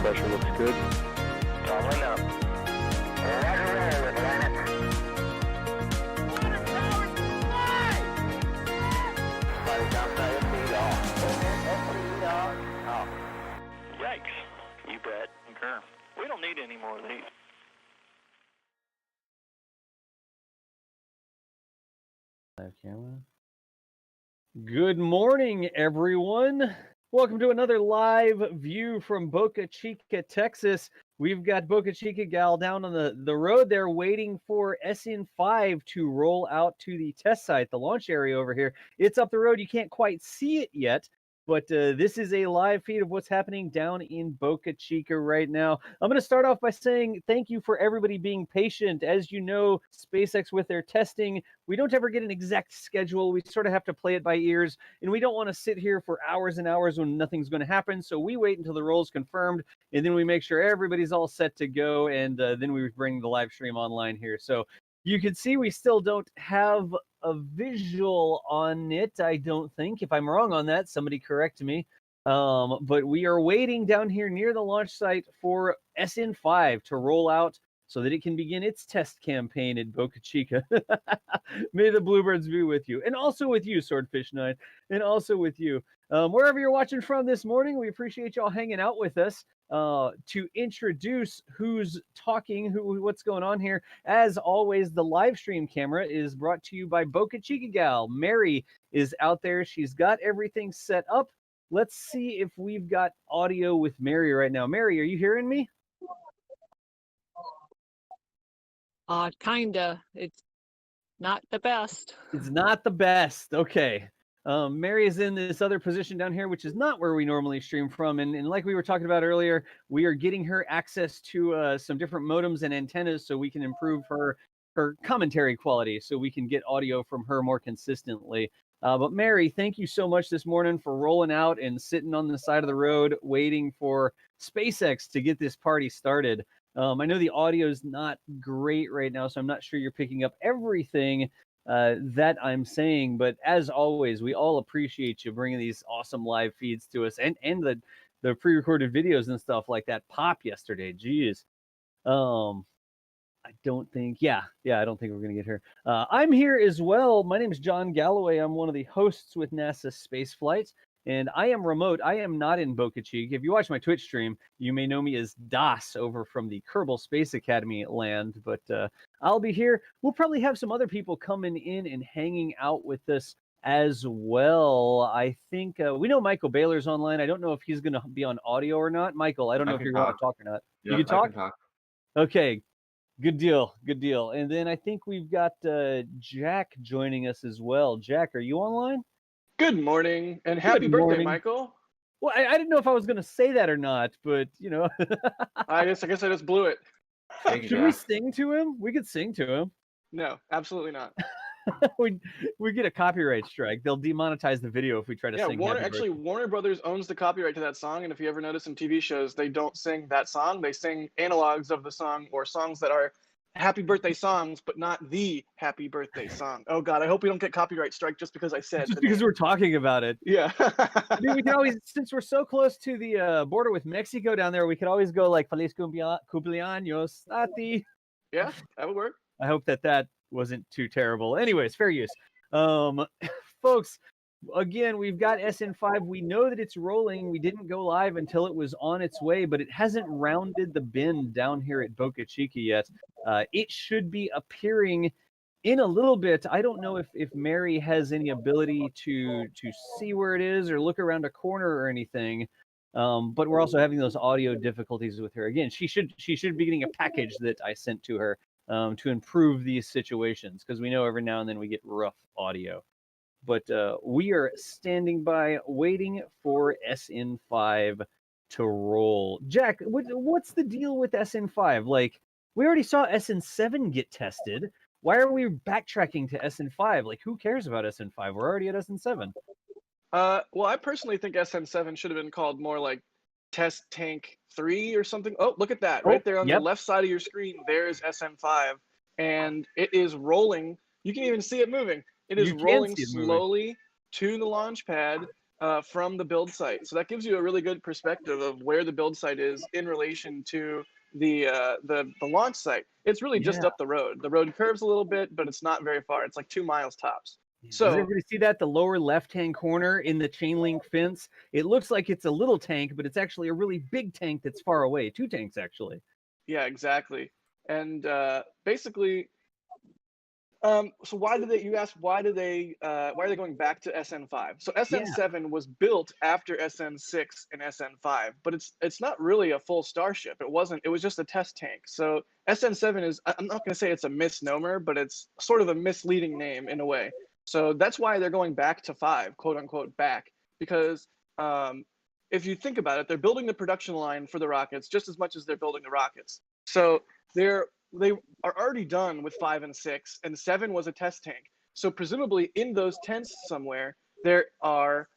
pressure looks good. Following up. Roger, roll with Atlantic. Body topside, speed off. Yikes. You bet. Okay. We don't need any more of these. Live camera. Good morning, everyone. Welcome to another live view from Boca Chica, Texas. We've got Boca Chica gal down on the road there waiting for SN5 to roll out to the test site, the launch area over here. It's up the road. You can't quite see it yet, but this is a live feed of what's happening down in Boca Chica right now. I'm going to start off by saying thank you for everybody being patient. As you know, SpaceX with their testing, we don't ever get an exact schedule. We sort of have to play it by ears, and we don't want to sit here for hours and hours when nothing's going to happen. So we wait until the roll's confirmed, and then we make sure everybody's all set to go, and then we bring the live stream online here. So you can see we still don't have a visual on it, I don't think. If I'm wrong on that, somebody correct me. But we are waiting down here near the launch site for SN5 to roll out so that it can begin its test campaign in Boca Chica. May the bluebirds be with you. And also with you, Swordfish9. And also with you. Wherever you're watching from this morning, we appreciate y'all hanging out with us. To introduce who's talking, what's going on here. As always, the live stream camera is brought to you by Boca Chica gal. Mary is out there. She's got everything set up. Let's see if we've got audio with Mary right now. Mary, are you hearing me? Kinda. It's not the best. It's not the best. Okay. Mary is in this other position down here, which is not where we normally stream from. And like we were talking about earlier, we are getting her access to some different modems and antennas so we can improve her commentary quality, so we can get audio from her more consistently. But Mary, thank you so much this morning for rolling out and sitting on the side of the road waiting for SpaceX to get this party started. I know the audio is not great right now, so I'm not sure you're picking up everything that I'm saying, but as always, we all appreciate you bringing these awesome live feeds to us, and the pre-recorded videos and stuff like that pop yesterday. Jeez. I don't think, I don't think we're gonna get her. I'm here as well. My name is John Galloway. I'm one of the hosts with NASASpaceflight, and I am remote. I am not in Boca Chica. If you watch my Twitch stream, you may know me as Das over from the Kerbal Space Academy land, but I'll be here. We'll probably have some other people coming in and hanging out with us as well. I think we know Michael Baylor's online. I don't know if he's going to be on audio or not. Michael, I don't know if you're going to talk or not. Yeah, you can talk? I can talk. Okay, good deal, good deal. And then I think we've got Jack joining us as well. Jack, are you online? Good morning, and happy birthday, Michael. Well, I didn't know if I was going to say that or not, but, you know. I guess I just blew it. Should we sing to him? We could sing to him. No, absolutely not. we get a copyright strike. They'll demonetize the video if we try to sing. Warner Brothers owns the copyright to that song, and if you ever notice in TV shows, they don't sing that song. They sing analogs of the song, or songs that are happy birthday songs, but not the happy birthday song. Oh God, I hope we don't get copyright strike just because I said. Just because we're talking about it. Yeah. I mean, we can always, since we're so close to the border with Mexico down there, we could always go like Feliz cumpleaños a ti. Yeah, that would work. I hope that wasn't too terrible. Anyways, fair use. Folks, again, we've got SN5. We know that it's rolling. We didn't go live until it was on its way, but it hasn't rounded the bend down here at Boca Chica yet. It should be appearing in a little bit. I don't know if Mary has any ability to see where it is or look around a corner or anything. But we're also having those audio difficulties with her. Again, she should be getting a package that I sent to her to improve these situations, because we know every now and then we get rough audio. But we are standing by waiting for SN5 to roll. Jack, what's the deal with SN5? Like, we already saw SN7 get tested. Why are we backtracking to SN5? Like, who cares about SN5? We're already at SN7. Well, I personally think SN7 should have been called more like Test Tank 3 or something. Oh, look at that. Right there on the left side of your screen, there's SN5. And it is rolling. You can even see it moving. It is rolling slowly to the launch pad. from the build site. So that gives you a really good perspective of where the build site is in relation to the launch site. It's really just Yeah. up the road. The road curves a little bit, but it's not very far. It's like 2 miles tops. Does So everybody see that? The lower left-hand corner in the chain link fence? It looks like it's a little tank, but it's actually a really big tank that's far away. 2 tanks, actually. yeah, exactly. And basically, so why do they? You asked why are they going back to SN5? So SN7 was built after SN6 and SN5, but it's not really a full Starship. It wasn't. It was just a test tank. So SN7 is, I'm not going to say it's a misnomer, but it's sort of a misleading name in a way. So that's why they're going back to 5, quote unquote, back, because if you think about it, they're building the production line for the rockets just as much as they're building the rockets. So they are already done with 5 and 6, and 7 was a test tank. So presumably in those tents somewhere, there are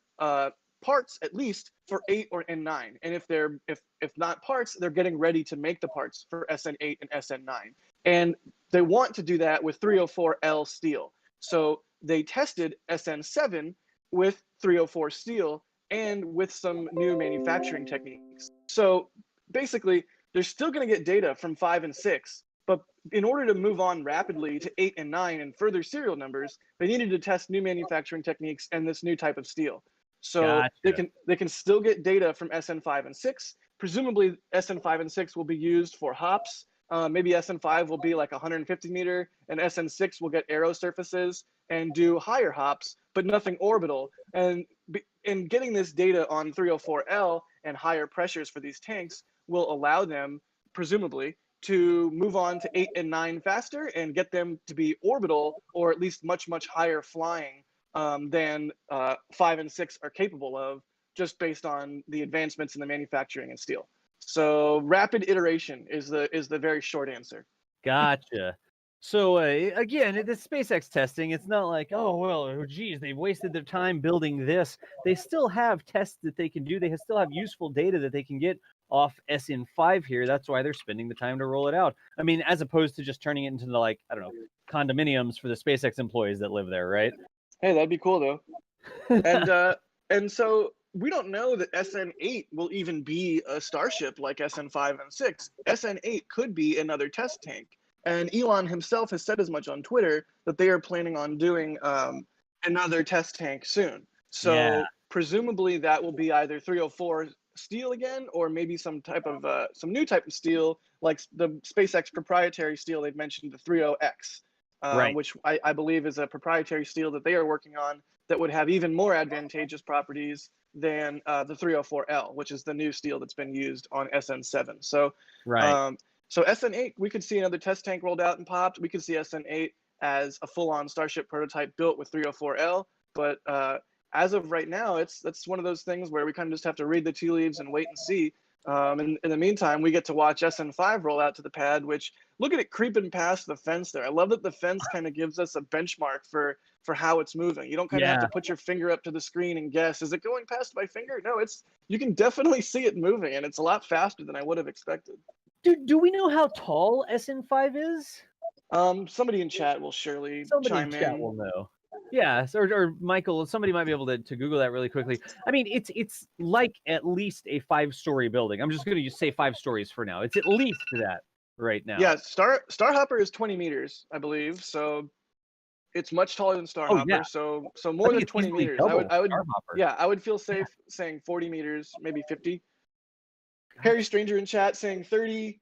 parts at least for 8 and 9. And if not parts, they're getting ready to make the parts for SN8 and SN9. And they want to do that with 304L steel. So they tested SN7 with 304 steel and with some new manufacturing techniques. So basically, they're still going to get data from 5 and 6, but in order to move on rapidly to 8 and 9 and further serial numbers, they needed to test new manufacturing techniques and this new type of steel. So Gotcha. they can still get data from SN5 and 6. Presumably, SN5 and 6 will be used for hops. Maybe SN5 will be like 150 meter, and SN6 will get aero surfaces and do higher hops, but nothing orbital. And getting this data on 304L and higher pressures for these tanks will allow them, presumably, to move on to 8 and 9 faster and get them to be orbital, or at least much, much higher flying than 5 and 6 are capable of, just based on the advancements in the manufacturing and steel. So rapid iteration is the very short answer. Gotcha. So again, the SpaceX testing, it's not like, oh, well, oh, geez, they wasted their time building this. They still have tests that they can do. They still have useful data that they can get off SN5 here. That's why they're spending the time to roll it out. I mean, as opposed to just turning it into, like, I don't know, condominiums for the SpaceX employees that live there, right? Hey, that'd be cool, though. And so we don't know that SN8 will even be a Starship like SN5 and 6. SN8 could be another test tank. And Elon himself has said as much on Twitter that they are planning on doing another test tank soon. So presumably that will be either 304 steel again, or maybe some new type of steel, like the SpaceX proprietary steel they've mentioned, the 30X, which I believe is a proprietary steel that they are working on that would have even more advantageous properties than the 304L, which is the new steel that's been used on SN7. So, so SN8, we could see another test tank rolled out and popped. We could see SN8 as a full-on Starship prototype built with 304L. But as of right now, that's one of those things where we kind of just have to read the tea leaves and wait and see. In the meantime, we get to watch SN5 roll out to the pad, which, look at it creeping past the fence there. I love that the fence kind of gives us a benchmark for how it's moving. You don't kind of have to put your finger up to the screen and guess, is it going past my finger? No, you can definitely see it moving, and it's a lot faster than I would have expected. Do we know how tall SN5 is? Somebody in chat will surely chime in. Chat will know. Yeah, or Michael, somebody might be able to Google that really quickly. I mean, it's like at least a 5-story building. I'm just going to say 5 stories for now. It's at least that right now. Yeah, Starhopper is 20 meters, I believe. So it's much taller than Starhopper. Oh, yeah. So more than 20 meters. I would feel safe Yeah. saying 40 meters, maybe 50. Harry Stranger in chat saying 30.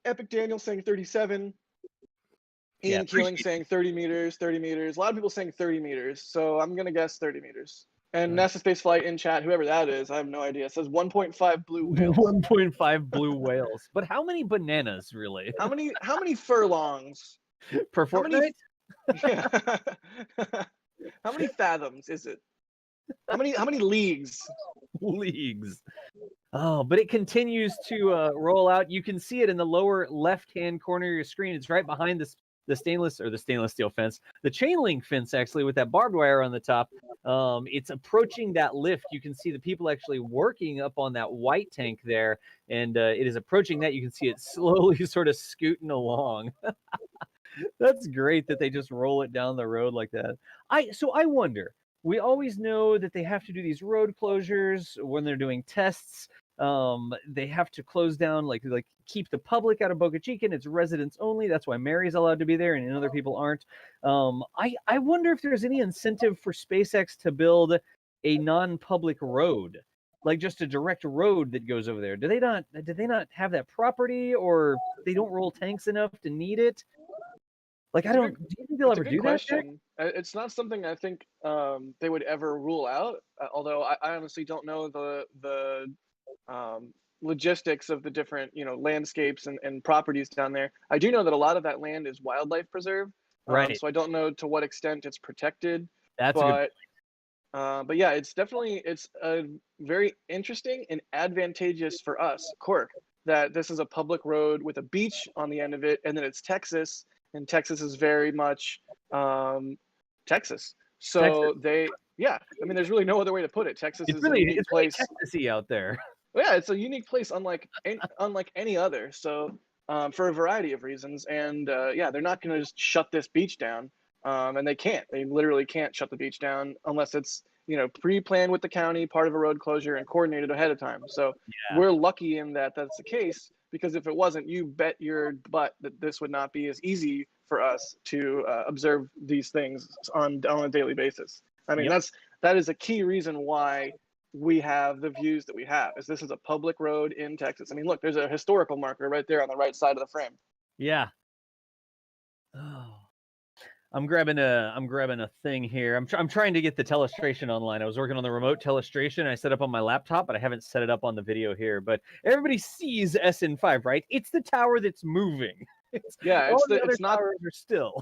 Epic Daniel saying 37. Ian Keeling saying 30 meters, 30 meters. A lot of people saying 30 meters. So I'm going to guess 30 meters. And NASASpaceflight in chat, whoever that is, I have no idea. It says 1.5 blue whales. 1.5 blue whales. But how many bananas, really? How many furlongs? Per fortnight? How many fathoms is it? How many leagues? Leagues. Oh, but it continues to roll out. You can see it in the lower left-hand corner of your screen. It's right behind the stainless steel fence, the chain link fence, actually, with that barbed wire on the top. It's approaching that lift. You can see the people actually working up on that white tank there, and it is approaching that. You can see it slowly sort of scooting along. That's great that they just roll it down the road like that. So I wonder, we always know that they have to do these road closures when they're doing tests. They have to close down, like keep the public out of Boca Chica, and it's residents only. That's why Mary's allowed to be there and other people aren't. I wonder if there's any incentive for SpaceX to build a non-public road, like just a direct road that goes over there. Do they not have that property, or they don't roll tanks enough to need it? Like, do you think they'll ever do that? Question. It's not something I think they would ever rule out. Although I honestly don't know the logistics of the different landscapes and properties down there. I do know that a lot of that land is wildlife preserve, Right. So I don't know to what extent it's protected. That's a good but yeah, it's very interesting and advantageous for us, Cork, that this is a public road with a beach on the end of it, and then it's Texas, and Texas is very much Texas. So Texas. I mean, there's really no other way to put it. Texas is really, a unique place. Texas-y out there. Yeah, it's a unique place, unlike any other. So for a variety of reasons, and yeah, they're not going to just shut this beach down, and they can't. They literally can't shut the beach down unless it's pre-planned with the county, part of a road closure, and coordinated ahead of time. So we're lucky in that that's the case, because if it wasn't, you bet your butt that this would not be as easy for us to observe these things on a daily basis. I mean, that is a key reason why we have the views that we have, is this is a public road in Texas. I mean, look, there's a historical marker right there on the right side of the frame. Yeah. Oh. I'm grabbing a thing here. I'm trying to get the telestration online. I was working on the remote telestration. I set up on my laptop, but I haven't set it up on the video here. But everybody sees SN5, right? It's the tower that's moving. It's not towers are still.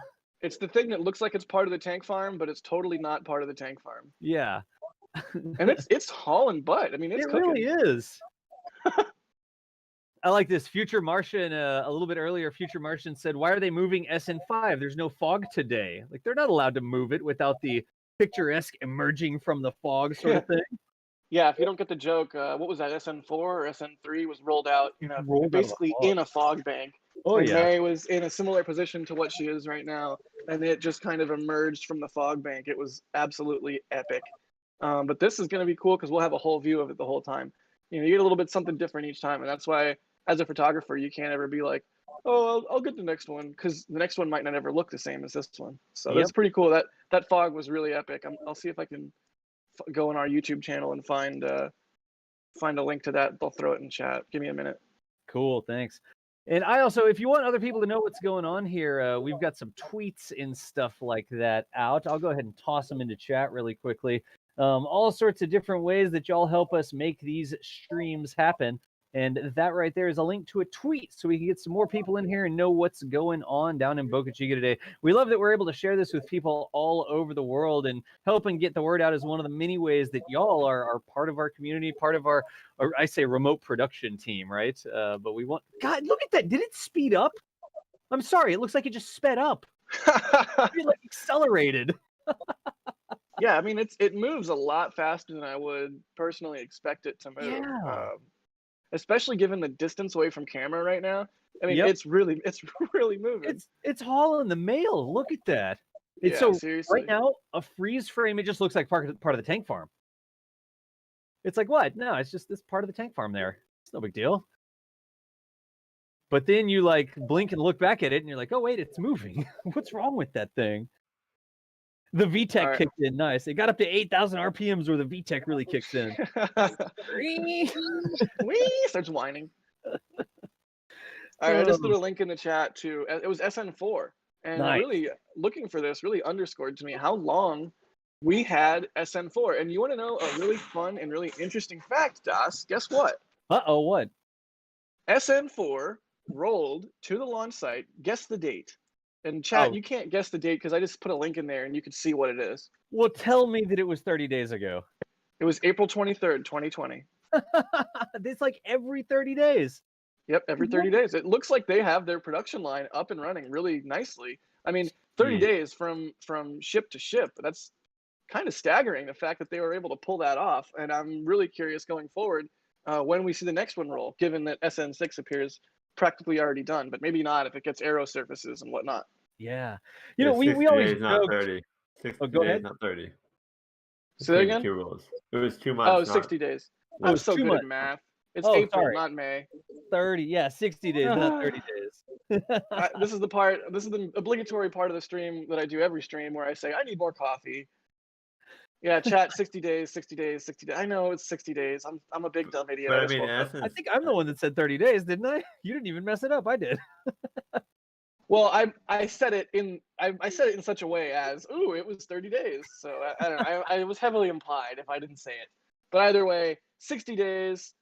It's the thing that looks like it's part of the tank farm, but it's totally not part of the tank farm. Yeah. And it's hauling butt. I mean, it really is. I like this. Future Martian, a little bit earlier, Future Martian said, why are they moving SN5? There's no fog today. Like, they're not allowed to move it without the picturesque emerging from the fog sort of thing. Yeah, if you don't get the joke, what was that, SN4 or SN3 was rolled out, basically in a fog bank. Oh, yeah. Mary was in a similar position to what she is right now, and it just kind of emerged from the fog bank. It was absolutely epic. But this is going to be cool because we'll have a whole view of it the whole time. You get a little bit something different each time, and that's why, as a photographer, you can't ever be like, oh, I'll get the next one, because the next one might not ever look the same as this one. So that's pretty cool. That fog was really epic. I'll see if I can go on our YouTube channel and find a link to that. They'll throw it in chat. Give me a minute. Cool, thanks. And I also, if you want other people to know what's going on here, we've got some tweets and stuff like that out. I'll go ahead and toss them into chat really quickly. All sorts of different ways that y'all help us make these streams happen. And that right there is a link to a tweet, so we can get some more people in here and know what's going on down in Boca Chica today. We love that we're able to share this with people all over the world and helping get the word out is one of the many ways that y'all are part of our community, part of our, or I say remote production team, right? But we want, God, look at that. Did it speed up? I'm sorry. It looks like it just sped up. It like accelerated. Yeah, I mean, it moves a lot faster than I would personally expect it to move. Yeah. Especially given the distance away from camera right now. I mean, it's really moving. It's hauling the mail. Look at that. It's seriously. Right now, a freeze frame, it just looks like part of the tank farm. It's like, what? No, it's just this part of the tank farm there. It's no big deal. But then you like blink and look back at it and you're like, oh wait, it's moving. What's wrong with that thing? The VTEC kicked in nice. It got up to 8,000 RPMs where the VTEC really kicks in. Wee! Starts whining. All right, I just threw a link in the chat to, it was SN4. And really looking for this really underscored to me how long we had SN4. And you want to know a really fun and really interesting fact, Das? Guess what? Uh-oh, what? SN4 rolled to the launch site. Guess the date. And chat, you can't guess the date because I just put a link in there and you can see what it is. Well, tell me that it was 30 days ago. It was April 23rd, 2020. It's like every 30 days. Yep, every 30 days. It looks like they have their production line up and running really nicely. I mean, 30 days from ship to ship. That's kind of staggering, the fact that they were able to pull that off. And I'm really curious going forward when we see the next one roll, given that SN6 appears practically already done, but maybe not if it gets aero surfaces and whatnot. Yeah. We always not 30. 60 go days, ahead. not 30. Say that again? 2 rules. It was 2 Oh, months. 60 days. Oh, I'm it's so 2 good months. at math. It's Oh, April, sorry. not May. 30, yeah, 60 days, not 30 days. This is the obligatory part of the stream that I do every stream where I say, I need more coffee. Yeah, chat, 60 days, 60 days, 60 days. I know it's 60 days. I'm a big dumb idiot. But I just mean, in woke up. essence, I think I'm the one that said 30 days, didn't I? You didn't even mess it up. I did. Well, I said it in such a way as, ooh, it was 30 days. So I don't know. I was heavily implied if I didn't say it. But either way, 60 days.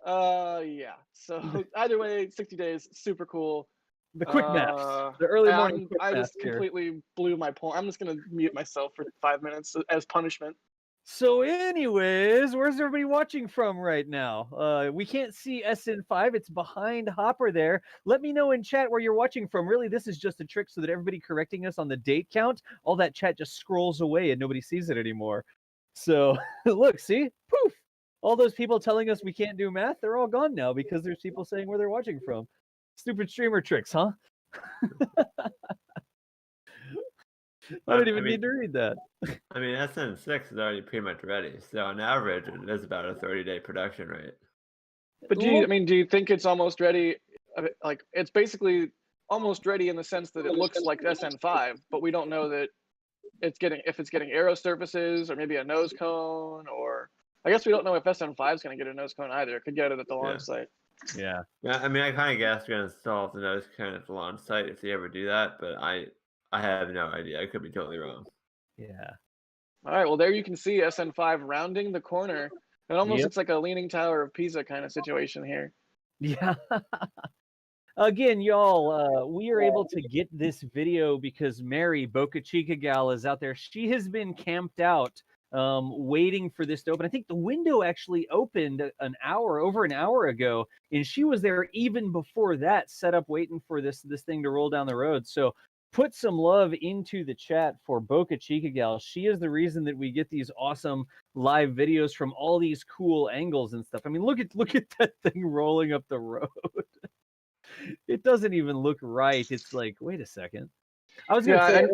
Yeah. So either way, 60 days, super cool. The quick maths. The early morning quick I maths just here. completely blew my point. I'm just gonna mute myself for 5 minutes as punishment. So anyways, where's everybody watching from right now? We can't see SN5. It's behind Hopper there. Let me know in chat where you're watching from. Really, this is just a trick so that everybody correcting us on the date count, all that chat just scrolls away and nobody sees it anymore. So look, see? Poof! All those people telling us we can't do math, they're all gone now because there's people saying where they're watching from. Stupid streamer tricks, huh? I didn't even need to read that. I mean, SN6 is already pretty much ready. So on average, it is about a 30-day production rate. But do you think it's almost ready? Like it's basically almost ready in the sense that it looks like SN5, but we don't know that if it's getting aero surfaces or maybe a nose cone, or I guess we don't know if SN5 is going to get a nose cone either. It could get it at the launch site. Yeah. Yeah, I mean, I kind of guess we're going to install the nose cone at the launch site if they ever do that, but I have no idea. I could be totally wrong. Yeah. All right, well, there you can see SN5 rounding the corner. It almost Yep. looks like a Leaning Tower of Pisa kind of situation here. Yeah. Again, y'all, we are able to get this video because Mary, Boca Chica gal, is out there. She has been camped out, waiting for this to open. I think the window actually opened over an hour ago, and she was there even before that, set up waiting for this thing to roll down the road. So put some love into the chat for Boca Chica gal. She is the reason that we get these awesome live videos from all these cool angles and stuff. I mean, look at that thing rolling up the road. It doesn't even look right. It's like, wait a second. I was gonna say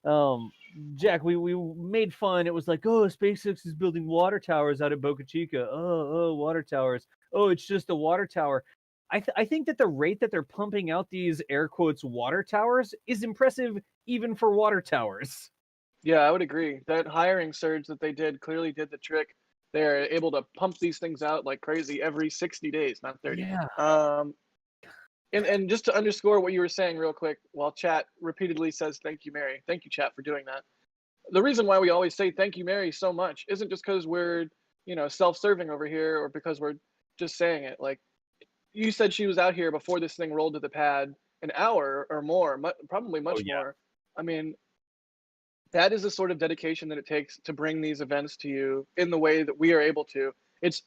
earlier, Jack, we made fun. It was like, oh, SpaceX is building water towers out at Boca Chica. Oh, water towers. Oh, it's just a water tower. I think that the rate that they're pumping out these air quotes water towers is impressive even for water towers. Yeah, I would agree. That hiring surge that they did clearly did the trick. They're able to pump these things out like crazy every 60 days, not 30. Yeah. And just to underscore what you were saying real quick, while chat repeatedly says thank you, Mary. Thank you, chat, for doing that. The reason why we always say thank you, Mary, so much isn't just because we're, self-serving over here or because we're just saying it. Like, you said she was out here before this thing rolled to the pad an hour or more, probably much more. I mean, that is the sort of dedication that it takes to bring these events to you in the way that we are able to. It's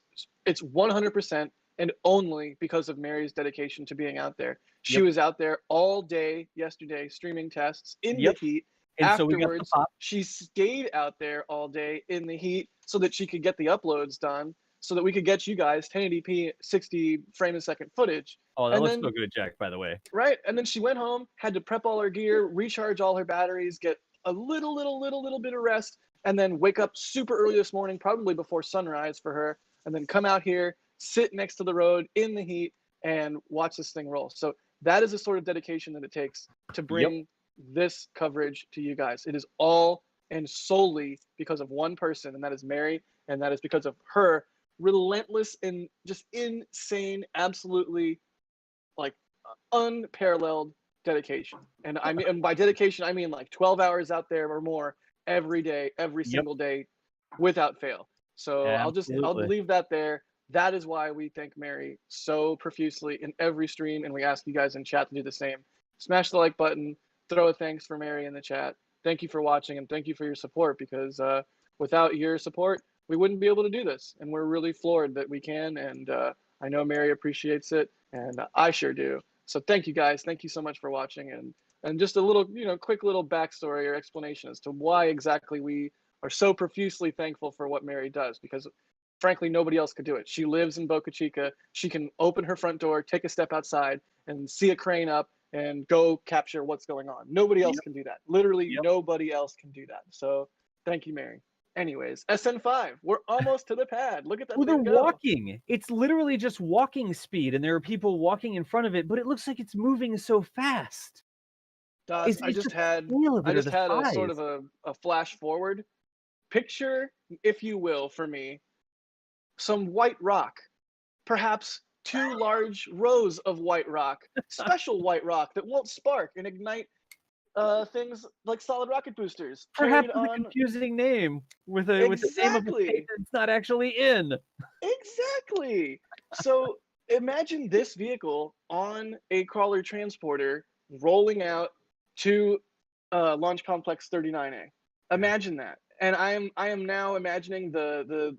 100% and only because of Mary's dedication to being out there. She was out there all day yesterday streaming tests in the heat. And afterwards, so she stayed out there all day in the heat so that she could get the uploads done, so that we could get you guys 1080p 60 frame a second footage. Oh, that looks so good, Jack, by the way. Right. And then she went home, had to prep all her gear, recharge all her batteries, get a little bit of rest, and then wake up super early this morning, probably before sunrise for her, and then come out here, sit next to the road in the heat, and watch this thing roll. So that is the sort of dedication that it takes to bring this coverage to you guys. It is all and solely because of one person, and that is Mary, and that is because of her relentless and just insane, absolutely like unparalleled dedication. And I mean, and by dedication, I mean like 12 hours out there or more every day, every single day, without fail. So I'll leave that there. That is why we thank Mary so profusely in every stream, and we ask you guys in chat to do the same. Smash the like button, throw a thanks for Mary in the chat. Thank you for watching, and thank you for your support, because without your support, we wouldn't be able to do this. And we're really floored that we can, and I know Mary appreciates it, and I sure do. So thank you guys. Thank you so much for watching, and just a little, quick little backstory or explanation as to why exactly we are so profusely thankful for what Mary does, because frankly, nobody else could do it. She lives in Boca Chica. She can open her front door, take a step outside, and see a crane up and go capture what's going on. Nobody else can do that. Literally, nobody else can do that. So thank you, Mary. Anyways, SN5, we're almost to the pad. Look at that Well, they're thing go. walking. It's literally just walking speed, and there are people walking in front of it, but it looks like it's moving so fast. Doss, It's I just just the had scale of it I or just the had a sort size. of a flash forward. Picture, if you will, for me, some white rock, perhaps 2 large rows of white rock, special white rock that won't spark and ignite things like solid rocket boosters Perhaps carried with a on. confusing name, with the name of a state Exactly. that it's not actually in. Exactly. So imagine this vehicle on a crawler transporter rolling out to Launch Complex 39A. Imagine that. And I am now imagining the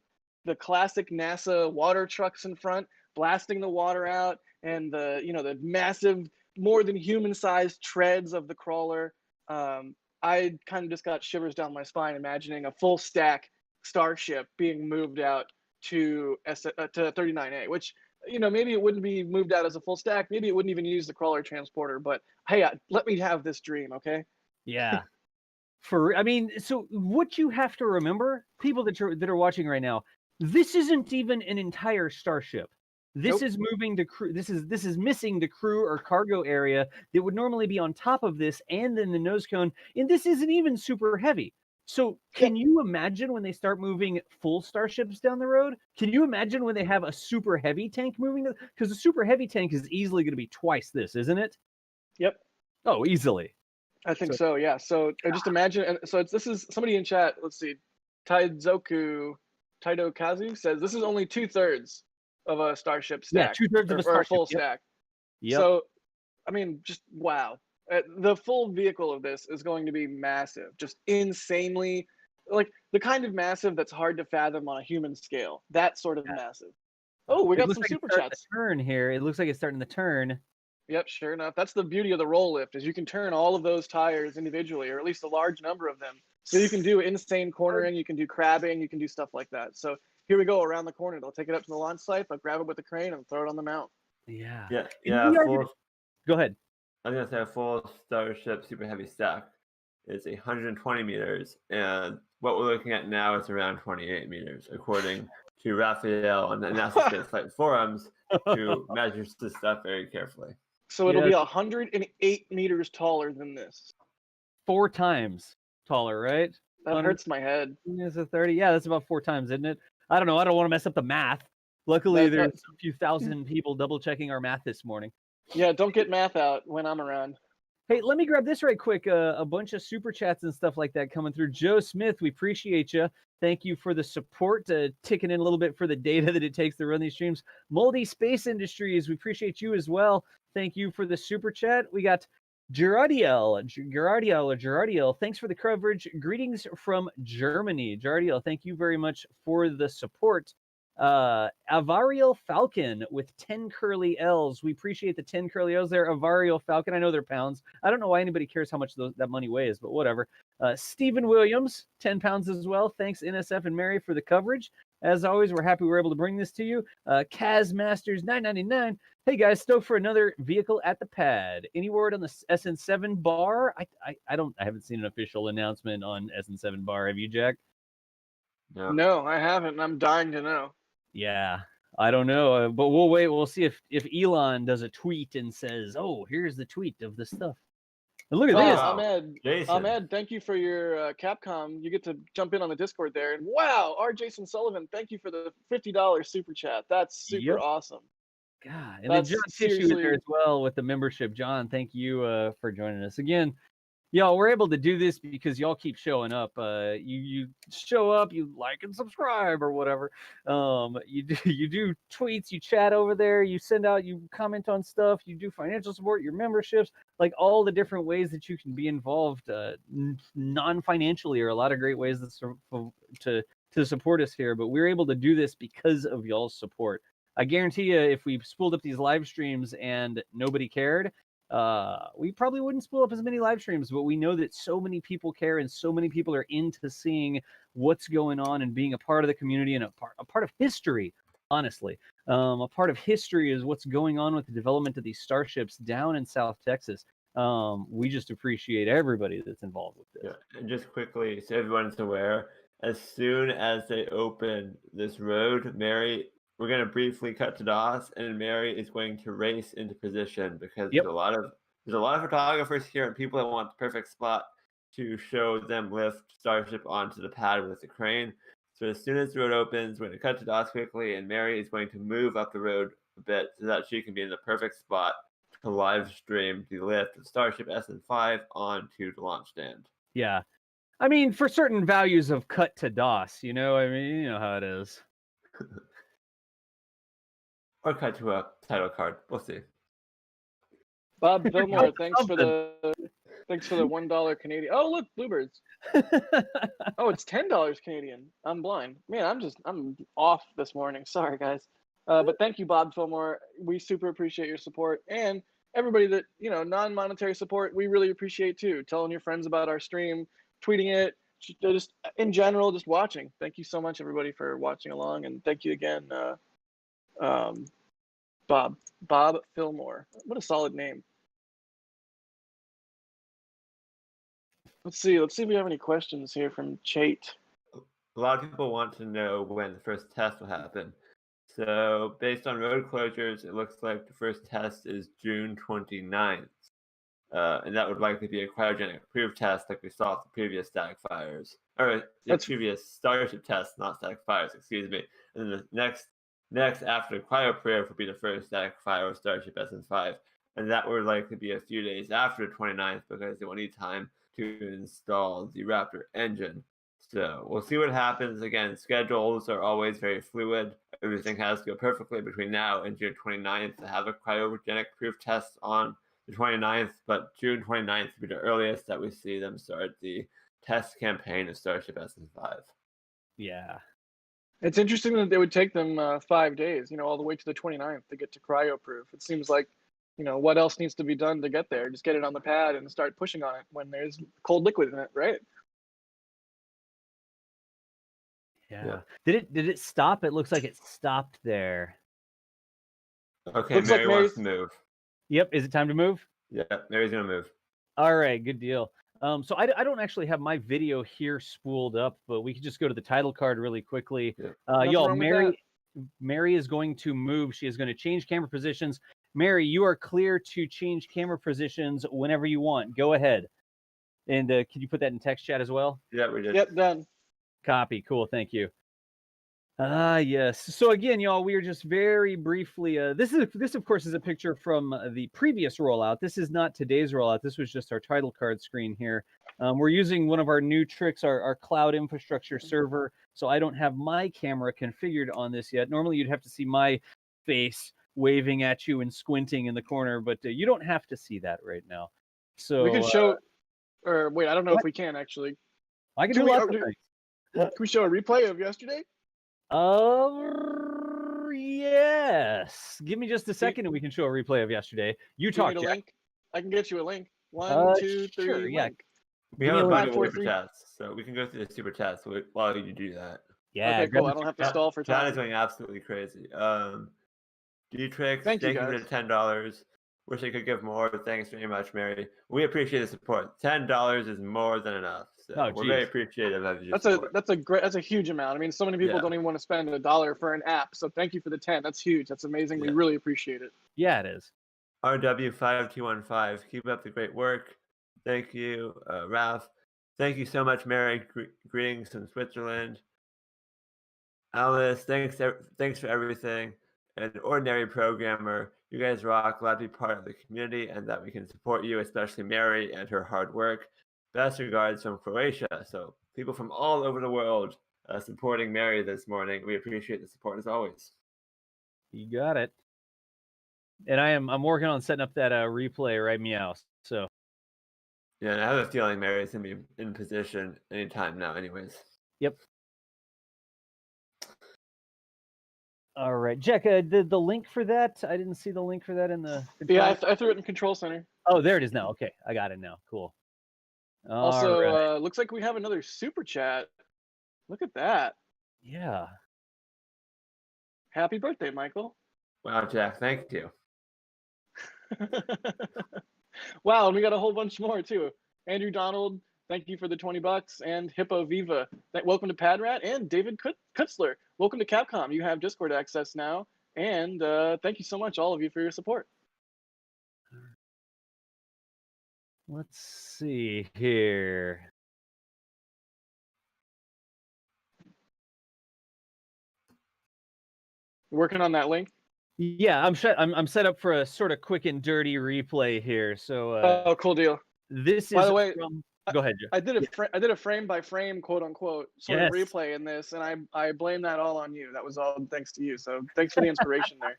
classic NASA water trucks in front blasting the water out, and the massive, more than human sized treads of the crawler. I kind of just got shivers down my spine imagining a full stack Starship being moved out to 39A, which maybe it wouldn't be moved out as a full stack. Maybe it wouldn't even use the crawler transporter. But hey, let me have this dream, okay? Yeah. I mean, so what you have to remember, people that are watching right now, this isn't even an entire Starship. This Nope. is moving the crew. This is missing the crew or cargo area that would normally be on top of this, and then the nose cone. And this isn't even super heavy. So can you imagine when they start moving full Starships down the road? Can you imagine when they have a super heavy tank moving? Because the super heavy tank is easily going to be twice this, isn't it? Yep. Oh, easily. I think so, yeah. So just imagine, and so this is somebody in chat. Let's see, Taidokazu says this is only 2/3 of a Starship stack. Yeah, 2/3 of a or Starship. a full stack. Yep. So, I mean, just wow. The full vehicle of this is going to be massive, just insanely, like the kind of massive that's hard to fathom on a human scale. That sort of massive. Oh, we It got looks some like it's super starting chats. the turn here. It looks like it's starting the turn. Yep, sure enough. That's the beauty of the roll lift, is you can turn all of those tires individually, or at least a large number of them. So you can do insane cornering, you can do crabbing, you can do stuff like that. So here we go around the corner. They'll take it up to the launch site, they'll grab it with the crane and throw it on the mount. Yeah. Yeah. Go ahead. I was gonna say a full Starship super heavy stack is 120 meters, and what we're looking at now is around 28 meters, according to Raphael on the NASASpaceflight forums, who measures this stuff very carefully. So it'll be 108 meters taller than this. 4 times taller, right? That hurts my head. Is it 30? Yeah, that's about 4 times, isn't it? I don't know. I don't want to mess up the math. Luckily, there's a few thousand people double checking our math this morning. Yeah, don't get math out when I'm around. Hey, let me grab this right quick. A bunch of super chats and stuff like that coming through. Joe Smith, we appreciate you. Thank you for the support, ticking in a little bit for the data that it takes to run these streams. Moldy Space Industries, we appreciate you as well. Thank you for the super chat. We got Gerardiel, thanks for the coverage. Greetings from Germany. Gerardiel, thank you very much for the support. Avariel Falcon with 10 curly L's. We appreciate the 10 curly L's there. Avariel Falcon. I know they're pounds. I don't know why anybody cares how much that money weighs, but whatever. Stephen Williams, 10 pounds as well. Thanks, NSF and Mary, for the coverage. As always, we're happy we're able to bring this to you. Kaz Masters 999. Hey guys, stoked for another vehicle at the pad. Any word on the SN7 bar? I haven't seen an official announcement on SN7 bar. Have you, Jack? No, I haven't. I'm dying to know. Yeah, I don't know, but we'll wait. We'll see if Elon does a tweet and says, "Oh, here's the tweet of the stuff." And look at this. Ahmed, thank you for your Capcom. You get to jump in on the Discord there. And wow, R. Jason Sullivan, thank you for the $50 super chat. That's super awesome. God, and then John Tissue in there as well with the membership. John, thank you for joining us again. Y'all, we're able to do this because y'all keep showing up. You show up, you like and subscribe or whatever. You do tweets, you chat over there, you send out, you comment on stuff, you do financial support, your memberships, like all the different ways that you can be involved non-financially, are a lot of great ways to support us here. But we're able to do this because of y'all's support. I guarantee you, if we spooled up these live streams and nobody cared, we probably wouldn't spool up as many live streams, but we know that so many people care and so many people are into seeing what's going on and being a part of the community and a part of history, honestly. A part of history is what's going on with the development of these starships down in South Texas. We just appreciate everybody that's involved with this. Yeah, and just quickly, so everyone's aware, as soon as they open this road, Mary, we're going to briefly cut to DOS, and Mary is going to race into position because Yep. there's a lot of photographers here and people that want the perfect spot to show them lift Starship onto the pad with the crane. So as soon as the road opens, we're going to cut to DOS quickly, and Mary is going to move up the road a bit so that she can be in the perfect spot to live stream the lift of Starship SN5 onto the launch stand. Yeah. I mean, for certain values of cut to DOS, you know, I mean, you know how it is. Or cut to a title card. We'll see. Bob Fillmore, thanks for Something. the $1 Canadian. Oh, look, bluebirds. Oh, it's $10 Canadian. I'm blind. Man, I'm off this morning. Sorry, guys. But thank you, Bob Fillmore. We super appreciate your support, and everybody that, you know, non-monetary support, we really appreciate too. Telling your friends about our stream, tweeting it, just in general, just watching. Thank you so much, everybody, for watching along, and thank you again, Bob Fillmore. What a solid name. Let's see if we have any questions here from Chait. A lot of people want to know when the first test will happen. So based on road closures, it looks like the first test is June 29th. And that would likely be a cryogenic proof test like we saw with the previous static fires. Or the previous Starship test, not static fires, excuse me. And then the next after the cryo-proof would be the first static fire of Starship SN5. And that would likely be a few days after the 29th because they will need time to install the Raptor engine. So we'll see what happens. Again, schedules are always very fluid. Everything has to go perfectly between now and June 29th to have a cryogenic proof test on the 29th, but June 29th will be the earliest that we see them start the test campaign of Starship SN5. Yeah. It's interesting that they would take them 5 days, you know, all the way to the 29th to get to cryo-proof. It seems like, you know, what else needs to be done to get there? Just get it on the pad and start pushing on it when there's cold liquid in it, right? Yeah. Did it stop? It looks like it stopped there. Okay, Looks Mary like wants to move. Yep. Is it time to move? Yeah, Mary's gonna move. All right, good deal. So I don't actually have my video here spooled up, but we can just go to the title card really quickly. Yeah. Y'all, Mary is going to move. She is going to change camera positions. Mary, you are clear to change camera positions whenever you want. Go ahead. And can you put that in text chat as well? Yeah, we did. Yep, done. Copy. Cool. Thank you. Yes. So again, y'all, we are just very briefly. This of course is a picture from the previous rollout. This is not today's rollout. This was just our title card screen here. We're using one of our new tricks, our cloud infrastructure server. So I don't have my camera configured on this yet. Normally, you'd have to see my face waving at you and squinting in the corner, but you don't have to see that right now. So We can show, or wait, I don't know if we can actually. I can do lots of things. Can we show a replay of yesterday? Yes. Give me just a second and we can show a replay of yesterday. You talk, a Jack. link? I can get you a link. 1, 2, 3. Sure, yeah. Link. We have a bunch of 4, super 3. chats, so we can go through the super chats while you do that. Yeah. Okay, cool. I don't have to stall for Chat is time. going absolutely crazy. D-Trix, Thank you, for guys. the $10. Wish I could give more. Thanks very much, Mary. We appreciate the support. $10 is more than enough. So we're very appreciative of your support. That's a huge amount. I mean, so many people don't even want to spend $1 for an app. So thank you for the 10. That's huge. That's amazing. We really appreciate it. Yeah, it is. RW5215, keep up the great work. Thank you, Ralph. Thank you so much, Mary. Greetings from Switzerland. Alice, thanks for everything. An ordinary programmer. You guys rock. Glad to be part of the community and that we can support you, especially Mary and her hard work. Best regards from Croatia. So people from all over the world supporting Mary this morning. We appreciate the support as always. You got it. And I'm working on setting up that replay right meow. So yeah, and I have a feeling Mary's gonna be in position anytime now, anyways. Yep. All right, Jack. The link for that, I didn't see the link for that in the. Yeah, I threw it in Control Center. Oh, there it is now. Okay, I got it now. Cool. Also, right. Looks like we have another super chat. Look at that. Yeah. Happy birthday, Michael. Wow, Jack, thank you. Wow, and we got a whole bunch more too. Andrew Donald, thank you for the $20, and Hippo Viva. Welcome to Padrat, and David Kutzler. Welcome to Capcom. You have Discord access now, and thank you so much, all of you, for your support. Let's see here. Working on that link. Yeah, I'm set up for a sort of quick and dirty replay here. So Oh, cool deal. this By is the way, from... Go ahead, Joe. I did a frame by frame, quote unquote, sort of Yes. replay in this, and I blame that all on you. That was all thanks to you. So thanks for the inspiration there.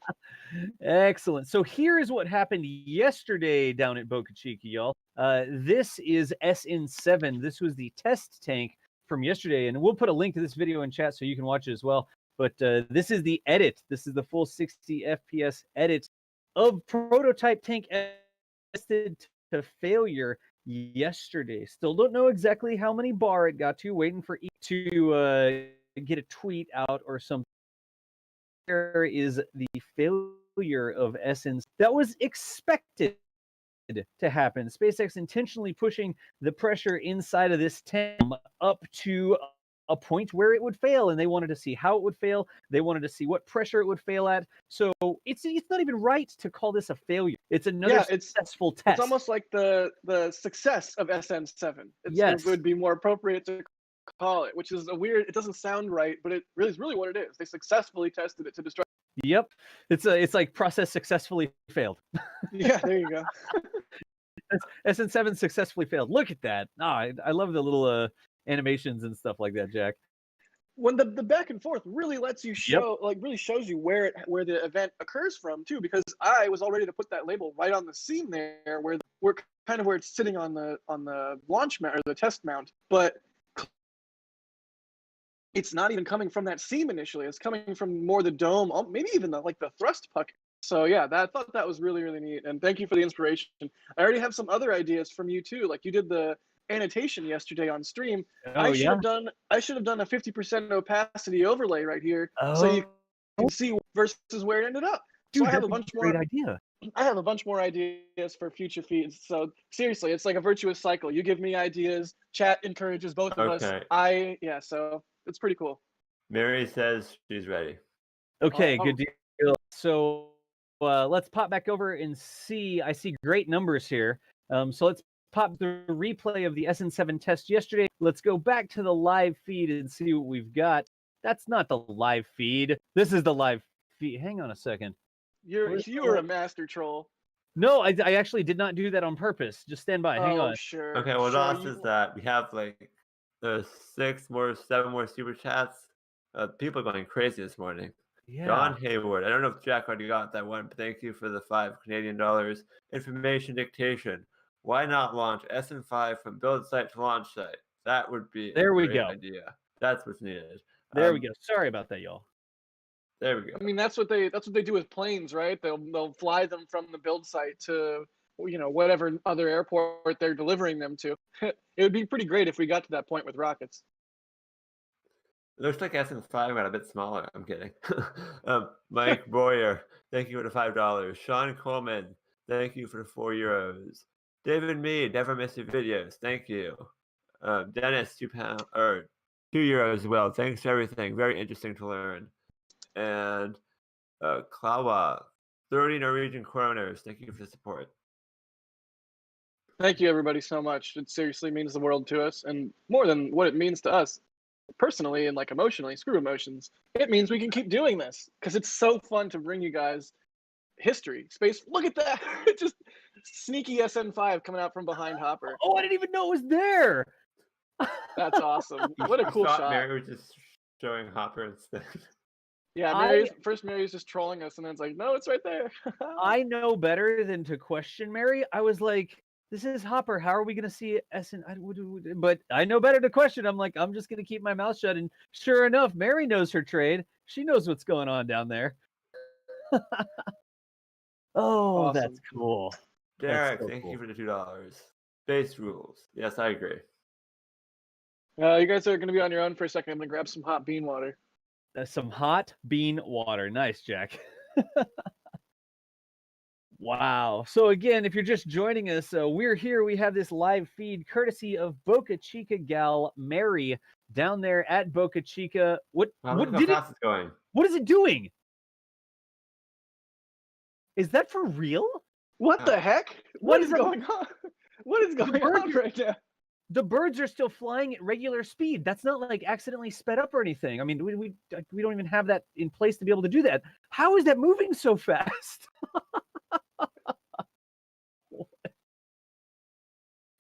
Excellent. So here is what happened yesterday down at Boca Chica, y'all. This is SN7. This was the test tank from yesterday, and we'll put a link to this video in chat so you can watch it as well. But this is the edit. This is the full 60 FPS edit of prototype tank tested to failure yesterday. Still don't know exactly how many bar it got to. Waiting for to get a tweet out or something. There is the failure of SN that was expected to happen. SpaceX intentionally pushing the pressure inside of this tank up to a point where it would fail, and they wanted to see how it would fail. They wanted to see what pressure it would fail at. So it's not even right to call this a failure. It's another successful test. It's almost like the success of SN7. Yes. It would be more appropriate to call it, which is a weird. It doesn't sound right, but it really is really what it is. They successfully tested it to destroy. Yep, it's like process successfully failed. Yeah, there you go. SN7 successfully failed. Look at that. I love the little animations and stuff like that, Jack. When the back and forth really lets you show, really shows you where the event occurs from too, because I was all ready to put that label right on the seam there, where it's sitting on the launch mount or the test mount, but it's not even coming from that seam initially. It's coming from more the dome, maybe even the thrust puck. So yeah, I thought that was really, really neat. And thank you for the inspiration. I already have some other ideas from you too. Like you did the annotation yesterday on stream. I should have done a 50% opacity overlay right here, so you can see versus where it ended up. Dude, so I have a bunch more. Great idea. I have a bunch more ideas for future feeds. So seriously, it's like a virtuous cycle. You give me ideas, chat encourages both of us. So it's pretty cool. Mary says she's ready. Okay, good deal. So let's pop back over and see. I see great numbers here. So let's pop the replay of the SN7 test yesterday. Let's go back to the live feed and see what we've got. That's not the live feed. This is the live feed. Hang on a second. You were a master troll. No, I actually did not do that on purpose. Just stand by. Hang on. Sure. Okay, what else is that? We have there's 7 more super chats. People are going crazy this morning. Yeah. John Hayward. I don't know if Jack already got that one, but thank you for the $5 Canadian. Information dictation. Why not launch SN5 from build site to launch site? That would be a great idea. That's what's needed. There we go. Sorry about that, y'all. There we go. I mean, that's what they do with planes, right? They'll fly them from the build site to whatever other airport they're delivering them to. It would be pretty great if we got to that point with rockets. It looks like SN5 got a bit smaller. I'm kidding. Mike Boyer, thank you for the $5. Sean Coleman, thank you for the €4. David Mead, never miss your videos. Thank you. Dennis, €2 as well. Thanks for everything. Very interesting to learn. And Klawa, 30 Norwegian kroners. Thank you for the support. Thank you, everybody, so much. It seriously means the world to us, and more than what it means to us personally and emotionally. Screw emotions. It means we can keep doing this because it's so fun to bring you guys history, space. Look at that! Just sneaky SN5 coming out from behind Hopper. Oh, I didn't even know it was there. That's awesome. What a cool shot. Mary was just showing Hopper instead. Yeah, Mary's just trolling us, and then it's like, no, it's right there. I know better than to question Mary. I was like, this is Hopper. How are we going to see SN? But I know better to question. I'm like, I'm just going to keep my mouth shut. And sure enough, Mary knows her trade. She knows what's going on down there. Oh, awesome. That's cool. Derek, thank you for the $2. Space rules. Yes, I agree. You guys are going to be on your own for a second. I'm going to grab some hot bean water. Some hot bean water. Nice, Jack. Wow. So again, if you're just joining us, we're here. We have this live feed courtesy of Boca Chica gal Mary down there at Boca Chica. Wow, look how fast it's going. What is it doing? Is that for real? What the heck? What is up? going on? What is going on right now? The birds are still flying at regular speed. That's not like accidentally sped up or anything. I mean, we don't even have that in place to be able to do that. How is that moving so fast?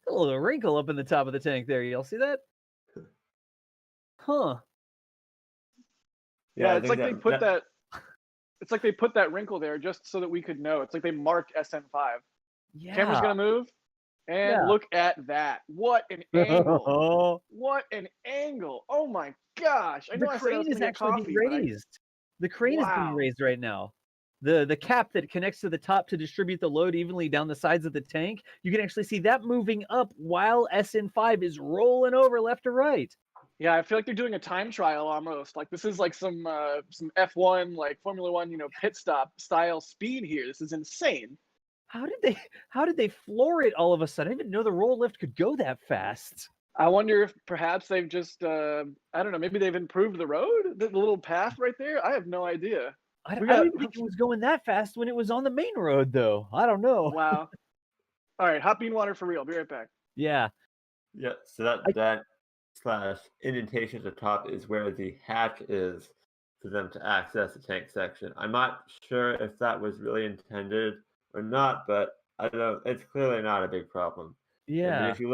A little wrinkle up in the top of the tank there. Y'all see that? Huh. Yeah, it's like they put that. It's like they put that wrinkle there just so that we could know. It's like they marked SN5. Yeah. Camera's gonna move, and look at that! What an angle! What an angle! Oh my gosh! I know The I said I crane was is gonna get actually coffee, being but raised. The crane is being Wow. raised right now. The cap that connects to the top to distribute the load evenly down the sides of the tank, you can actually see that moving up while SN5 is rolling over left to right. Yeah, I feel like they're doing a time trial almost. Like this is like some F1, like Formula One, pit stop style speed here. This is insane. How did they floor it all of a sudden? I didn't know the roll lift could go that fast. I wonder if perhaps they've just I don't know, maybe they've improved the road, the little path right there. I have no idea. I don't even think it was going that fast when it was on the main road, though. I don't know. Wow. All right, hot bean water for real. Be right back. Yeah. Yeah, so that slash indentation at the top is where the hatch is for them to access the tank section. I'm not sure if that was really intended or not, but I don't know. It's clearly not a big problem. Yeah. I mean, if you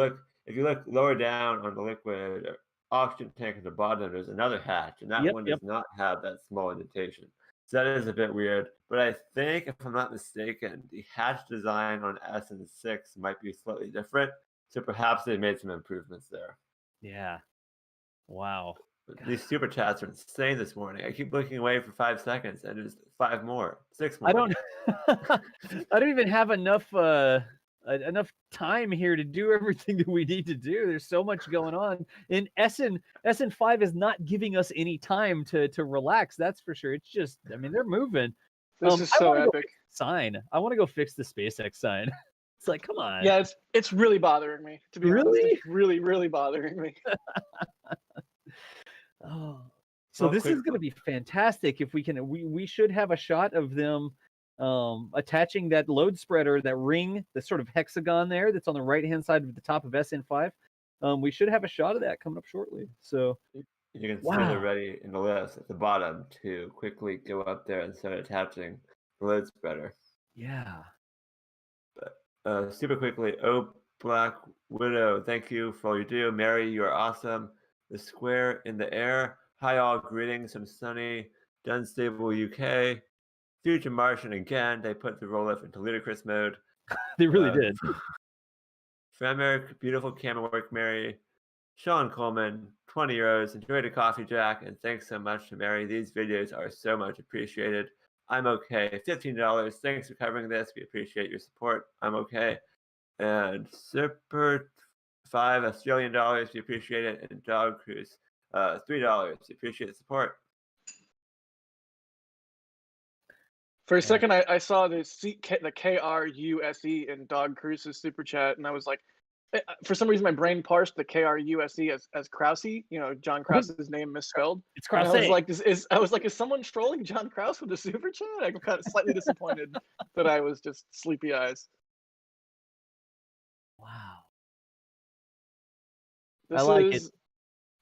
look lower down on the liquid oxygen tank at the bottom, there's another hatch, and that one does not have that small indentation. So that is a bit weird. But I think, if I'm not mistaken, the hatch design on SN6 might be slightly different. So perhaps they made some improvements there. Yeah. Wow. These super chats are insane this morning. I keep looking away for 5 seconds, and there's 5 more, 6 more. I don't even have enough time here to do everything that we need to do. There's so much going on. And SN5 is not giving us any time to relax. That's for sure. It's just, I mean, they're moving. This is so epic. Sign. I want to go fix the SpaceX sign. It's like, come on. Yeah, it's really bothering me, to be honest. Really? It's really, really bothering me. Oh, so this is going to be fantastic. If we can, we should have a shot of them attaching that load spreader, that ring, the sort of hexagon there that's on the right hand side of the top of SN5. We should have a shot of that coming up shortly. So you can see they're ready in the list at the bottom to quickly go up there and start attaching the load spreader. Yeah. But super quickly, Black Widow, thank you for all you do. Mary, you are awesome. The square in the air. Hi all, greetings from sunny, Dunstable, UK. Future Martian again. They put the roll-up into ludicrous mode. They really did. Framer, beautiful camera work, Mary. Sean Coleman, 20 euros. Enjoy the coffee, Jack, and thanks so much to Mary. These videos are so much appreciated. I'm okay. $15. Thanks for covering this. We appreciate your support. I'm okay. And Super 5 Australian dollars. We appreciate it. And Dog Cruise, $3. We appreciate the support. For a second, I saw the KRUSE in Dog Cruise's super chat, and I was like, for some reason, my brain parsed the KRUSE as Krause. John Krause's name misspelled. It's Krause. I was like, is someone trolling John Krause with a super chat? I'm kind of slightly disappointed that I was just sleepy eyes. Wow. This I like is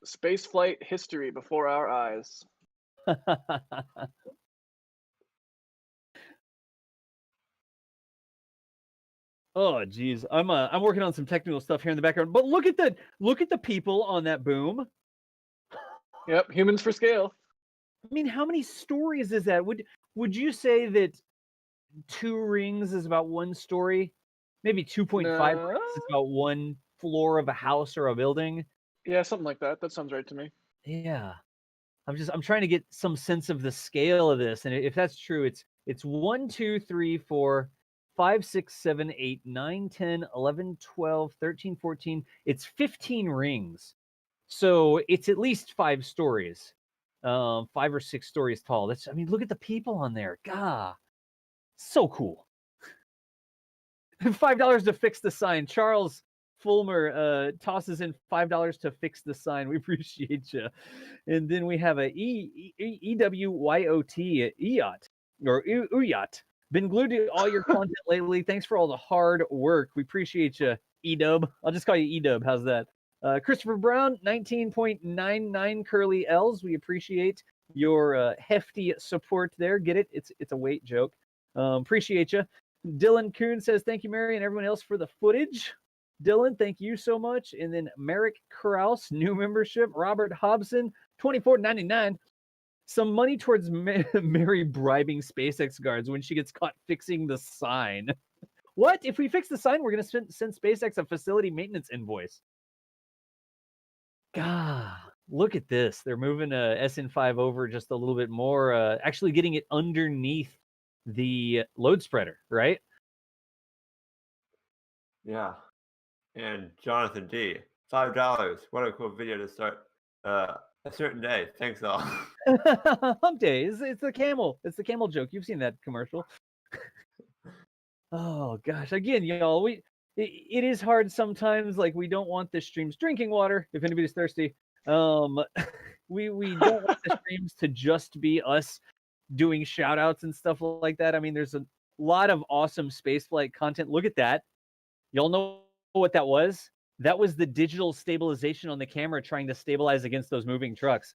spaceflight history before our eyes. Oh geez, I'm working on some technical stuff here in the background, but look at the people on that boom. Yep, humans for scale. I mean, how many stories is that? Would you say that 2 rings is about 1 story? Maybe 2.5 rings is about 1 floor of a house or a building? Yeah, something like that. That sounds right to me. Yeah. I'm trying to get some sense of the scale of this. And if that's true, it's 1, 2, 3, 4, 5, 6, 7, 8, 9, 10, 11, 12, 13, 14. It's 15 rings. So it's at least 5 stories. 5 or 6 stories tall. Look at the people on there. God. So cool. $5 to fix the sign. Charles Fulmer tosses in $5 to fix the sign. We appreciate you. And then we have a EWYOT EYOT or UYOT. Been glued to all your content lately. Thanks for all the hard work. We appreciate you, EDub. I'll just call you EDub. How's that? Christopher Brown, 19.99 curly L's. We appreciate your hefty support there. Get it? It's a weight joke. Appreciate you. Dylan Kuhn says, thank you, Mary, and everyone else for the footage. Dylan, thank you so much. And then Merrick Krause, new membership. Robert Hobson, $24.99. Some money towards Mary bribing SpaceX guards when she gets caught fixing the sign. What? If we fix the sign, we're going to send SpaceX a facility maintenance invoice. God, look at this. They're moving SN5 over just a little bit more, actually getting it underneath the load spreader, right? Yeah. And Jonathan D, $5. What a cool video to start a certain day. Thanks all. Hump day. It's the camel. It's the camel joke. You've seen that commercial. Oh gosh. Again, y'all, it is hard sometimes. Like, we don't want the streams drinking water. If anybody's thirsty, we don't want the streams to just be us doing shout outs and stuff like that. I mean, there's a lot of awesome spaceflight content. Look at that. Y'all know what that was? That was the digital stabilization on the camera trying to stabilize against those moving trucks.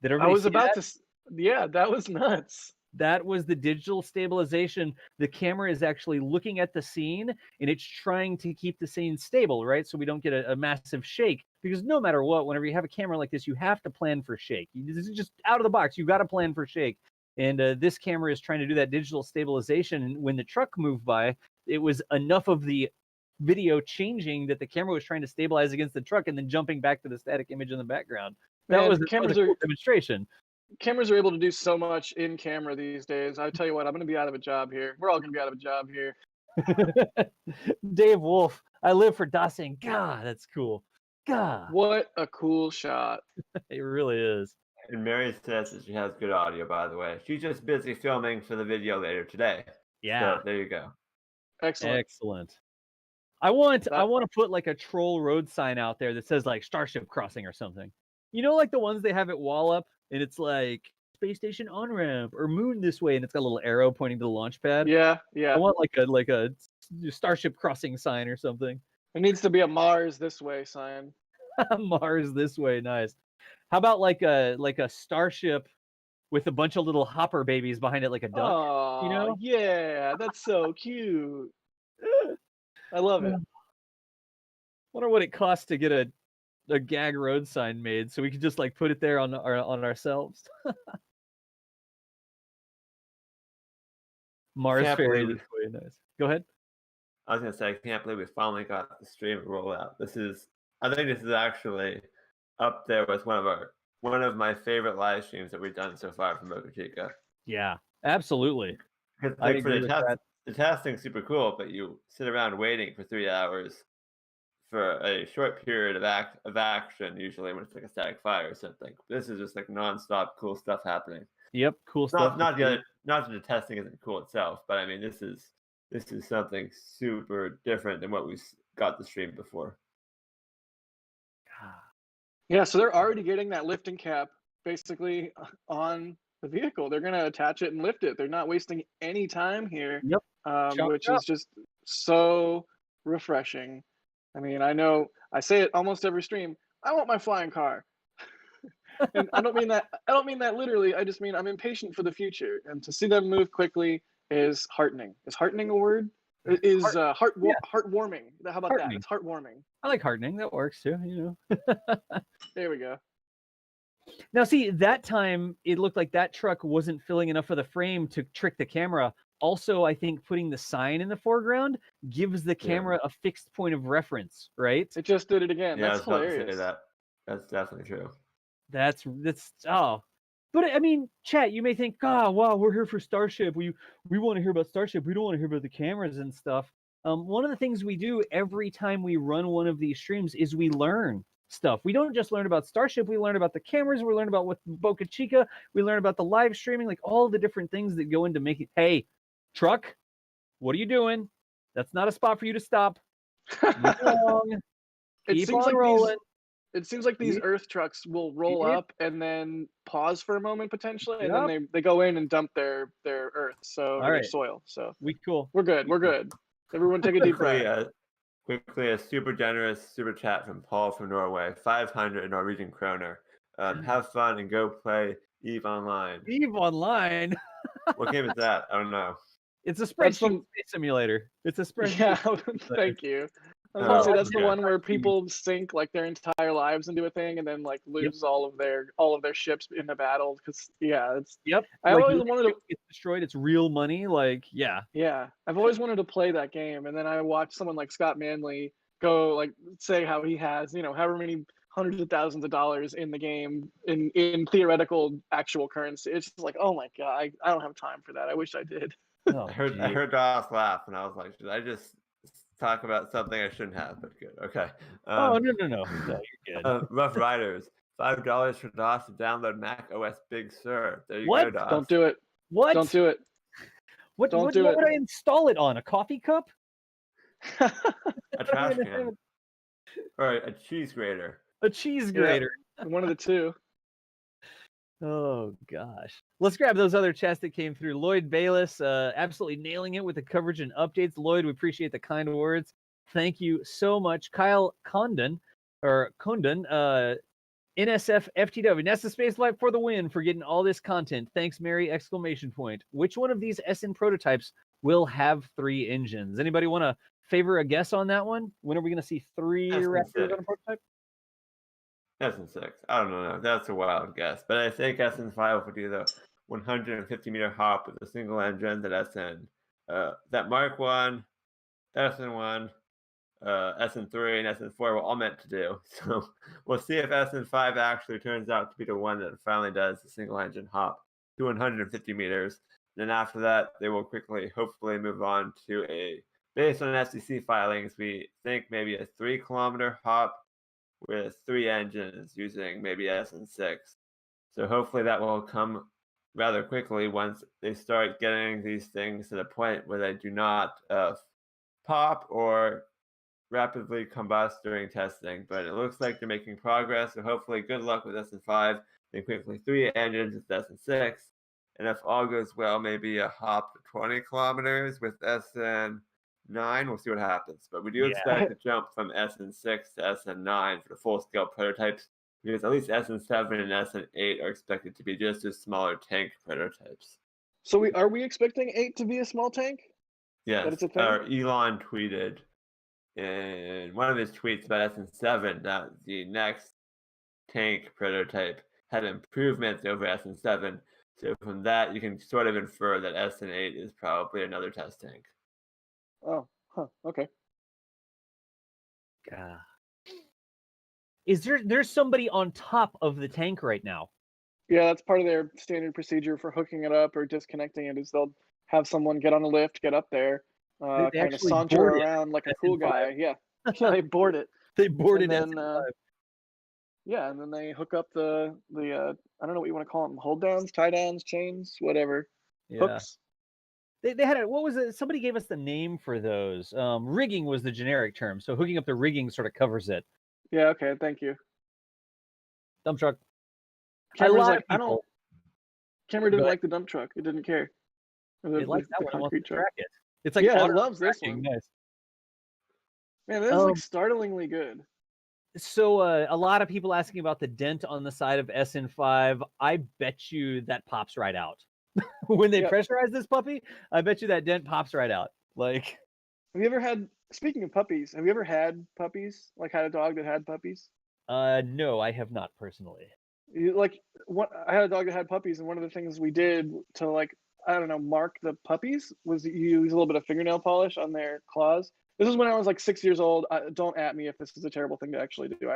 Did everybody I was see about that? to. Yeah, that was nuts. That was the digital stabilization. The camera is actually looking at the scene and it's trying to keep the scene stable, right? So we don't get a massive shake. Because no matter what, whenever you have a camera like this, you have to plan for shake. This is just out of the box. You've got to plan for shake. And this camera is trying to do that digital stabilization. And when the truck moved by, it was enough of the video changing that the camera was trying to stabilize against the truck and then jumping back to the static image in the background. That was a cool demonstration. Cameras are able to do so much in camera these days. I tell you what, I'm going to be out of a job here. We're all going to be out of a job here. Dave Wolf, I live for Dasing. God, that's cool. God. What a cool shot. It really is. And Mary says that she has good audio, by the way. She's just busy filming for the video later today. Yeah. So there you go. Excellent. I want to put like a troll road sign out there that says like Starship Crossing or something. You know, like the ones they have at Wallops, and it's like space station on ramp or moon this way, and it's got a little arrow pointing to the launch pad. Yeah. I want like a Starship Crossing sign or something. It needs to be a Mars this way sign. Mars this way, nice. How about like a starship with a bunch of little hopper babies behind it, like a duck? Oh, you know? Yeah, that's so cute. I love it. Wonder what it costs to get a gag road sign made so we could just like put it there on ourselves. Mars Ferry this way, nice. Go ahead. I was gonna say, I can't believe we finally got the stream rollout. I think this is actually up there with one of my favorite live streams that we've done so far from Boca Chica. Yeah, absolutely. Like, for the testing's super cool, but you sit around waiting for 3 hours for a short period of action, usually when it's like a static fire or something. This is just like nonstop cool stuff happening. Yep, cool stuff. Not that the testing isn't cool itself, but I mean this is something super different than what we got the stream before. Yeah, so they're already getting that lifting cap basically on the vehicle. They're going to attach it and lift it. They're not wasting any time here. Yep. Which is just so refreshing. I mean, I know I say it almost every stream. I want my flying car. And I don't mean that literally. I just mean I'm impatient for the future, and to see them move quickly is heartening. Is heartening a word? It is heartwarming. How about that? It's heartwarming. I like heartening. That works too, you know. There we go. Now, see, that time it looked like that truck wasn't filling enough of the frame to trick the camera. Also, I think putting the sign in the foreground gives the camera a fixed point of reference, right? It just did it again. Yeah, That's hilarious. That's definitely true. That's but I mean, chat, you may think, wow, we're here for Starship. We want to hear about Starship. We don't want to hear about the cameras and stuff. One of the things we do every time we run one of these streams is we learn stuff. We don't just learn about Starship. We learn about the cameras. We learn about what Boca Chica. We learn about the live streaming, like all the different things that go into making. Hey, truck, what are you doing? That's not a spot for you to stop. Move along. It Keep seems on like rolling. It seems like these Yep. Earth trucks will roll Yep. up and then pause for a moment potentially, and Yep. then they go in and dump their Earth, so All or their right. soil. So We cool. we're good. We're good. Everyone, take a deep breath. Quickly, a super generous super chat from Paul from Norway, 500 Norwegian kroner. Have fun and go play Eve Online. Eve Online. What game is that? I don't know. It's a That's spreadsheet space simulator. It's a spreadsheet. Yeah, simulator. thank you. I was Oh, gonna say that's the okay. one where people sink like their entire lives into a thing and then like lose all of their ships in a battle. Because it's Yep. I like, always your wanted to ship gets destroyed. It's real money. Like, yeah. Yeah, I've always wanted to play that game, and then I watched someone like Scott Manley go like say how he has however many hundreds of thousands of dollars in the game in theoretical actual currency. It's just like, oh my god, I don't have time for that. I wish I did. Oh, I heard Doss laugh, and I was like, should I just talk about something I shouldn't have? But good. Okay. Oh, no. No, you're good. Rough Riders. $5 for DOS to download Mac OS Big Sur. There you What? go, DOS. Don't do it. What? Don't do it. What would I install it on? A coffee cup? A trash can. Or a cheese grater. A cheese grater. One of the two. Oh gosh. Let's grab those other chats that came through. Lloyd Bayless, absolutely nailing it with the coverage and updates. Lloyd, we appreciate the kind words. Thank you so much. Kyle Condon, NSF FTW, NASASpaceflight for the win for getting all this content. Thanks, Mary! ! Which one of these SN prototypes will have 3 engines? Anybody want to favor a guess on that one? When are we going to see 3 Raptors on a prototype? SN6. I don't know. That's a wild guess. But I think SN5 will do the 150-meter hop with a single engine that SN. That Mark 1, SN1, SN3, and SN4 were all meant to do. So we'll see if SN5 actually turns out to be the one that finally does the single engine hop to 150 meters. Then after that, they will quickly, hopefully, move on to based on SEC filings, we think maybe a 3-kilometer hop with 3 engines using maybe SN6. So hopefully that will come rather quickly once they start getting these things to the point where they do not pop or rapidly combust during testing. But it looks like they're making progress, so hopefully good luck with SN5. Then quickly 3 engines with SN6. And if all goes well, maybe a hop to 20 kilometers with SN9. We'll see what happens. But we do expect to jump from SN6 to SN9 for the full-scale prototypes, because at least SN7 and SN8 are expected to be just as smaller tank prototypes. So are we expecting 8 to be a small tank? Yes. That it's a thing? Elon tweeted in one of his tweets about SN7 that the next tank prototype had improvements over SN7. So from that, you can sort of infer that SN8 is probably another test tank. Oh, okay. Is there's somebody on top of the tank right now? Yeah, that's part of their standard procedure for hooking it up or disconnecting it. Is they'll have someone get on a lift, get up there, They kind of actually saunter board it around like a at cool SN5. guy. Yeah, they board it. They boarded And SN5. Yeah, and then they hook up the I don't know what you want to call them, hold downs, tie downs, chains, whatever, hooks. They had what was it? Somebody gave us the name for those. Rigging was the generic term, so hooking up the rigging sort of covers it. Yeah, okay, thank you. Dump truck. Cameron's like, Cameron didn't like the dump truck. It didn't care. It likes that one. It wants to track it. It's like it loves this one. Nice. Man, this is like startlingly good. So a lot of people asking about the dent on the side of SN5. I bet you that pops right out. When they pressurize this puppy, I bet you that dent pops right out. Like, have you ever had, speaking of puppies, have you ever had puppies? Like had a dog that had puppies? No, I have not personally. I had a dog that had puppies, and one of the things we did to mark the puppies was you use a little bit of fingernail polish on their claws. This is when I was like 6 years old. Don't at me if this is a terrible thing to actually do.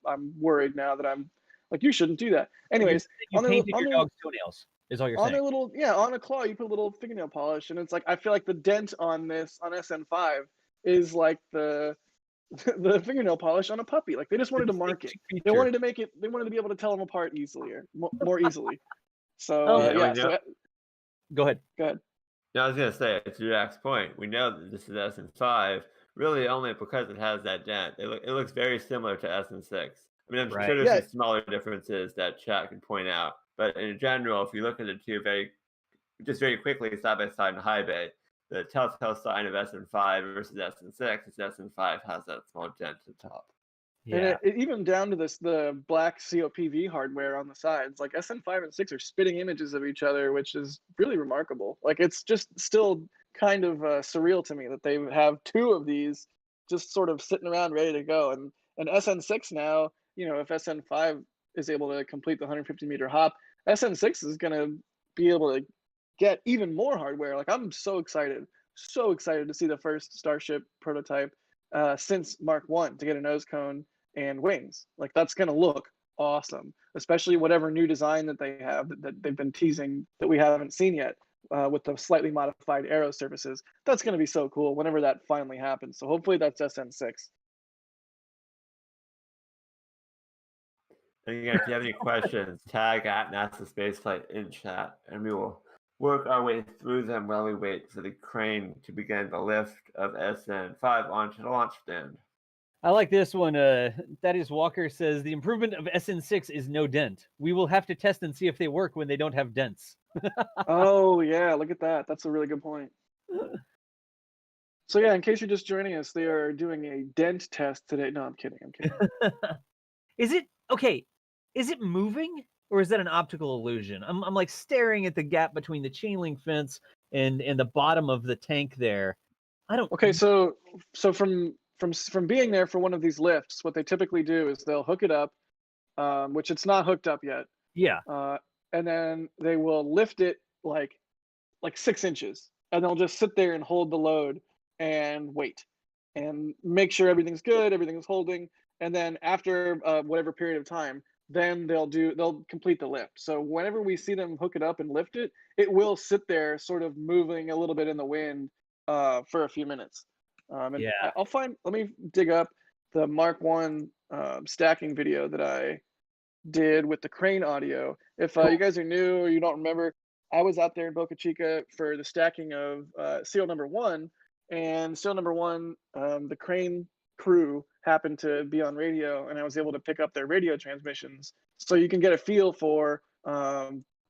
I'm worried now that I'm like, you shouldn't do that. Anyways, you painted your dog's toenails. Is all you're saying. On a claw, you put a little fingernail polish, and it's like I feel like the dent on SN5 is like the fingernail polish on a puppy. Like they just wanted to mark it. They wanted to make it. They wanted to be able to tell them apart easily, or more easily. So go ahead. Go ahead. I was gonna say, to Jack's point, we know that this is SN5 really only because it has that dent. It looks very similar to SN6. I mean, I'm Right. sure there's Yeah. some smaller differences that chat can point out, but in general, if you look at the two very quickly side by side in high bay, the telltale sign of SN5 versus SN6 is SN5 has that small dent at the top. And Yeah. even down to the black COPV hardware on the sides, like SN5 and 6 are spitting images of each other, which is really remarkable. Like it's just still kind of surreal to me that they have two of these just sort of sitting around ready to go. And SN6 now, if SN5 is able to complete the 150-meter hop, SN6 is going to be able to get even more hardware. Like I'm so excited to see the first Starship prototype since Mark 1 to get a nose cone and wings. Like that's going to look awesome, especially whatever new design that they have that they've been teasing that we haven't seen yet with the slightly modified aero surfaces. That's going to be so cool whenever that finally happens. So hopefully that's SN6. And again, if you have any questions, tag at NASASpaceflight in chat, and we will work our way through them while we wait for the crane to begin the lift of SN5 onto the launch stand. I like this one. Thaddeus Walker says the improvement of SN6 is no dent. We will have to test and see if they work when they don't have dents. Oh yeah, look at that. That's a really good point. So yeah, in case you're just joining us, they are doing a dent test today. No, I'm kidding. Is it okay? Is it moving or is that an optical illusion? I'm like staring at the gap between the chain link fence and the bottom of the tank there. I don't. Okay, so from being there for one of these lifts, what they typically do is they'll hook it up, which it's not hooked up yet, Yeah. and then they will lift it like 6 inches, and they'll just sit there and hold the load and wait and make sure everything's good, everything's holding, and then after whatever period of time, then they'll complete the lift. So whenever we see them hook it up and lift it, it will sit there sort of moving a little bit in the wind for a few minutes. And Yeah. let me dig up the Mark 1 stacking video that I did with the crane audio. If you guys are new or you don't remember, I was out there in Boca Chica for the stacking of seal number 1, and seal number 1, the crane crew happened to be on radio, and I was able to pick up their radio transmissions, so you can get a feel for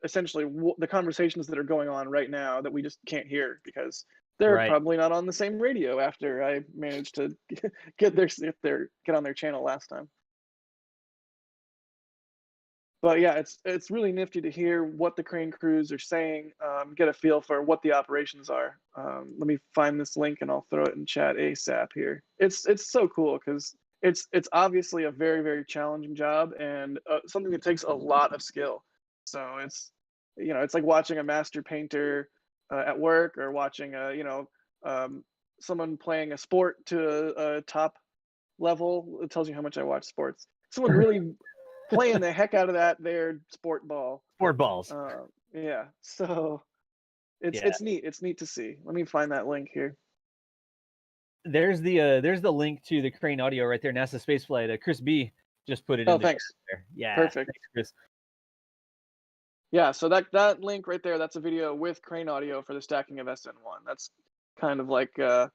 essentially the conversations that are going on right now that we just can't hear because they're Right. probably not on the same radio after I managed to get on their channel last time. But yeah, it's really nifty to hear what the crane crews are saying, get a feel for what the operations are. Let me find this link and I'll throw it in chat ASAP here. It's so cool because it's obviously a very, very challenging job and something that takes a lot of skill. So it's it's like watching a master painter at work or watching someone playing a sport to a top level. It tells you how much I watch sports. Someone really playing the heck out of their sport ball. Sport balls. Yeah. So it's neat. It's neat to see. Let me find that link here. There's the link to the crane audio right there. NASA spaceflight. Chris B just put it in the thanks. chat there. Yeah. Perfect. Thanks, Chris. Yeah, so that link right there, that's a video with crane audio for the stacking of SN1. That's kind of like to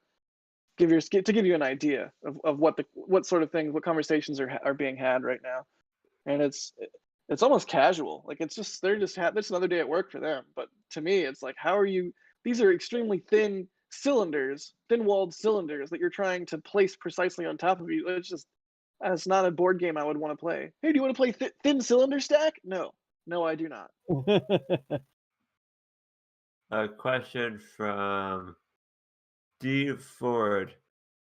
give you an idea of what sort of things, what conversations are being had right now. And it's almost casual. Like it's just this another day at work for them. But to me, it's like, these are extremely thin walled cylinders that you're trying to place precisely on top of you. It's not a board game I would want to play. Hey, do you want to play thin cylinder stack? No, I do not. A question from D. Ford.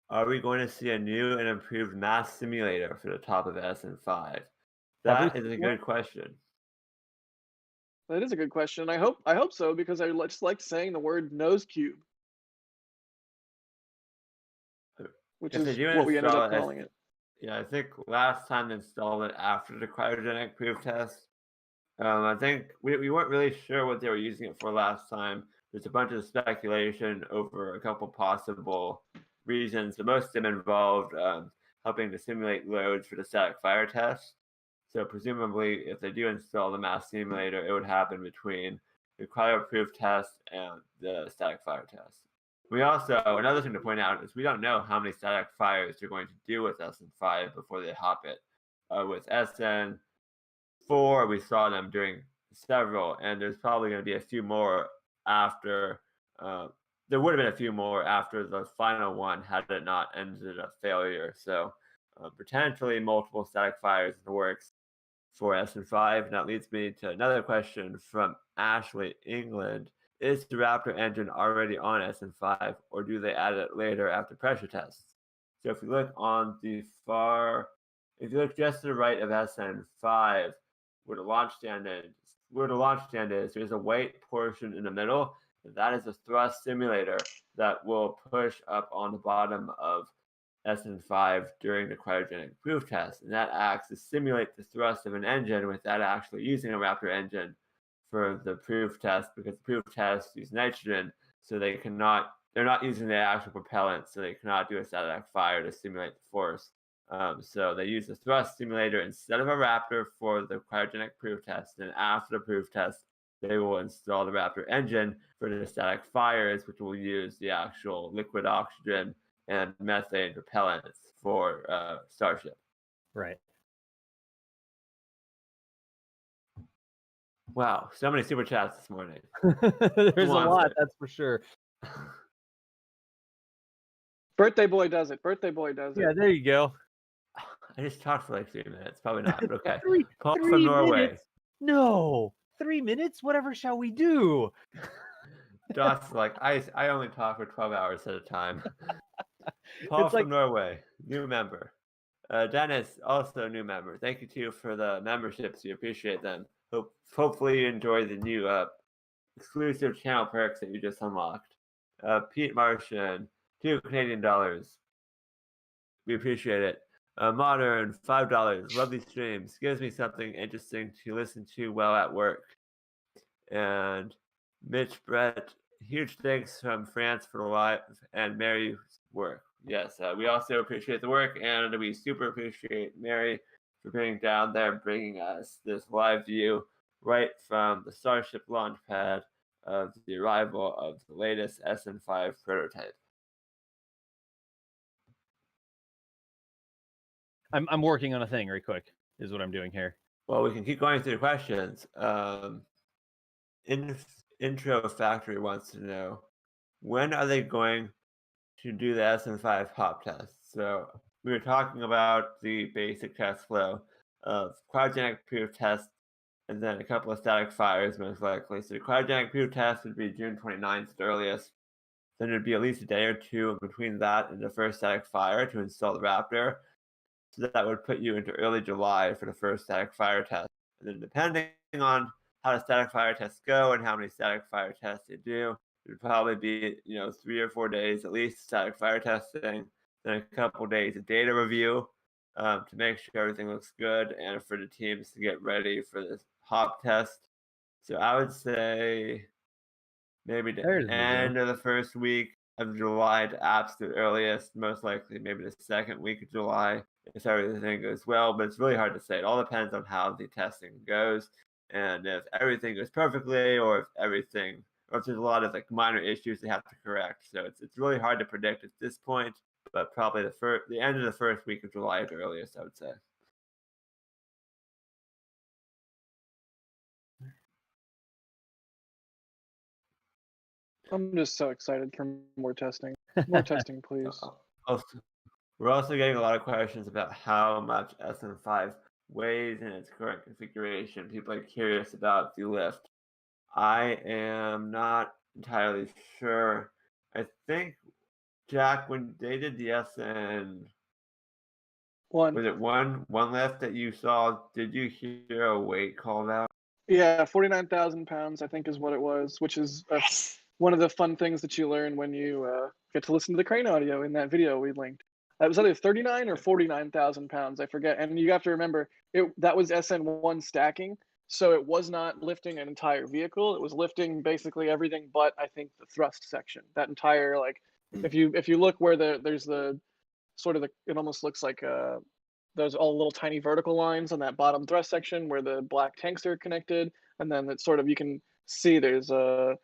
Are we going to see a new and improved mass simulator for the top of SN5? That is a good question. That is a good question. I hope so, because I just like saying the word nose cube, which is what we ended up calling it. Yeah, I think last time they installed it after the cryogenic proof test. I think we weren't really sure what they were using it for last time. There's a bunch of speculation over a couple possible reasons. The most of them involved helping to simulate loads for the static fire test. So presumably, if they do install the mass simulator, it would happen between the cryo-proof test, and the static fire test. We also, another thing to point out is we don't know how many static fires they're going to do with SN5 before they hop it. With SN4, we saw them doing several, and there's probably going to be a few more after. There would have been a few more after the final one had it not ended a failure. So potentially multiple static fires in the works for SN5. And that leads me to another question from Ashley, England. Is the Raptor engine already on SN5, or do they add it later after pressure tests? So if you look on the if you look just to the right of SN5, where the launch stand is, there's a white portion in the middle. That is a thrust simulator that will push up on the bottom of SN5 during the cryogenic proof test, and that acts to simulate the thrust of an engine without actually using a Raptor engine for the proof test, because the proof test uses nitrogen, so they're not using the actual propellant, so they cannot do a static fire to simulate the force. So they use a thrust simulator instead of a Raptor for the cryogenic proof test, and after the proof test, they will install the Raptor engine for the static fires, which will use the actual liquid oxygen and methane propellants for Starship. Right. Wow, so many super chats this morning. There's a lot, that's for sure. Birthday boy does it. Birthday boy does it. Yeah, there you go. I just talked for like 3 minutes. Probably not, but okay. Paul three from Norway. minutes? No, 3 minutes? Whatever shall we do? Dot's like, I only talk for 12 hours at a time. Paul It's from like- Norway, new member. Dennis, also new member. Thank you too for the memberships. We appreciate them. Hopefully you enjoy the new exclusive channel perks that you just unlocked. Pete Martian, $2 Canadian. We appreciate it. Modern, $5. Love these streams. Gives me something interesting to listen to while at work. And Mitch Brett, huge thanks from France for the live and Mary's work. Yes, we also appreciate the work, and we super appreciate Mary for being down there, bringing us this live view right from the Starship launch pad of the arrival of the latest SN5 prototype. I'm working on a thing right quick, is what I'm doing here. Well, we can keep going through the questions. Intro Factory wants to know, when are they going to do the SN5 hop test? So we were talking about the basic test flow of cryogenic proof test and then a couple of static fires most likely. So the cryogenic proof test would be June 29th at the earliest. Then it'd be at least a day or two between that and the first static fire to install the Raptor. So that would put you into early July for the first static fire test. And then depending on how the static fire tests go and how many static fire tests they do, it would probably be 3 or 4 days at least static fire testing, then a couple days of data review to make sure everything looks good and for the teams to get ready for this hop test. So I would say maybe the end of the first week of July to absolute earliest, most likely maybe the second week of July if everything goes well, but it's really hard to say. It all depends on how the testing goes and if everything goes perfectly or if there's a lot of minor issues they have to correct. So it's really hard to predict at this point, but probably the end of the first week of July at the earliest, I would say. I'm just so excited for more testing. More testing, please. We're also getting a lot of questions about how much SN5 weighs in its current configuration. People are curious about the lift. I am not entirely sure. I think, Jack, when they did the SN, was it one lift that you saw? Did you hear a weight called out? Yeah, 49,000 pounds, I think, is what it was, which is one of the fun things that you learn when you get to listen to the crane audio in that video we linked. That was either 39 or 49,000 pounds, I forget. And you have to remember, that was SN1 stacking, so it was not lifting an entire vehicle. It was lifting basically everything but, I think, the thrust section. That entire, if you look where there's the sort of it almost looks like those all little tiny vertical lines on that bottom thrust section where the black tanks are connected, and then it's sort of, you can see, there's a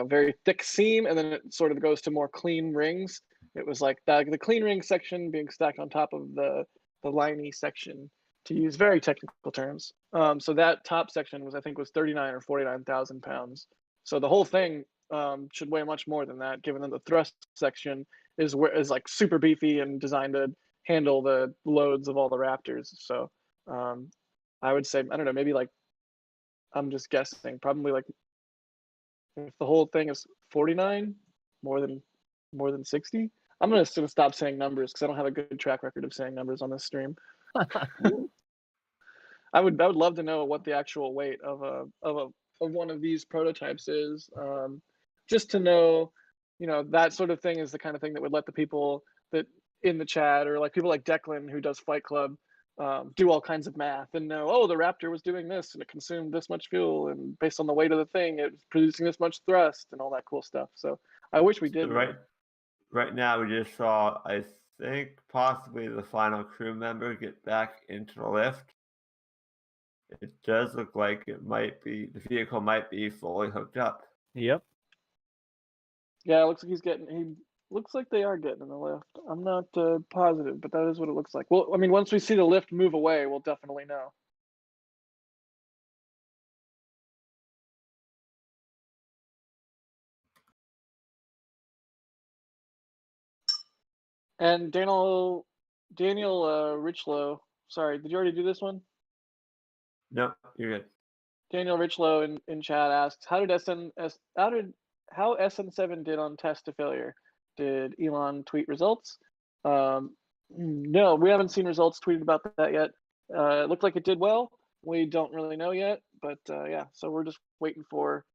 very thick seam, and then it sort of goes to more clean rings. It was like the clean ring section being stacked on top of the liney section, to use very technical terms. So that top section was, I think, was 39 or 49,000 pounds. So the whole thing should weigh much more than that, given that the thrust section is like super beefy and designed to handle the loads of all the Raptors. So I would say, I don't know, maybe like, I'm just guessing, probably like, if the whole thing is 49, more than 60. I'm gonna stop saying numbers because I don't have a good track record of saying numbers on this stream. I would love to know what the actual weight of one of these prototypes is, just to know, that sort of thing is the kind of thing that would let the people that in the chat, or like people like Declan who does Flight Club, do all kinds of math and know, oh, the Raptor was doing this and it consumed this much fuel, and based on the weight of the thing, it was producing this much thrust and all that cool stuff. So I wish we did. So right now we just saw, I think, possibly the final crew member get back into the lift. It does look like the vehicle might be fully hooked up. Yep. Yeah, it looks like looks like they are getting in the lift. I'm not positive, but that is what it looks like. Well, I mean, once we see the lift move away, we'll definitely know. And Daniel Richlow, sorry, did you already do this one? No, you're good. Daniel Richlow in chat asks, how SN7 did on test to failure? Did Elon tweet results? No, we haven't seen results tweeted about that yet. It looked like it did well. We don't really know yet, but yeah, so we're just waiting for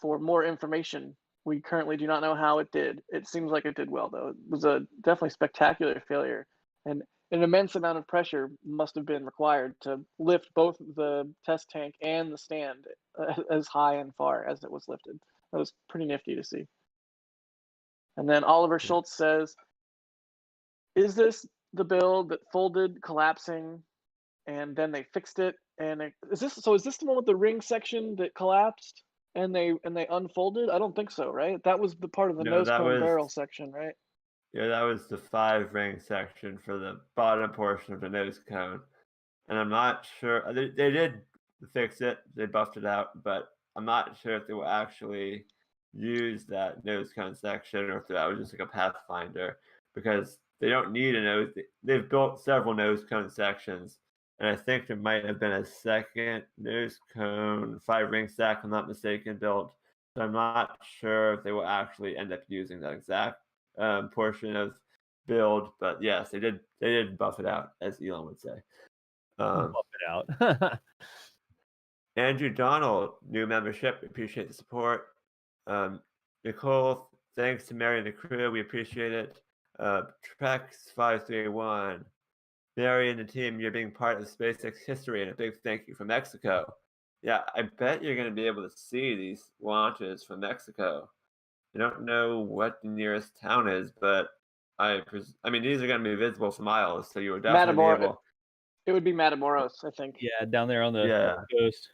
more information. We currently do not know how it did. It seems like it did well, though. It was a definitely spectacular failure, and an immense amount of pressure must have been required to lift both the test tank and the stand as high and far as it was lifted. That was pretty nifty to see. And then Oliver Schultz says, is this the build that folded, collapsing, and then they fixed it? And is this the one with the ring section that collapsed and they unfolded? I don't think so, right? That was the part of the nose cone barrel section, right? Yeah, that was the 5-ring section for the bottom portion of the nose cone. And I'm not sure, they did fix it, they buffed it out, but I'm not sure if they will actually use that nose cone section or if that was just like a pathfinder, because they don't need a nose. They've built several nose cone sections, and I think there might have been a second nose cone 5-ring stack, if I'm not mistaken, built. So I'm not sure if they will actually end up using that exact portion of build, but yes, they did buff it out, as Elon would say. Buff it out. Andrew Donald, new membership. Appreciate the support. Nicole, thanks to Mary and the crew. We appreciate it. Trex531, Mary and the team, you're being part of SpaceX history, and a big thank you from Mexico. Yeah, I bet you're going to be able to see these launches from Mexico. I don't know what the nearest town is, but I mean, these are going to be visible for miles, so you would definitely be able. It would be Matamoros, I think. Yeah, down there on the coast.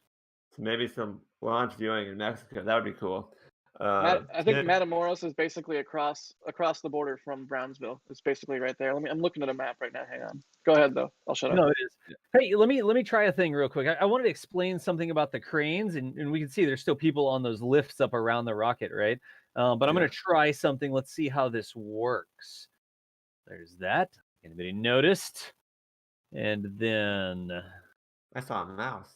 So maybe some launch viewing in Mexico. That would be cool. I think Matamoros is basically across the border from Brownsville. It's basically right there. I'm looking at a map right now. Hang on. Go ahead though. I'll shut up. No, it is. Hey, let me try a thing real quick. I wanted to explain something about the cranes, and we can see there's still people on those lifts up around the rocket, right? But I'm going to try something. Let's see how this works. There's that. Anybody noticed? And then I saw a mouse.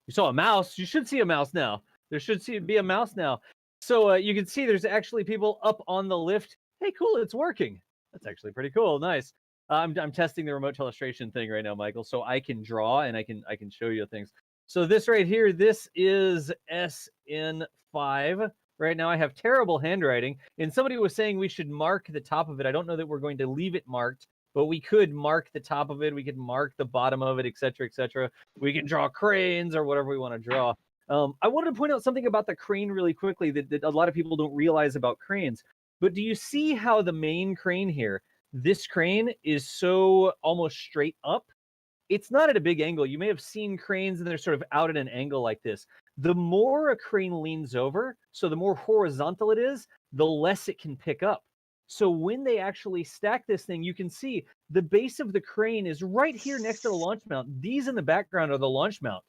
You saw a mouse? You should see a mouse now. There should be a mouse now. So you can see there's actually people up on the lift. Hey, cool, it's working. That's actually pretty cool. Nice. I'm testing the remote illustration thing right now, Michael, so I can draw and I can show you things. So this right here, this is SN5. Right now I have terrible handwriting, and somebody was saying we should mark the top of it. I don't know that we're going to leave it marked, but we could mark the top of it. We could mark the bottom of it, etc., etc. We can draw cranes or whatever we want to draw. I wanted to point out something about the crane really quickly that a lot of people don't realize about cranes. But do you see how the main crane here, this crane is so almost straight up? it's not at a big angle. You may have seen cranes and they're sort of out at an angle like this. The more a crane leans over, so the more horizontal it is, the less it can pick up. So when they actually stack this thing, you can see the base of the crane is right here next to the launch mount. These in the background are the launch mount.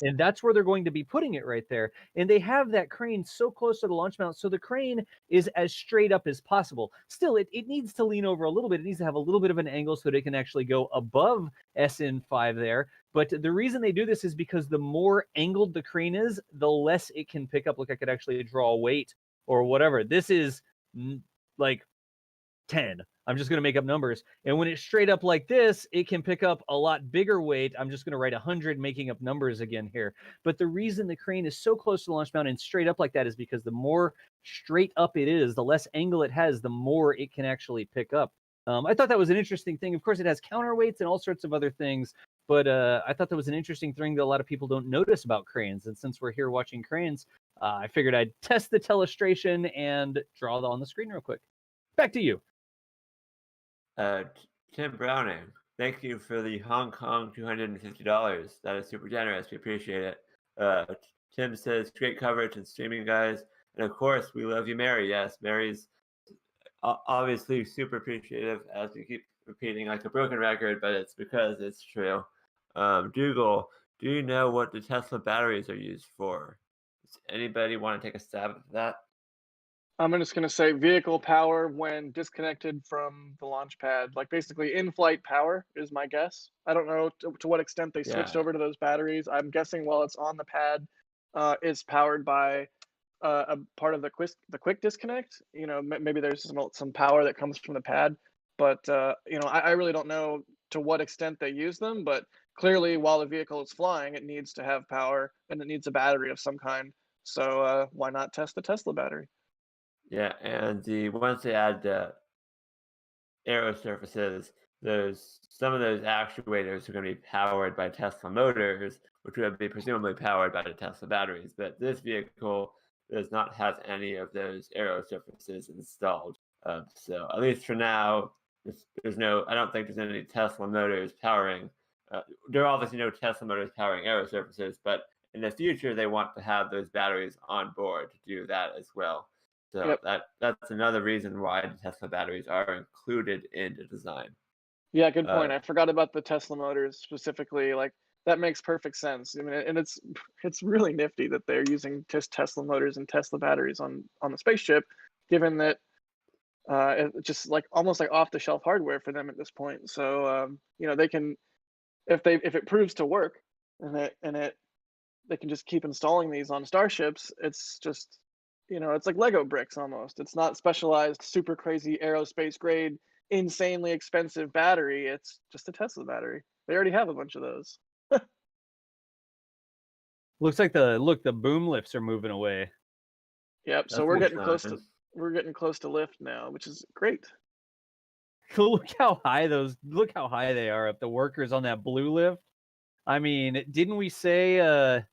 And that's where they're going to be putting it right there. And they have that crane so close to the launch mount, so the crane is as straight up as possible. Still, it needs to lean over a little bit. It needs to have a little bit of an angle so that it can actually go above SN5 there. But the reason they do this is because the more angled the crane is, the less it can pick up. Look, I could actually draw a weight or whatever. This is like 10. I'm just going to make up numbers. And when it's straight up like this, it can pick up a lot bigger weight. I'm just going to write 100, making up numbers again here. But the reason the crane is so close to the launch mount and straight up like that is because the more straight up it is, the less angle it has, the more it can actually pick up. I thought that was an interesting thing. Of course, it has counterweights and all sorts of other things. But I thought that was an interesting thing that a lot of people don't notice about cranes. And since we're here watching cranes, I figured I'd test the telestration and draw it on the screen real quick. Back to you. Tim Browning, thank you for the Hong Kong $250. That is super generous. We appreciate it. Tim says, great coverage and streaming, guys. And of course, we love you, Mary. Yes, Mary's obviously super appreciative, as we keep repeating like a broken record, but it's because it's true. Dougal, do you know what the Tesla batteries are used for? Does anybody want to take a stab at that? I'm just going to say vehicle power when disconnected from the launch pad. Like basically in-flight power is my guess. I don't know to what extent they switched over to those batteries. I'm guessing while it's on the pad, it's powered by a part of the quick disconnect. You know, maybe there's some power that comes from the pad. But, you know, I really don't know to what extent they use them. But clearly, while the vehicle is flying, it needs to have power and it needs a battery of some kind. So why not test the Tesla battery? Yeah, and once they add the aero surfaces, some of those actuators are going to be powered by Tesla motors, which would be presumably powered by the Tesla batteries. But this vehicle does not have any of those aero surfaces installed. So at least for now, I don't think there's any Tesla motors powering. There are obviously no Tesla motors powering aero surfaces, but in the future they want to have those batteries on board to do that as well. So that's another reason why the Tesla batteries are included in the design. Yeah, good point. I forgot about the Tesla motors specifically. Like that makes perfect sense. I mean, and it's really nifty that they're using just Tesla motors and Tesla batteries on the spaceship, given that it's just like almost like off the shelf hardware for them at this point. So you know, they can if it proves to work and they can just keep installing these on starships. It's just, you know, it's like Lego bricks almost. It's not specialized, super crazy aerospace grade, insanely expensive battery. It's just a Tesla battery. They already have a bunch of those. Looks like the boom lifts are moving away. Yep. So we're getting close to lift now, which is great. Look how high they are up. The workers on that blue lift. I mean, didn't we say that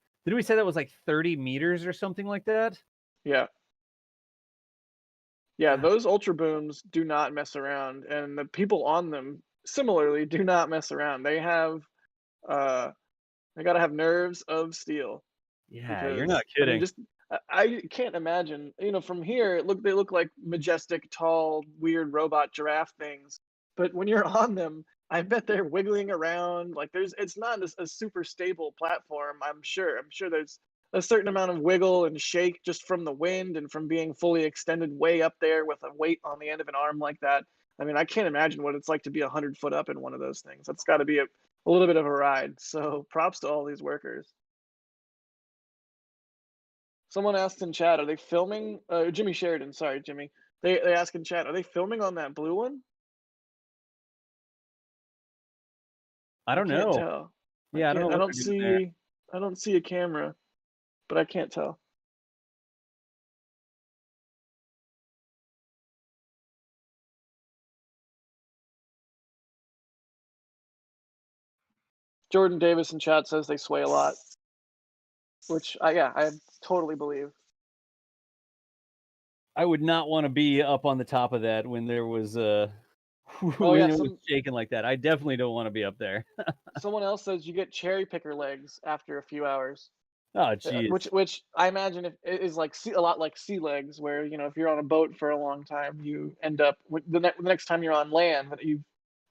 was like 30 meters or something like that? Yeah. Yeah, those ultra booms do not mess around, and the people on them similarly do not mess around. They have they gotta have nerves of steel. Yeah, you're not kidding. I mean, I can't imagine, you know, from here they look like majestic, tall, weird robot giraffe things. But when you're on them, I bet they're wiggling around. Like it's not a super stable platform, I'm sure. I'm sure there's a certain amount of wiggle and shake just from the wind and from being fully extended way up there with a weight on the end of an arm like that. I mean, I can't imagine what it's like to be 100 foot up in one of those things. That's got to be a little bit of a ride. So props to all these workers. Someone asked in chat, are they filming? Jimmy Sheridan, sorry, Jimmy. They ask in chat, are they filming on that blue one? I don't know. Tell. Yeah, I don't know. I don't see a camera, but I can't tell. Jordan Davis in chat says they sway a lot, which I totally believe. I would not want to be up on the top of that when there was Oh, when yeah, it was shaking like that. I definitely don't want to be up there. someone else says you get cherry picker legs after a few hours. Oh, jeez. Which I imagine is like a lot like sea legs, where if you're on a boat for a long time, you end up the next time you're on land, that you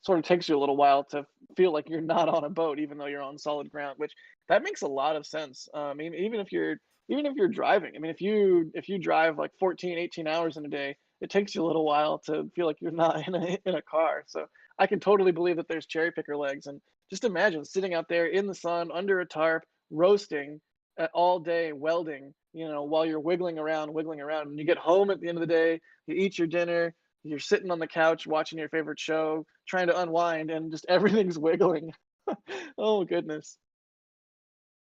sort of takes you a little while to feel like you're not on a boat, even though you're on solid ground. Which that makes a lot of sense. I mean, even if you're driving, I mean, if you drive like 14, 18 hours in a day, it takes you a little while to feel like you're not in a car. So I can totally believe that there's cherry picker legs, and just imagine sitting out there in the sun under a tarp, roasting all day, welding, while you're wiggling around. And you get home at the end of the day, you eat your dinner, you're sitting on the couch watching your favorite show, trying to unwind, and just everything's wiggling. Oh goodness.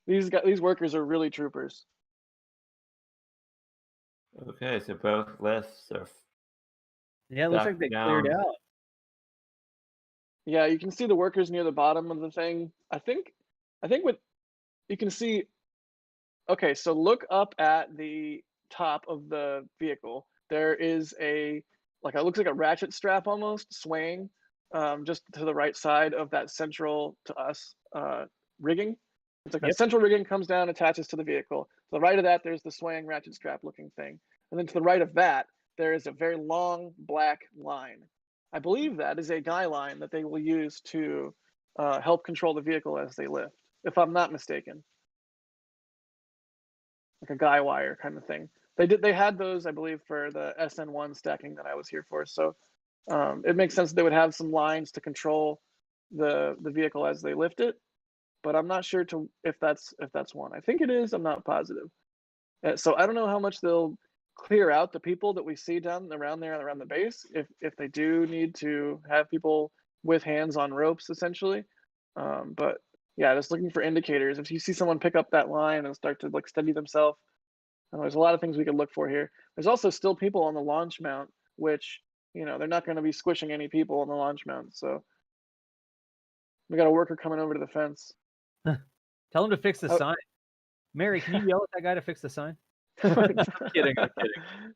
These workers are really troopers. Okay, so both lists are Yeah, it looks like they cleared down. out. Yeah, you can see the workers near the bottom of the thing. I think what you can see. Okay, so look up at the top of the vehicle. There is it looks like a ratchet strap almost swaying, just to the right side of that central to us rigging. It's like that central rigging comes down, attaches to the vehicle. To the right of that, there's the swaying ratchet strap looking thing. And then to the right of that, there is a very long black line. I believe that is a guy line that they will use to help control the vehicle as they lift, if I'm not mistaken. Like a guy wire kind of thing. They had those, I believe, for the SN1 stacking that I was here for. So it makes sense that they would have some lines to control the vehicle as they lift it, but I'm not sure if that's one. I think it is. I'm not positive. So I don't know how much they'll clear out the people that we see down around there around the base, if they do need to have people with hands on ropes, essentially. But yeah, just looking for indicators. If you see someone pick up that line and start to steady themselves, there's a lot of things we could look for here. There's also still people on the launch mount, which they're not going to be squishing any people on the launch mount. So we got a worker coming over to the fence. Tell him to fix the sign. Mary, can you yell at that guy to fix the sign? I'm kidding.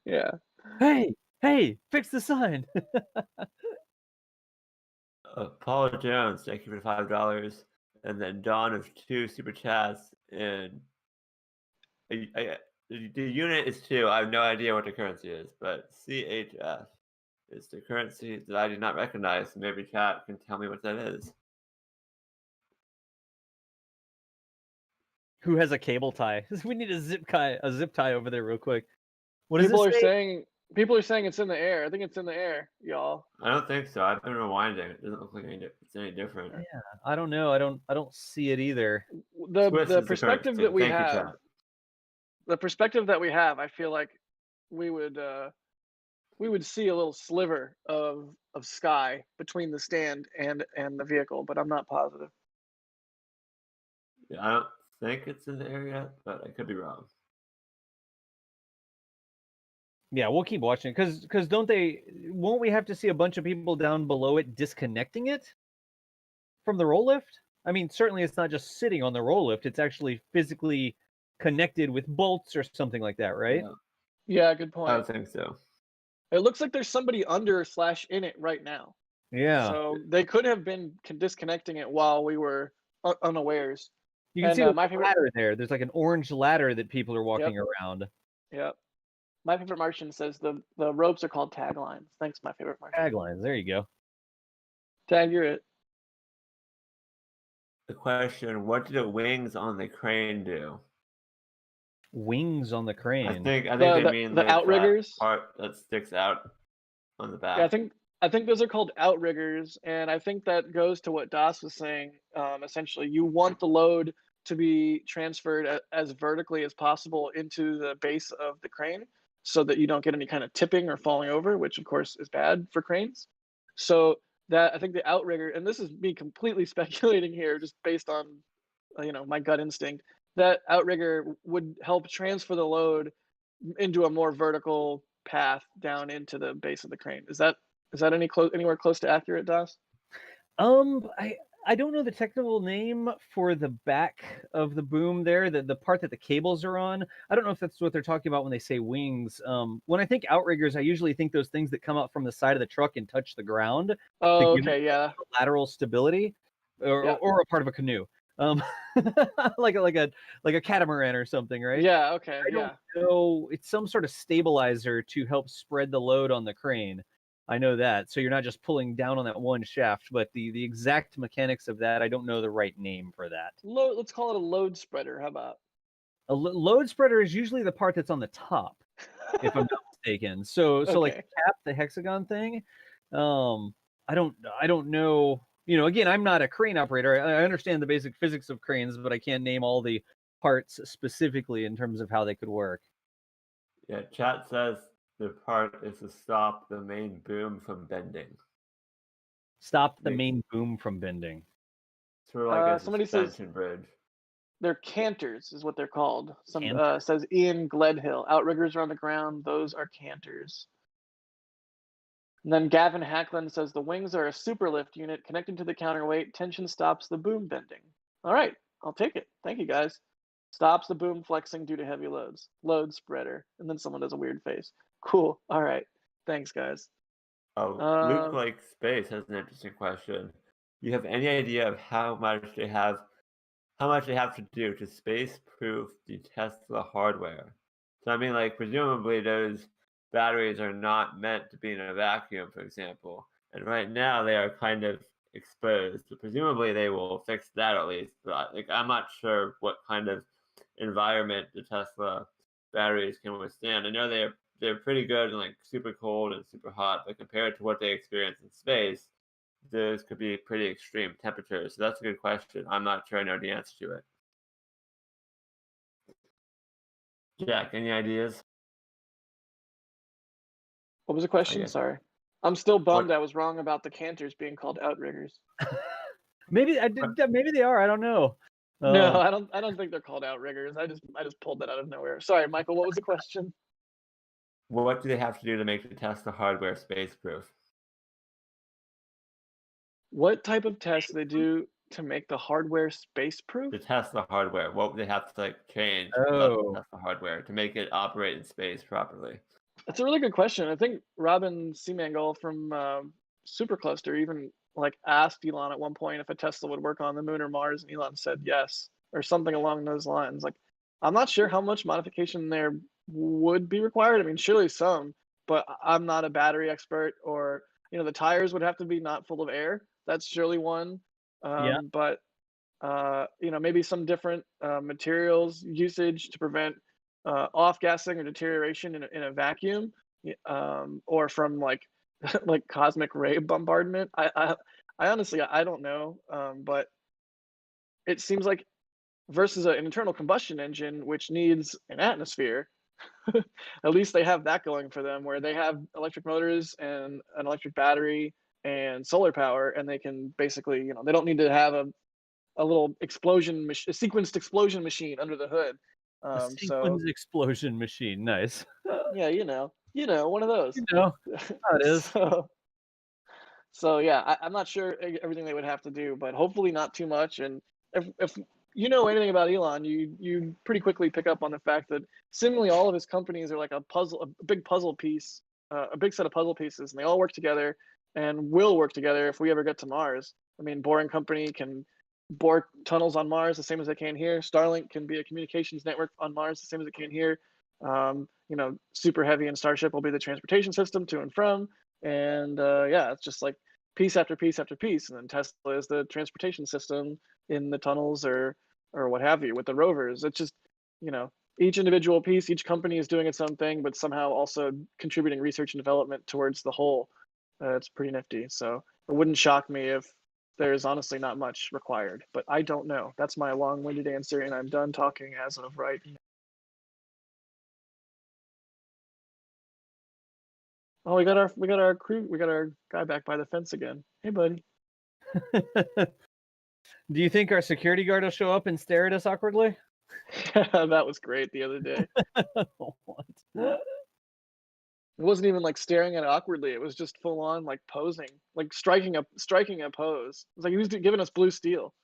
Yeah. Hey, fix the sign. Paul Jones, thank you for $5, and then Dawn of 2 super chats. And the unit is 2. I have no idea what the currency is, but CHF is the currency that I did not recognize. Maybe chat can tell me what that is. Who has a cable tie? We need a zip tie over there real quick. What People are saying it's in the air. I think it's in the air, y'all. I don't think so. I've been rewinding. It doesn't look like it's any different. Yeah, I don't know. I don't see it either. The perspective that we have, the perspective that we have, I feel like we would see a little sliver of sky between the stand and the vehicle, but I'm not positive. Yeah, I don't think it's in the air yet, but I could be wrong. Yeah, we'll keep watching because won't we have to see a bunch of people down below it disconnecting it from the roll lift? I mean, certainly it's not just sitting on the roll lift, it's actually physically connected with bolts or something like that, right? Yeah, good point. I would think so. It looks like there's somebody under/in it right now. Yeah. So they could have been disconnecting it while we were unawares. You can see the ladder there. There's like an orange ladder that people are walking around. Yep. My favorite Martian says the ropes are called taglines. Thanks, my favorite Martian. Taglines. There you go. Tag, you're it. The question: what do the wings on the crane do? Wings on the crane. I think they mean the outriggers part that sticks out on the back. Yeah, I think those are called outriggers, and I think that goes to what Das was saying. Essentially, you want the load to be transferred as vertically as possible into the base of the crane, so that you don't get any kind of tipping or falling over, which of course is bad for cranes. So that I think the outrigger, and this is me completely speculating here, just based on my gut instinct, that outrigger would help transfer the load into a more vertical path down into the base of the crane. Is that anywhere close to accurate, Das? I don't know the technical name for the back of the boom there, the part that the cables are on. I don't know if that's what they're talking about when they say wings. When I think outriggers, I usually think those things that come out from the side of the truck and touch the ground to Oh, give it okay, yeah. lateral stability, Yeah. or a part of a canoe, um, like a catamaran or something, right? Yeah, okay, I don't yeah. know. It's some sort of stabilizer to help spread the load on the crane. I know that. So you're not just pulling down on that one shaft, but the exact mechanics of that, I don't know the right name for that. Let's call it a load spreader. How about? A load spreader is usually the part that's on the top, if I'm not mistaken. So like Okay. the cap, the hexagon thing, um, I don't know. You know, again, I'm not a crane operator. I understand the basic physics of cranes, but I can't name all the parts specifically in terms of how they could work. Yeah, chat says the part is to stop the main boom from bending. Stop the Makes- main boom from bending. Sort of like a Somebody says suspension bridge. they're canters, is what they're called. Canters? Says Ian Gledhill. Outriggers are on the ground. Those are canters. And then Gavin Hackland says the wings are a superlift unit connected to the counterweight. Tension stops the boom bending. All right, I'll take it. Thank you, guys. Stops the boom flexing due to heavy loads. Load spreader. And then someone does a weird face. Cool. All right. Thanks, guys. Luke Like Space has an interesting question. You have any idea of how much they have to do to space-proof the Tesla hardware? So I mean, like presumably those batteries are not meant to be in a vacuum, for example, and right now they are kind of exposed. So presumably they will fix that at least. But like I'm not sure what kind of environment the Tesla batteries can withstand. I know they're pretty good in like super cold and super hot, but compared to what they experience in space, those could be pretty extreme temperatures. So that's a good question. I'm not sure I know the answer to it. Jack, any ideas? What was the question? guess- Sorry. I'm still bummed What- I was wrong about the canters being called outriggers. Maybe I did. Maybe they are. I don't know. No, I don't think they're called outriggers. I just pulled that out of nowhere. Sorry, Michael, what was the question? What do they have to do to make the Tesla hardware space-proof? What type of tests do they do to make the hardware space proof? The Tesla hardware. What would they have to like change about Oh. the Tesla hardware to make it operate in space properly? That's a really good question. I think Robin Seamangle from Supercluster even like asked Elon at one point if a Tesla would work on the moon or Mars, and Elon said yes, or something along those lines. Like, I'm not sure how much modification there would be required. I mean, surely some, but I'm not a battery expert, or the tires would have to be not full of air. That's surely one. Yeah. But maybe some different materials usage to prevent off-gassing or deterioration in a vacuum, or from like like cosmic ray bombardment. I honestly I don't know, but it seems like versus an internal combustion engine, which needs an atmosphere, at least they have that going for them, where they have electric motors and an electric battery and solar power, and they can basically, they don't need to have a little explosion, a sequenced explosion machine under the hood. A sequence explosion machine. Nice. Yeah, one of those. How it is. So yeah, I'm not sure everything they would have to do, but hopefully not too much. And if you know anything about Elon, you pretty quickly pick up on the fact that seemingly all of his companies are like a big puzzle piece, a big set of puzzle pieces, and they all work together and will work together if we ever get to Mars. I mean, Boring Company can bore tunnels on Mars the same as they can here. Starlink can be a communications network on Mars the same as it can here. Super Heavy and Starship will be the transportation system to and from. And it's just like piece after piece after piece. And then Tesla is the transportation system in the tunnels or what have you with the rovers. It's just, each individual piece, each company is doing its own thing, but somehow also contributing research and development towards the whole. It's pretty nifty. So it wouldn't shock me if there's honestly not much required, but I don't know. That's my long-winded answer, and I'm done talking as of right now. Oh, we got our crew, we got our guy back by the fence again. Hey, buddy. Do you think our security guard will show up and stare at us awkwardly? That was great the other day. What? It wasn't even like staring at it awkwardly. It was just full on like posing, like striking a pose. It's like he was giving us blue steel.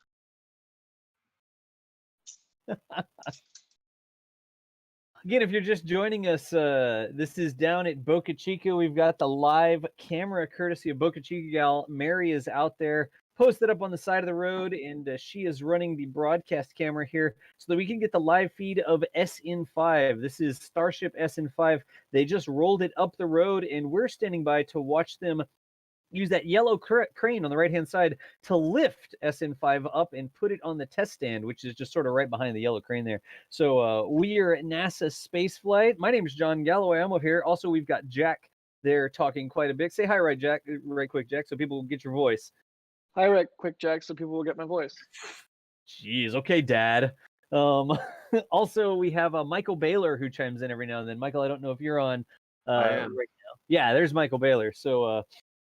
Again, if you're just joining us, this is down at Boca Chica. We've got the live camera courtesy of Boca Chica gal. Mary is out there, posted up on the side of the road, and she is running the broadcast camera here so that we can get the live feed of SN5. This is Starship SN5. They just rolled it up the road, and we're standing by to watch them use that yellow crane on the right-hand side to lift SN5 up and put it on the test stand, which is just sort of right behind the yellow crane there. So we are at NASASpaceflight. My name is John Galloway. I'm up here. Also, we've got Jack there talking quite a bit. Say hi, right, Jack, right quick, Jack, so people will get your voice. Hi, right quick, Jack, so people will get my voice. Jeez, okay, Dad. Also, we have Michael Baylor who chimes in every now and then. Michael, I don't know if you're on right now. Yeah, there's Michael Baylor. So,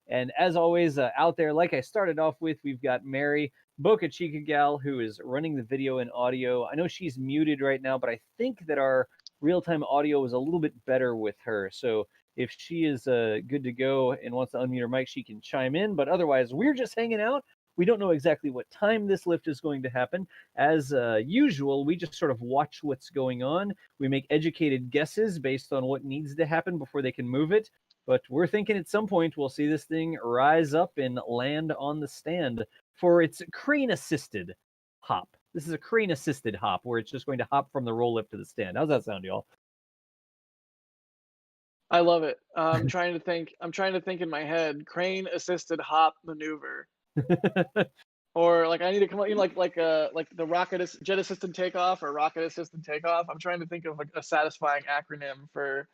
and as always, out there, like I started off with, we've got Mary, Boca Chica gal, who is running the video and audio. I know she's muted right now, but I think that our real-time audio is a little bit better with her. So if she is good to go and wants to unmute her mic, she can chime in. But otherwise, we're just hanging out. We don't know exactly what time this lift is going to happen. As usual, we just sort of watch what's going on. We make educated guesses based on what needs to happen before they can move it. But we're thinking at some point we'll see this thing rise up and land on the stand for its crane-assisted hop. This is a crane-assisted hop where it's just going to hop from the roll lift to the stand. How's that sound, y'all? I love it. I'm trying to think in my head, crane-assisted hop maneuver. Or like I need to come up, like the jet-assisted takeoff or rocket-assisted takeoff. I'm trying to think of like a satisfying acronym for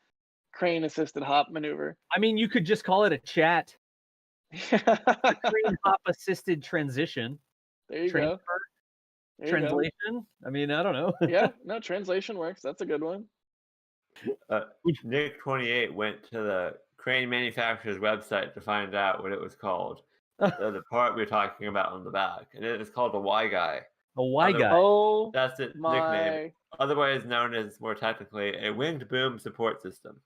crane-assisted hop maneuver. I mean, you could just call it a chat. Crane hop-assisted transition. There you go. There you Translation? go. I mean, I don't know. Yeah, no, translation works. That's a good one. Nick28 went to the crane manufacturer's website to find out what it was called. The part we were talking about on the back, and it is called a Y guy. A Y guy. Oh, that's its nickname. Otherwise known as, more technically, a winged boom support system.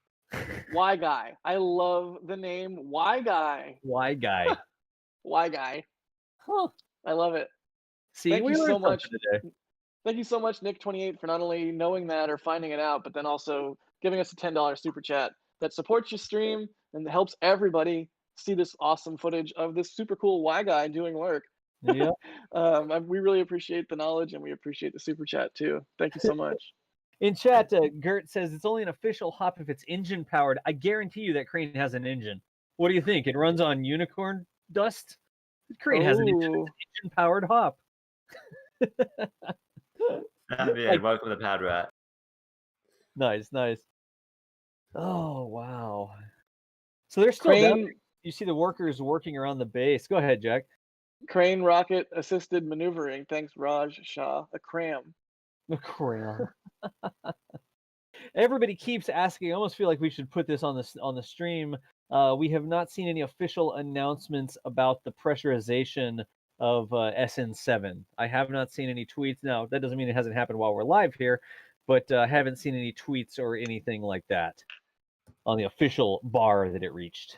Y guy. I love the name Y guy. Y guy. Y guy. Huh. I love it. See, thank you so much today. Thank you so much, Nick28, for not only knowing that or finding it out, but then also giving us a $10 super chat that supports your stream and helps everybody see this awesome footage of this super cool Y guy doing work. Yeah. We really appreciate the knowledge and we appreciate the super chat too. Thank you so much. In chat, Gert says it's only an official hop if it's engine powered. I guarantee you that crane has an engine. What do you think? It runs on unicorn dust? The crane has an engine powered hop. Welcome to Pad Rat. Nice. Oh, wow. So they're still down. You see the workers working around the base. Go ahead, Jack. Crane rocket assisted maneuvering. Thanks, Raj Shah. A cram. A cram. Everybody keeps asking. I almost feel like we should put this on the stream. We have not seen any official announcements about the pressurization of SN7. I have not seen any tweets. Now, that doesn't mean it hasn't happened while we're live here, but I haven't seen any tweets or anything like that on the official bar that it reached.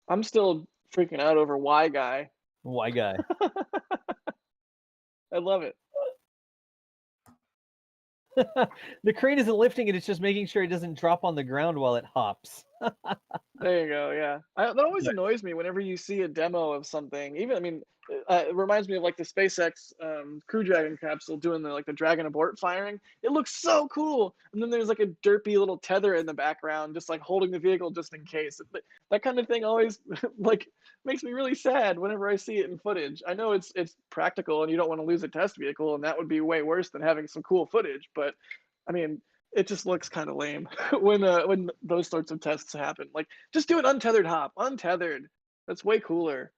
I'm still freaking out over Y guy. Y guy. I love it. The crane isn't lifting it, it's just making sure it doesn't drop on the ground while it hops. There you go, yeah. That always annoys me whenever you see a demo of something. It reminds me of like the SpaceX Crew Dragon capsule doing the Dragon abort firing. It looks so cool. And then there's like a derpy little tether in the background, just like holding the vehicle just in case. That kind of thing always like makes me really sad whenever I see it in footage. I know it's practical and you don't want to lose a test vehicle, and that would be way worse than having some cool footage. But I mean, it just looks kind of lame when those sorts of tests happen. Like, just do an untethered hop. Untethered. That's way cooler.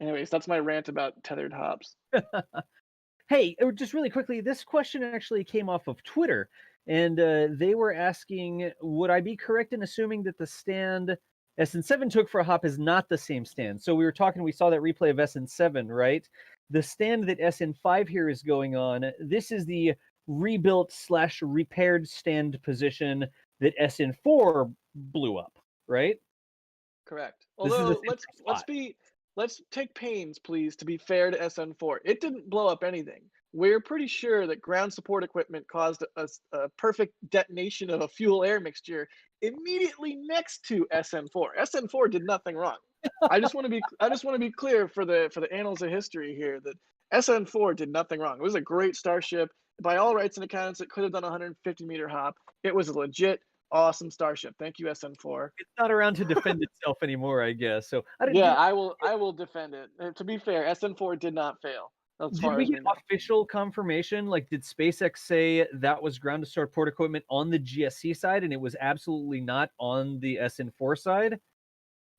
Anyways, that's my rant about tethered hops. Hey, just really quickly, this question actually came off of Twitter, and they were asking, would I be correct in assuming that the stand SN7 took for a hop is not the same stand? So we saw that replay of SN7, right? The stand that SN5 here is going on, this is the rebuilt / repaired stand position that SN4 blew up, right? Correct. This is the Although same spot. let's take pains, please, to be fair to SN4. It didn't blow up anything. We're pretty sure that ground support equipment caused a perfect detonation of a fuel-air mixture immediately next to SN4. SN4 did nothing wrong. I just want to be clear for the annals of history here that SN4 did nothing wrong. It was a great Starship. By all rights and accounts, it could have done a 150-meter hop. It was a legit, awesome Starship. Thank you, SN4. It's not around to defend itself anymore, I guess. So Yeah, I will defend it. To be fair, SN4 did not fail as Did far we as we get know. official confirmation? Like, did SpaceX say that was ground support equipment on the GSC side, and it was absolutely not on the SN4 side?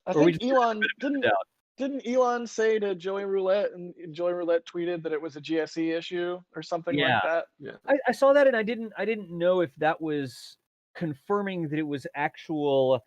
I Or we think just got a Elon bit of a didn't doubt? didn't Elon say to Joey Roulette, and Joey Roulette tweeted that it was a GSE issue or something like Yeah, that. Yeah. I saw that, and I didn't know if that was confirming that it was actual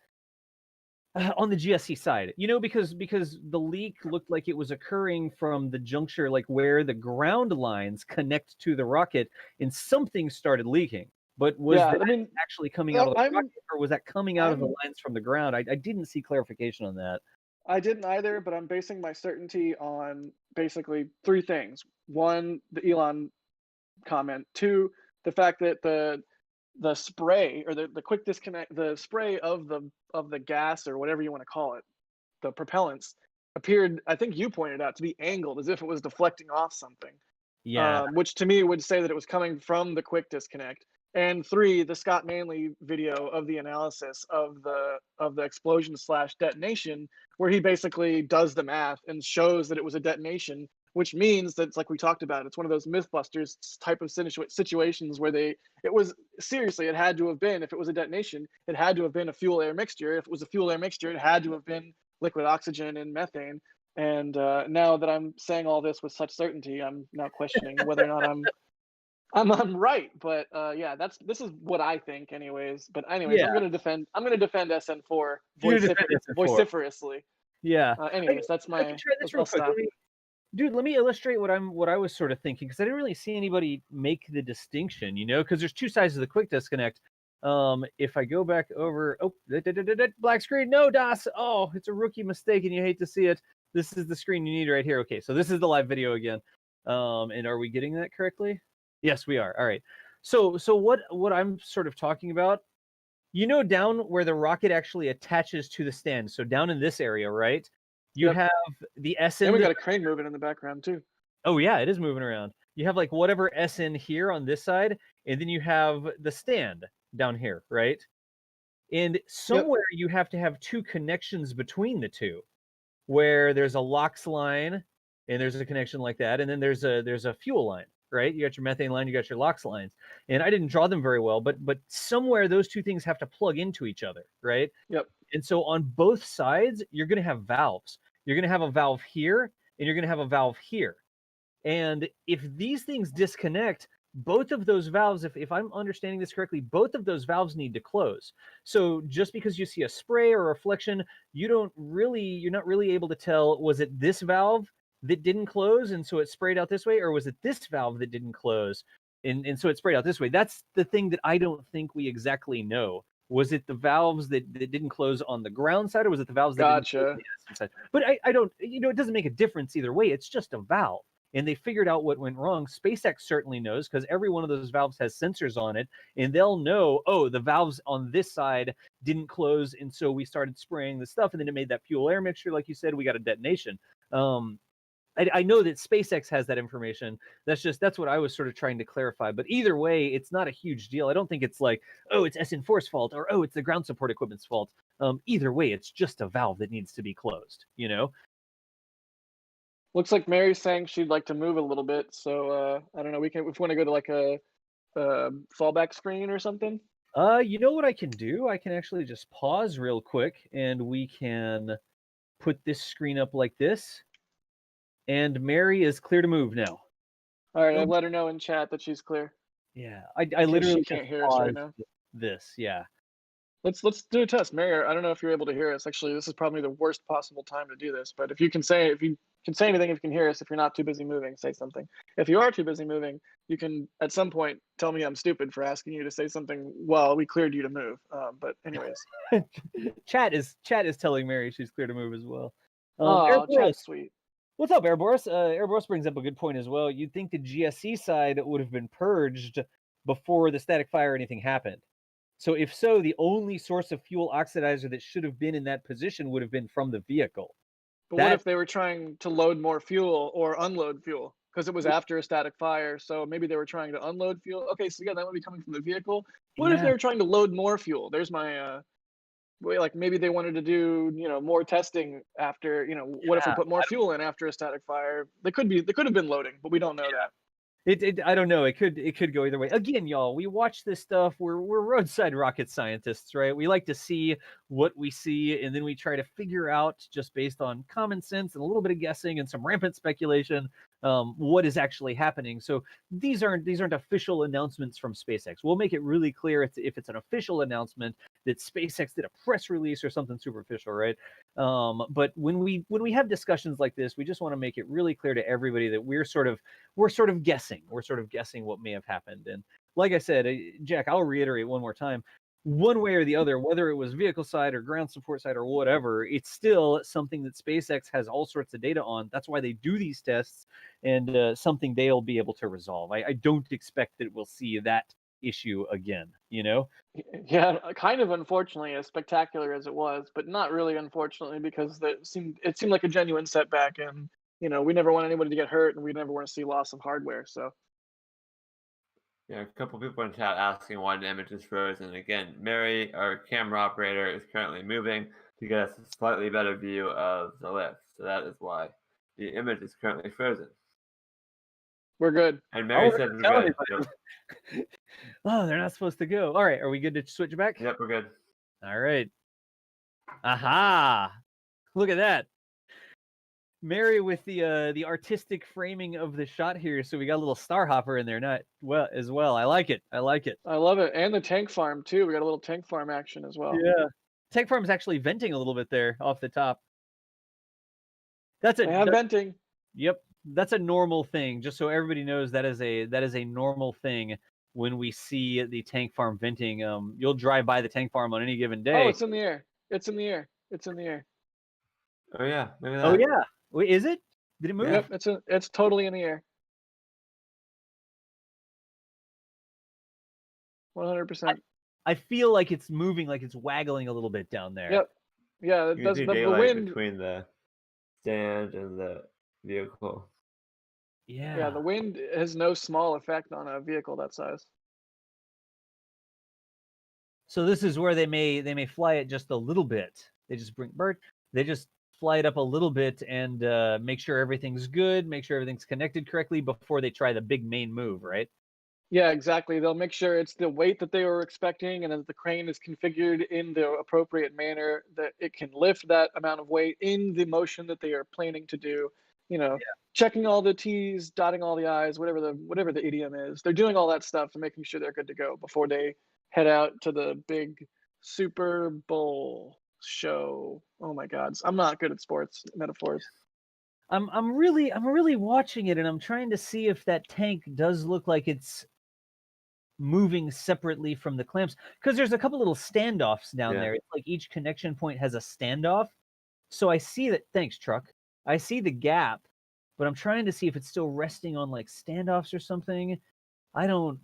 on the GSC side, you know, because the leak looked like it was occurring from the juncture, like where the ground lines connect to the rocket, and something started leaking. But was Yeah, that I mean, actually coming out of the I'm rocket, or was that coming out of the I'm lines from the ground? I didn't see clarification on that. I didn't either, but I'm basing my certainty on basically three things. One, the Elon comment. Two, the fact that the spray or the quick disconnect, the spray of the gas or whatever you want to call it, the propellants appeared, I think you pointed out, to be angled as if it was deflecting off something. Yeah, Which to me would say that it was coming from the quick disconnect. And three, the Scott Manley video of the analysis of the explosion / detonation, where he basically does the math and shows that it was a detonation, which means that it's like we talked about. It's one of those MythBusters type of situations where it was seriously, it had to have been, if it was a detonation, it had to have been a fuel air mixture. If it was a fuel air mixture, it had to have been liquid oxygen and methane. And now that I'm saying all this with such certainty, I'm now questioning whether or not I'm right. But yeah, this is what I think, anyways. But anyways, yeah. I'm gonna defend SN4 You're gonna defend SN4. vociferously. Yeah. Anyways, that's I my. can try this I'll real quick. stop. Dude, let me illustrate what I was sort of thinking, because I didn't really see anybody make the distinction, you know, because there's two sides of the quick disconnect. If I go back over, black screen, no, DOS. Oh, it's a rookie mistake, and you hate to see it. This is the screen you need right here. Okay, so this is the live video again. And are we getting that correctly? Yes, we are. All right. So what I'm sort of talking about, you know, down where the rocket actually attaches to the stand. So down in this area, right? You Yep. have the SN. And we got a crane moving in the background too. Oh yeah, it is moving around. You have like whatever SN here on this side, and then you have the stand down here, right? And somewhere you have to have two connections between the two, where there's a LOX line and there's a connection like that, and then there's a fuel line, right? You got your methane line, you got your LOX lines. And I didn't draw them very well, but somewhere those two things have to plug into each other, right? Yep. And so on both sides, you're going to have valves. You're going to have a valve here, and you're going to have a valve here. And if these things disconnect, both of those valves, if I'm understanding this correctly, both of those valves need to close. So just because you see a spray or a reflection, you're not really able to tell, was it this valve that didn't close and so it sprayed out this way, or was it this valve that didn't close and so it sprayed out this way? That's the thing that I don't think we exactly know. Was it the valves that didn't close on the ground side, or was it the valves that didn't close on the SN side? But I don't, it doesn't make a difference either way. It's just a valve. And they figured out what went wrong. SpaceX certainly knows, because every one of those valves has sensors on it, and they'll know, oh, the valves on this side didn't close, and so we started spraying the stuff, and then it made that fuel air mixture, like you said, we got a detonation. I know that SpaceX has that information. That's what I was sort of trying to clarify. But either way, it's not a huge deal. I don't think it's like, oh, it's SN4's fault, or oh, it's the ground support equipment's fault. Either way, it's just a valve that needs to be closed, you know? Looks like Mary's saying she'd like to move a little bit. So I don't know. If we want to go to like a fallback screen or something. You know what I can do? I can actually just pause real quick, and we can put this screen up like this. And Mary is clear to move now. All right, I've let her know in chat that she's clear. Yeah, I literally she can't just hear us right now. this. Yeah. Let's do a test, Mary. I don't know if you're able to hear us. Actually, this is probably the worst possible time to do this. But if you can say, if you can say anything if you can hear us. If you're not too busy moving, say something. If you are too busy moving, you can at some point tell me I'm stupid for asking you to say something while we cleared you to move. But anyways. Chat is telling Mary she's clear to move as well. Oh, Airboros, chat's sweet. what's up, Airboros? Airboros brings up a good point as well. You'd think the GSC side would have been purged before the static fire or anything happened. So if so, the only source of fuel oxidizer that should have been in that position would have been from the vehicle. But what if they were trying to load more fuel or unload fuel? Because it was after a static fire, so maybe they were trying to unload fuel. Okay, so yeah, that would be coming from the vehicle. What if they were trying to load more fuel? There's my like maybe they wanted to do more testing after what if we put more fuel in after a static fire? They could have been loading, but we don't know that. I don't know. It could go either way. Again, y'all, we watch this stuff. We're roadside rocket scientists, right? We like to see what we see, and then we try to figure out, just based on common sense and a little bit of guessing and some rampant speculation, what is actually happening. So these aren't official announcements from SpaceX. We'll make it really clear if it's an official announcement that SpaceX did a press release or something superficial, right? But when we have discussions like this, we just want to make it really clear to everybody that we're sort of guessing. We're sort of guessing what may have happened. And like I said, Jack, I'll reiterate one more time. One way or the other, whether it was vehicle side or ground support side or whatever, it's still something that SpaceX has all sorts of data on. That's why they do these tests, and something they'll be able to resolve. I don't expect that we'll see that issue again, Yeah, kind of unfortunately, as spectacular as it was, but not really unfortunately, because it seemed like a genuine setback, and we never want anybody to get hurt, and we never want to see loss of hardware. So yeah, a couple people in chat asking why the image is frozen. Again, Mary, our camera operator, is currently moving to get us a slightly better view of the lift, so that is why the image is currently frozen. We're good. And Mary said we're good. Yep. Oh, they're not supposed to go. All right, are we good to switch back? Yep, we're good. All right. Aha! Look at that. Mary with the artistic framing of the shot here. So we got a little star hopper in there, as well. I like it. I like it. I love it. And the tank farm too. We got a little tank farm action as well. Yeah. Tank farm is actually venting a little bit there off the top. That's venting. Yep. That's a normal thing. Just so everybody knows, that is a normal thing when we see the tank farm venting. You'll drive by the tank farm on any given day. Oh, it's in the air. It's in the air. It's in the air. Oh yeah. Look at that. Oh yeah. Wait, is it? Did it move? Yep, it's totally in the air. 100%. I feel like it's moving, like it's waggling a little bit down there. Yep. Yeah, it does. The wind between the stand and the vehicle. Yeah. Yeah, the wind has no small effect on a vehicle that size. So this is where they may fly it just a little bit. They just fly it up a little bit and make sure everything's good, make sure everything's connected correctly before they try the big main move, right? Yeah, exactly. They'll make sure it's the weight that they were expecting, and that the crane is configured in the appropriate manner, that it can lift that amount of weight in the motion that they are planning to do. Checking all the T's, dotting all the I's, whatever the idiom is. They're doing all that stuff and making sure they're good to go before they head out to the big Super Bowl show. Oh my God, I'm not good at sports metaphors. I'm really watching it, and I'm trying to see if that tank does look like it's moving separately from the clamps, because there's a couple little standoffs down there. It's like each connection point has a standoff. So I see that. Thanks, truck. I see the gap, but I'm trying to see if it's still resting on like standoffs or something. I don't.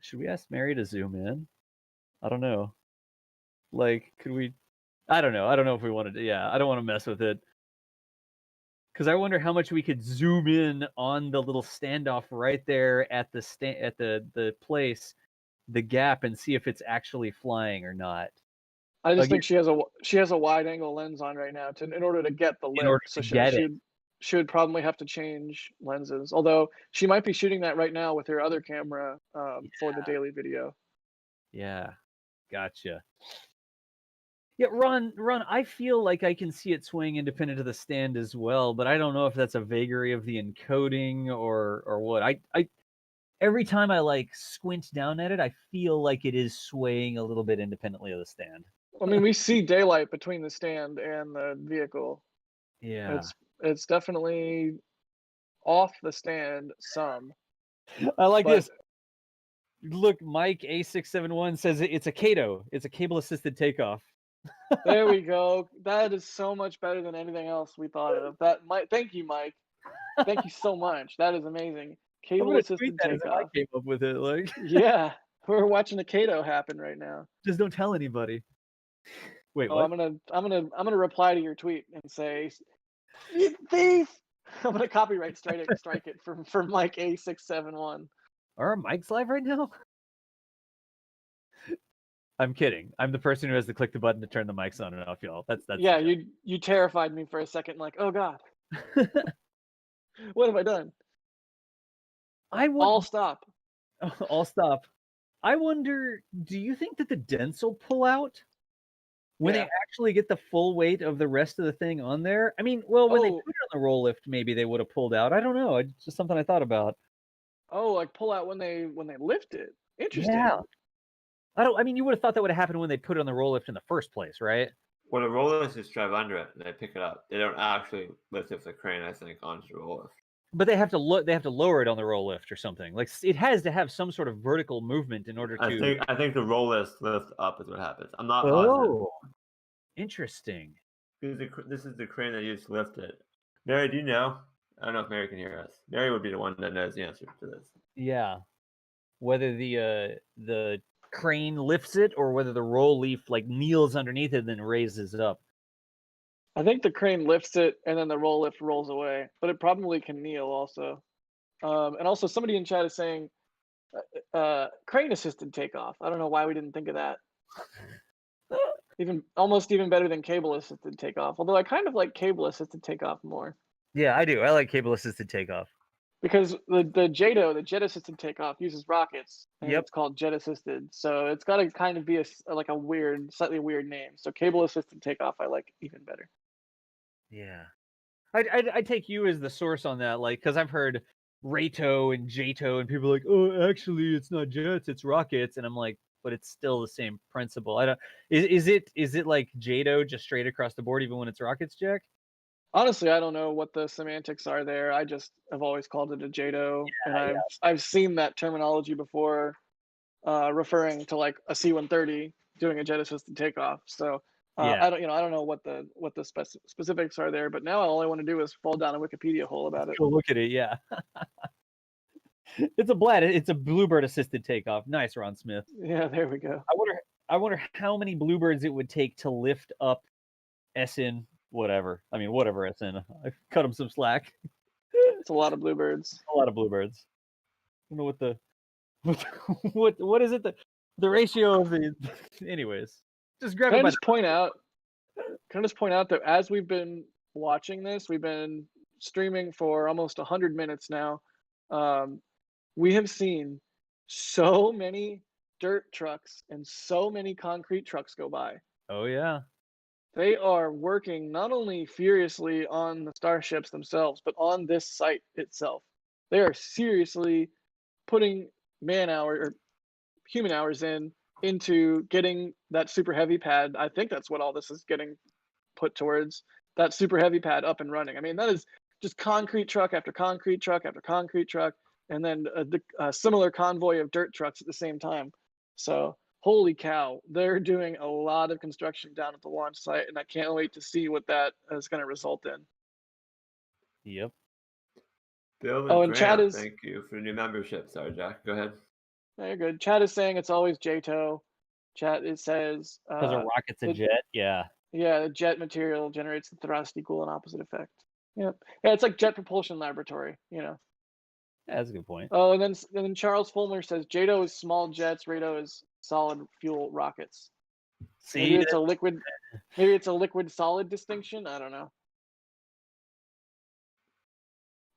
Should we ask Mary to zoom in? I don't know. Like, could we? I don't know. I don't know if we wanted to. Yeah, I don't want to mess with it. Because I wonder how much we could zoom in on the little standoff right there at the place, the gap, and see if it's actually flying or not. I just think she has a wide angle lens on right now in order to get the lift. So she would probably have to change lenses. Although she might be shooting that right now with her other camera for the daily video. Yeah, gotcha. Yeah, Ron, I feel like I can see it swaying independent of the stand as well, but I don't know if that's a vagary of the encoding or what. I every time I like squint down at it, I feel like it is swaying a little bit independently of the stand. I mean, we see daylight between the stand and the vehicle. Yeah. It's definitely off the stand some. I like but this. Look, Mike A671 says it's a CATO. It's a cable assisted takeoff. There we go. That is so much better than anything else we thought of. Thank you, Mike. Thank you so much. That is amazing. I'm Cable gonna tweet assisted that as if I takeoff. came up with it. Like, Yeah, we're watching a Kato happen right now. just don't tell anybody. Wait, Oh, what? I'm gonna reply to your tweet and say, "You thief!" I'm gonna copyright strike it for Mike A671. Are our mics live right now? I'm kidding. I'm the person who has to click the button to turn the mics on and off, y'all. That's Yeah, you terrified me for a second. Like, oh god, what have I done? I'll stop. I'll stop. I wonder, do you think that the dents will pull out when they Yeah. actually get the full weight of the rest of the thing on there? I mean, well, when they Oh. put it on the roll lift, maybe they would have pulled out. I don't know. It's just something I thought about. Oh, like pull out when they lift it. Interesting. Yeah. I mean, you would have thought that would have happened when they put it on the roll lift in the first place, right? Well, the rollers just drive under it and they pick it up. They don't actually lift it with the crane, I think, onto the roll lift. But they have to lower it on the roll lift or something. Like, it has to have some sort of vertical movement in order to. I think the roll lift lift up is what happens. I'm not positive. Oh, interesting. This is the crane that used to lift it. Mary, do you know? I don't know if Mary can hear us. Mary would be the one that knows the answer to this. Yeah, whether the crane lifts it or whether the roll leaf like kneels underneath it and then raises it up. I think the crane lifts it and then the roll lift rolls away, but it probably can kneel also. And also somebody in chat is saying crane assisted takeoff. I don't know why we didn't think of that. Almost even better than cable assisted takeoff. Although I kind of like cable assisted takeoff more. Yeah, I do. I like cable assisted takeoff. Because the JATO, the jet assisted takeoff, uses rockets. And Yep. It's called jet assisted. So it's got to kind of be like a slightly weird name. So cable assisted takeoff I like even better. Yeah. I take you as the source on that, like, because I've heard RATO and JATO and people are like, oh, actually, it's not jets, it's rockets. And I'm like, but it's still the same principle. I don't. Is it like JATO just straight across the board even when it's rockets, Jack? Honestly, I don't know what the semantics are there. I just have always called it a JATO, and I've seen that terminology before, referring to like a C-130 doing a jet assisted takeoff. So I don't know what the specifics are there. But now all I want to do is fall down a Wikipedia hole about it. Go look at it. Yeah. It's a bluebird assisted takeoff. Nice, Ron Smith. Yeah, there we go. I wonder how many bluebirds it would take to lift up SN whatever. I mean, whatever SN. I cut them some slack. It's a lot of bluebirds. A lot of bluebirds. I don't know what the what is it, the ratio of the anyways. Just grab Can it I by just point out that as we've been watching this, we've been streaming for almost 100 minutes now. We have seen so many dirt trucks and so many concrete trucks go by. Oh yeah. They are working not only furiously on the starships themselves, but on this site itself. They are seriously putting man-hour or human hours into getting that super heavy pad. I think that's what all this is getting put towards, that super heavy pad up and running. I mean, that is just concrete truck after concrete truck after concrete truck, and then a similar convoy of dirt trucks at the same time. So holy cow, they're doing a lot of construction down at the launch site, and I can't wait to see what that is going to result in. Yep. Bill and Chad Graham, is. thank you for the new membership. Sorry, Jack. Go ahead. No, you're good. Chad is saying it's always JATO. Chat, it says Because a rocket's a jet, yeah. Yeah, the jet material generates the thrust equal and opposite effect. Yep. Yeah, it's like Jet Propulsion Laboratory, you know. Yeah, that's a good point. Oh, and then Charles Fulmer says JATO is small jets, RATO is solid fuel rockets. See, maybe it's a liquid solid distinction. I don't know.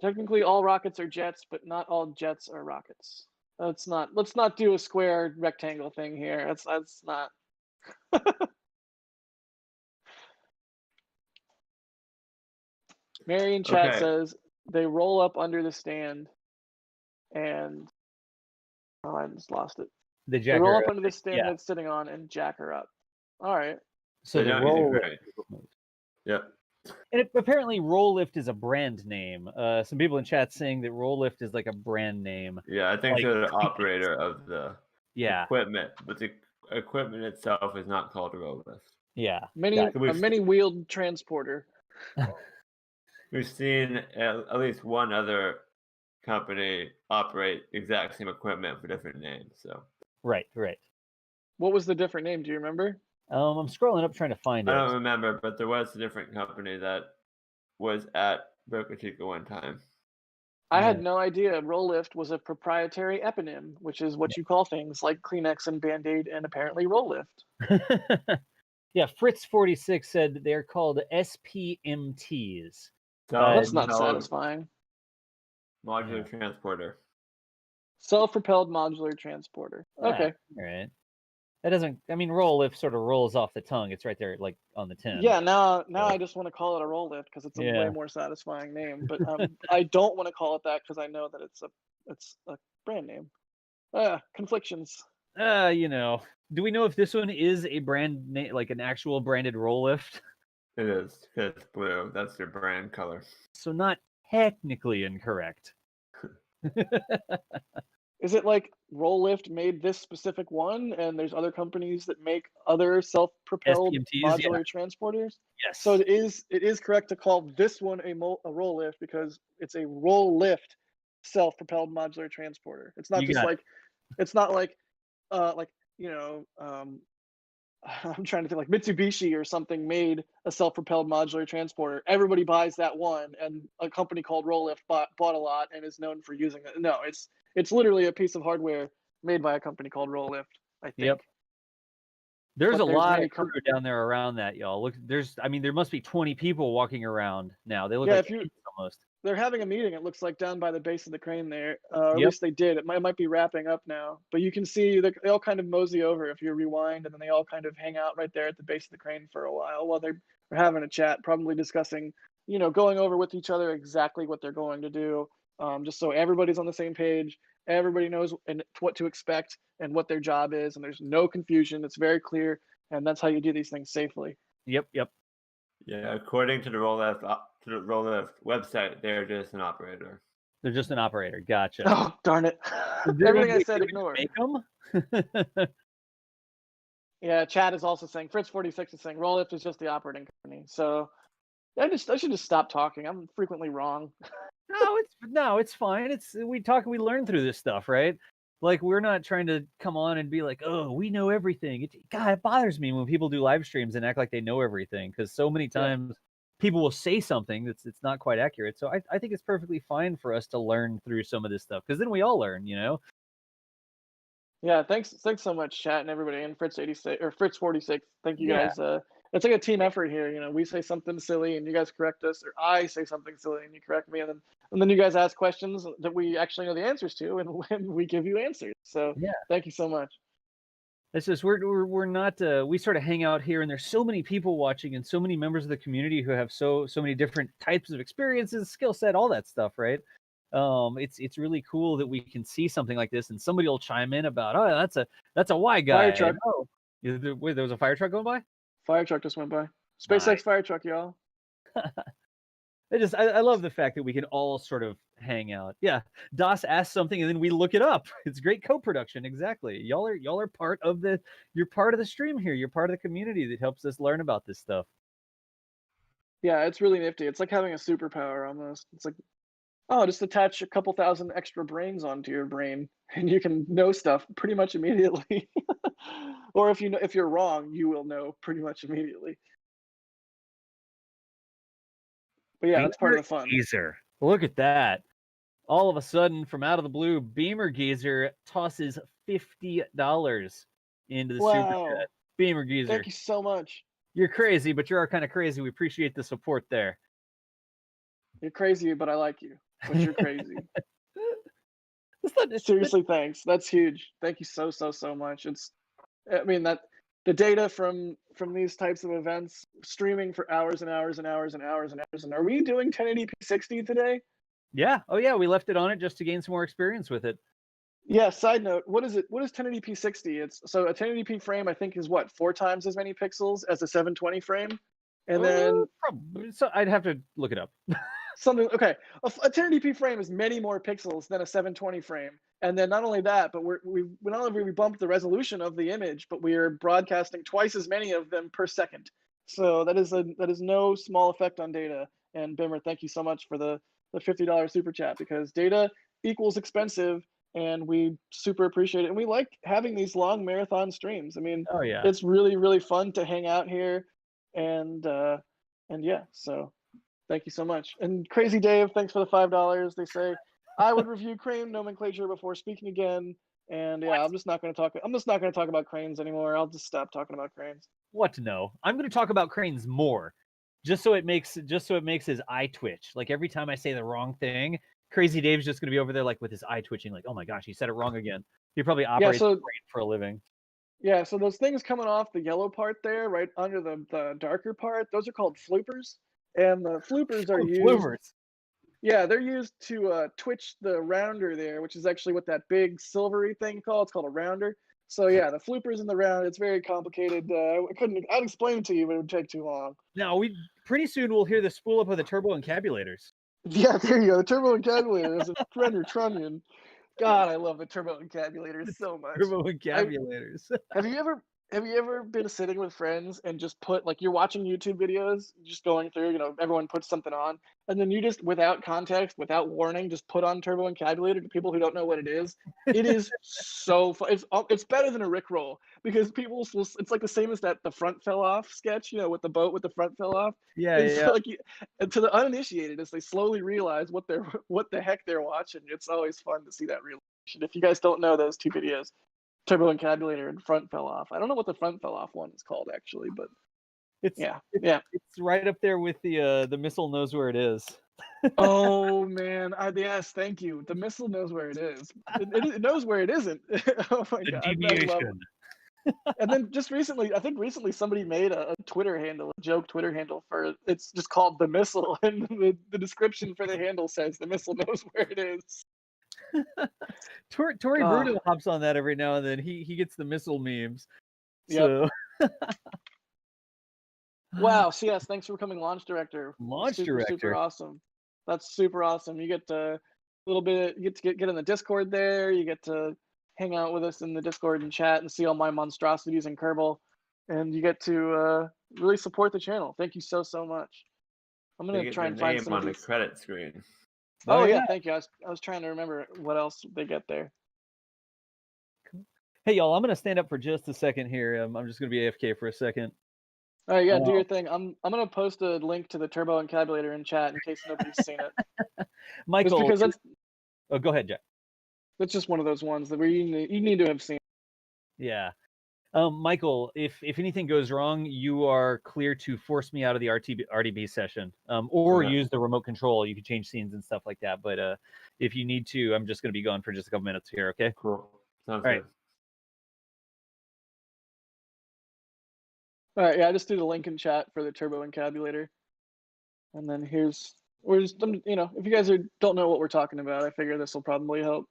Technically, all rockets are jets, but not all jets are rockets. Let's not do a square rectangle thing here. That's not. Mary in chat says they roll up under the stand, and I just lost it. They roll up under the stand that's sitting on and jack her up. All right. So the roll. Yep. And apparently, Rollift is a brand name. Some people in chat saying that Rollift is like a brand name. Yeah, I think Like, they're the operator of the Yeah, equipment, but the equipment itself is not called a roll lift. yeah. A many-wheeled transporter. We've seen at least one other company operate the exact same equipment for different names. So Right. What was the different name? Do you remember? I'm scrolling up trying to find I it. don't remember, but there was a different company that was at Boca Chica one time. I Yeah. had no idea Rollift was a proprietary eponym, which is what you call things like Kleenex and Band-Aid and apparently Rollift. Yeah, Fritz46 said that they're called SPMTs. That's not Self-propelled satisfying. modular transporter. Self-propelled modular transporter. Okay. All right. That doesn't. I mean, Rollift sort of rolls off the tongue. It's right there, like on the tin. Yeah, now I just want to call it a Rollift because it's a way more satisfying name. But I don't want to call it that because I know that it's a brand name. Conflictions. Do we know if this one is a brand name, like an actual branded Rollift? It is. It's blue. That's their brand color. So not technically incorrect. Is it like Rollift made this specific one, and there's other companies that make other self-propelled SPMTs, modular transporters? Yes. So it is correct to call this one a Rollift because it's a Rollift self-propelled modular transporter. It's not it's not like I'm trying to think like Mitsubishi or something made a self-propelled modular transporter. Everybody buys that one, and a company called Rollift bought a lot and is known for using it. No, it's literally a piece of hardware made by a company called Rollift, I think. Yep. There's a lot many of crew down there around that, y'all. Look, there must be 20 people walking around now. They look like kids almost. They're having a meeting, it looks like, down by the base of the crane there. At least they did. It might be wrapping up now. But you can see they all kind of mosey over if you rewind, and then they all kind of hang out right there at the base of the crane for a while they're having a chat, probably discussing, going over with each other exactly what they're going to do, just so everybody's on the same page. Everybody knows what to expect and what their job is, and there's no confusion. It's very clear, and that's how you do these things safely. Yep. Yeah, according to the Rollout website, they're just an operator. They're just an operator. Gotcha. Oh, darn it. Everything I said, ignore. Make them? Yeah, Chad is also saying, Fritz46 is saying, Rollift is just the operating company. So I should just stop talking. I'm frequently wrong. No, it's fine. We learn through this stuff, right? Like, we're not trying to come on and be like, oh, we know everything. It bothers me when people do live streams and act like they know everything, because so many times people will say something that's not quite accurate. So I think it's perfectly fine for us to learn through some of this stuff, because then we all learn, Yeah, thanks so much, chat and everybody, and Fritz86 or Fritz46. Thank you guys. It's like a team effort here. We say something silly and you guys correct us, or I say something silly and you correct me, and then you guys ask questions that we actually know the answers to, and we give you answers. So thank you so much. It's just we're not we sort of hang out here, and there's so many people watching and so many members of the community who have so many different types of experiences, skill set, all that stuff, right? It's really cool that we can see something like this, and somebody will chime in about, oh, that's a Y guy. Fire truck. Oh, wait, there was a fire truck going by? Fire truck just went by. SpaceX fire truck, y'all. I love the fact that we can all sort of hang out. Yeah, Das asked something and then we look it up. It's great co-production. Exactly. Y'all are part of you're part of the stream here. You're part of the community that helps us learn about this stuff. Yeah, it's really nifty. It's like having a superpower almost. It's like, oh, just attach a couple thousand extra brains onto your brain and you can know stuff pretty much immediately. Or if you're wrong, you will know pretty much immediately. But yeah, that's part of the fun. Geezer. Look at that. All of a sudden, from out of the blue, Beamer Geezer tosses $50 into the super chat. Beamer Geezer. Thank you so much. You're crazy, but you are kind of crazy. We appreciate the support there. You're crazy, but I like you. But you're crazy. Seriously, thanks. That's huge. Thank you so much. That the data from these types of events, streaming for hours and hours and hours and hours and hours. And are we doing 1080p 60 today? Yeah. Oh yeah, we left it on it just to gain some more experience with it. Yeah. Side note, what is 1080p 60? So a 1080p frame, I think, is what, 4 times as many pixels as a 720 frame. And then probably, so I'd have to look it up. something, okay, a 1080p frame is many more pixels than a 720 frame. And then not only that, but we not only we bumped the resolution of the image, but we are broadcasting twice as many of them per second. So that is no small effect on data. And Bimmer, thank you so much for the $50 super chat, because data equals expensive, and we super appreciate it. And we like having these long marathon streams. I mean, Oh yeah. it's really, really fun to hang out here, and yeah, so thank you so much. And Crazy Dave, thanks for the $5. They say, I would review crane nomenclature before speaking again. And yeah, I'm just not going to talk about cranes anymore. I'll just stop talking about cranes. What? No, I'm going to talk about cranes more, just so it makes his eye twitch. Like every time I say the wrong thing, Crazy Dave's just going to be over there like with his eye twitching, like, oh my gosh, he said it wrong again. He probably operates a crane for a living. Yeah, so those things coming off the yellow part there, right under the darker part, those are called floopers. And the floopers are used. Floopers. Yeah, they're used to twitch the rounder there, which is actually what that big silvery thing called. It's called a rounder. So yeah, the floopers in the round, it's very complicated. I'd explain it to you, but it would take too long. Now pretty soon we'll hear the spool up of the turbo encabulators. Yeah, there you go. The turbo encabulator is a Renner Trunnion. God, I love the turbo encabulators so much. Turbo encabulators. Have you ever been sitting with friends and just put, like, you're watching YouTube videos, just going through, everyone puts something on, and then you just, without context, without warning, just put on turbo encabulator to people who don't know what it is? It is so fun. It's better than a Rickroll, because people will, it's like the same as the front fell off sketch, with the boat with the front fell off. Yeah, It's yeah. like, and to the uninitiated, as they slowly realize what the heck they're watching, it's always fun to see that realization. If you guys don't know those two videos, turbo encabulator and front fell off. I don't know what the front fell off one is called actually, but It's right up there with the missile knows where it is. Oh man, yes, thank you. The missile knows where it is. It knows where it isn't. Oh my The god, deviation. And then just recently, I think somebody made a Twitter handle, a joke Twitter handle for it's just called the missile, and the description for the handle says the missile knows where it is. Tory Bruno hops on that every now and then. He gets the missile memes. Yep. So Wow, CS, thanks for becoming launch director. Super awesome. That's super awesome. You get to get in the Discord there. You get to hang out with us in the Discord and chat and see all my monstrosities in Kerbal, and you get to really support the channel. Thank you so much. I'm gonna try and find some on the credit screen. Oh yeah, thank you. I was trying to remember what else they get there. Hey y'all, I'm gonna stand up for just a second here. I'm just gonna be AFK for a second. All right, yeah, do your thing. I'm gonna post a link to the turbo encabulator in chat in case nobody's seen it. Michael, just because go ahead, Jack. That's just one of those ones that you need to have seen. Yeah. Michael, if anything goes wrong, you are clear to force me out of the RDB session, or use the remote control. You can change scenes and stuff like that. But if you need to, I'm just going to be gone for just a couple minutes here. Okay. Cool. Sounds good. All right. Yeah, I just threw the link in chat for the turbo encabulator, and then if you guys don't know what we're talking about, I figure this will probably help.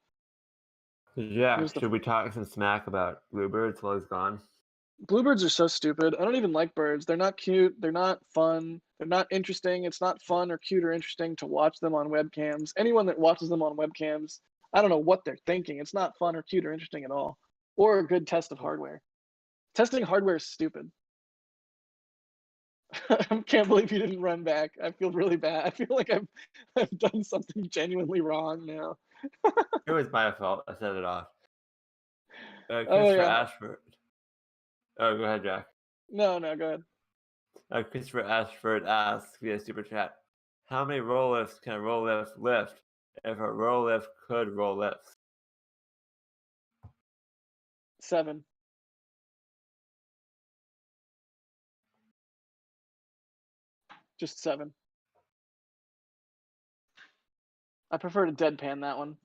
Yeah, should we talk some smack about bluebirds while he's gone? Bluebirds are so stupid. I don't even like birds. They're not cute. They're not fun. They're not interesting. It's not fun or cute or interesting to watch them on webcams. Anyone that watches them on webcams, I don't know what they're thinking. It's not fun or cute or interesting at all, or a good test of hardware. Testing hardware is stupid. I can't believe you didn't run back. I feel really bad. I feel like I've done something genuinely wrong now. It was my fault. I set it off. Christopher Ashford. Oh, go ahead, Jack. No, go ahead. Christopher Ashford asks via super chat, how many roll lifts can a roll lift lift if a roll lift could roll lifts? 7. Just 7. I prefer to deadpan that one.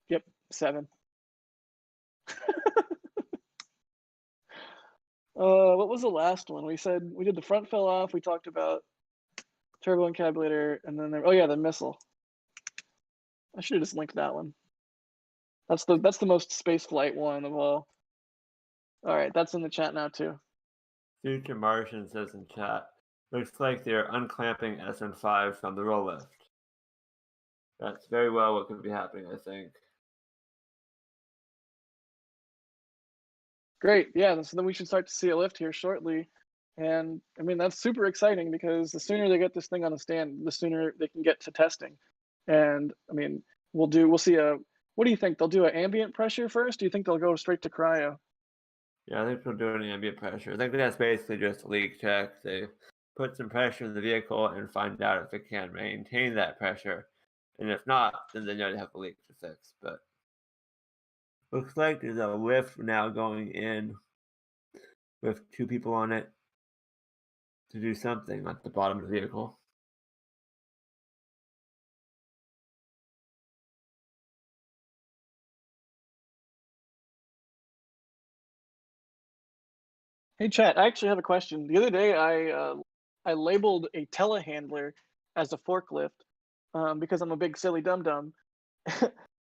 Yep, 7. What was the last one? We said we did the front fell off. We talked about turbo encabulator, and then the missile. I should have just linked that one. That's the most spaceflight one of all. All right, that's in the chat now too. Future Martian says in chat, looks like they're unclamping SN5 from the roll lift. That's very well what could be happening, I think. Great, yeah. So then we should start to see a lift here shortly, and I mean that's super exciting because the sooner they get this thing on the stand, the sooner they can get to testing. And I mean, we'll see a. What do you think? They'll do an ambient pressure first? Do you think they'll go straight to cryo? Yeah, I think they'll do an ambient pressure. I think that's basically just a leak check. They put some pressure in the vehicle and find out if it can maintain that pressure. And if not, then they know they have a leak to fix. But looks like there's a lift now going in with 2 people on it to do something at the bottom of the vehicle. Hey, chat. I actually have a question. The other day, I labeled a telehandler as a forklift because I'm a big silly dum dum.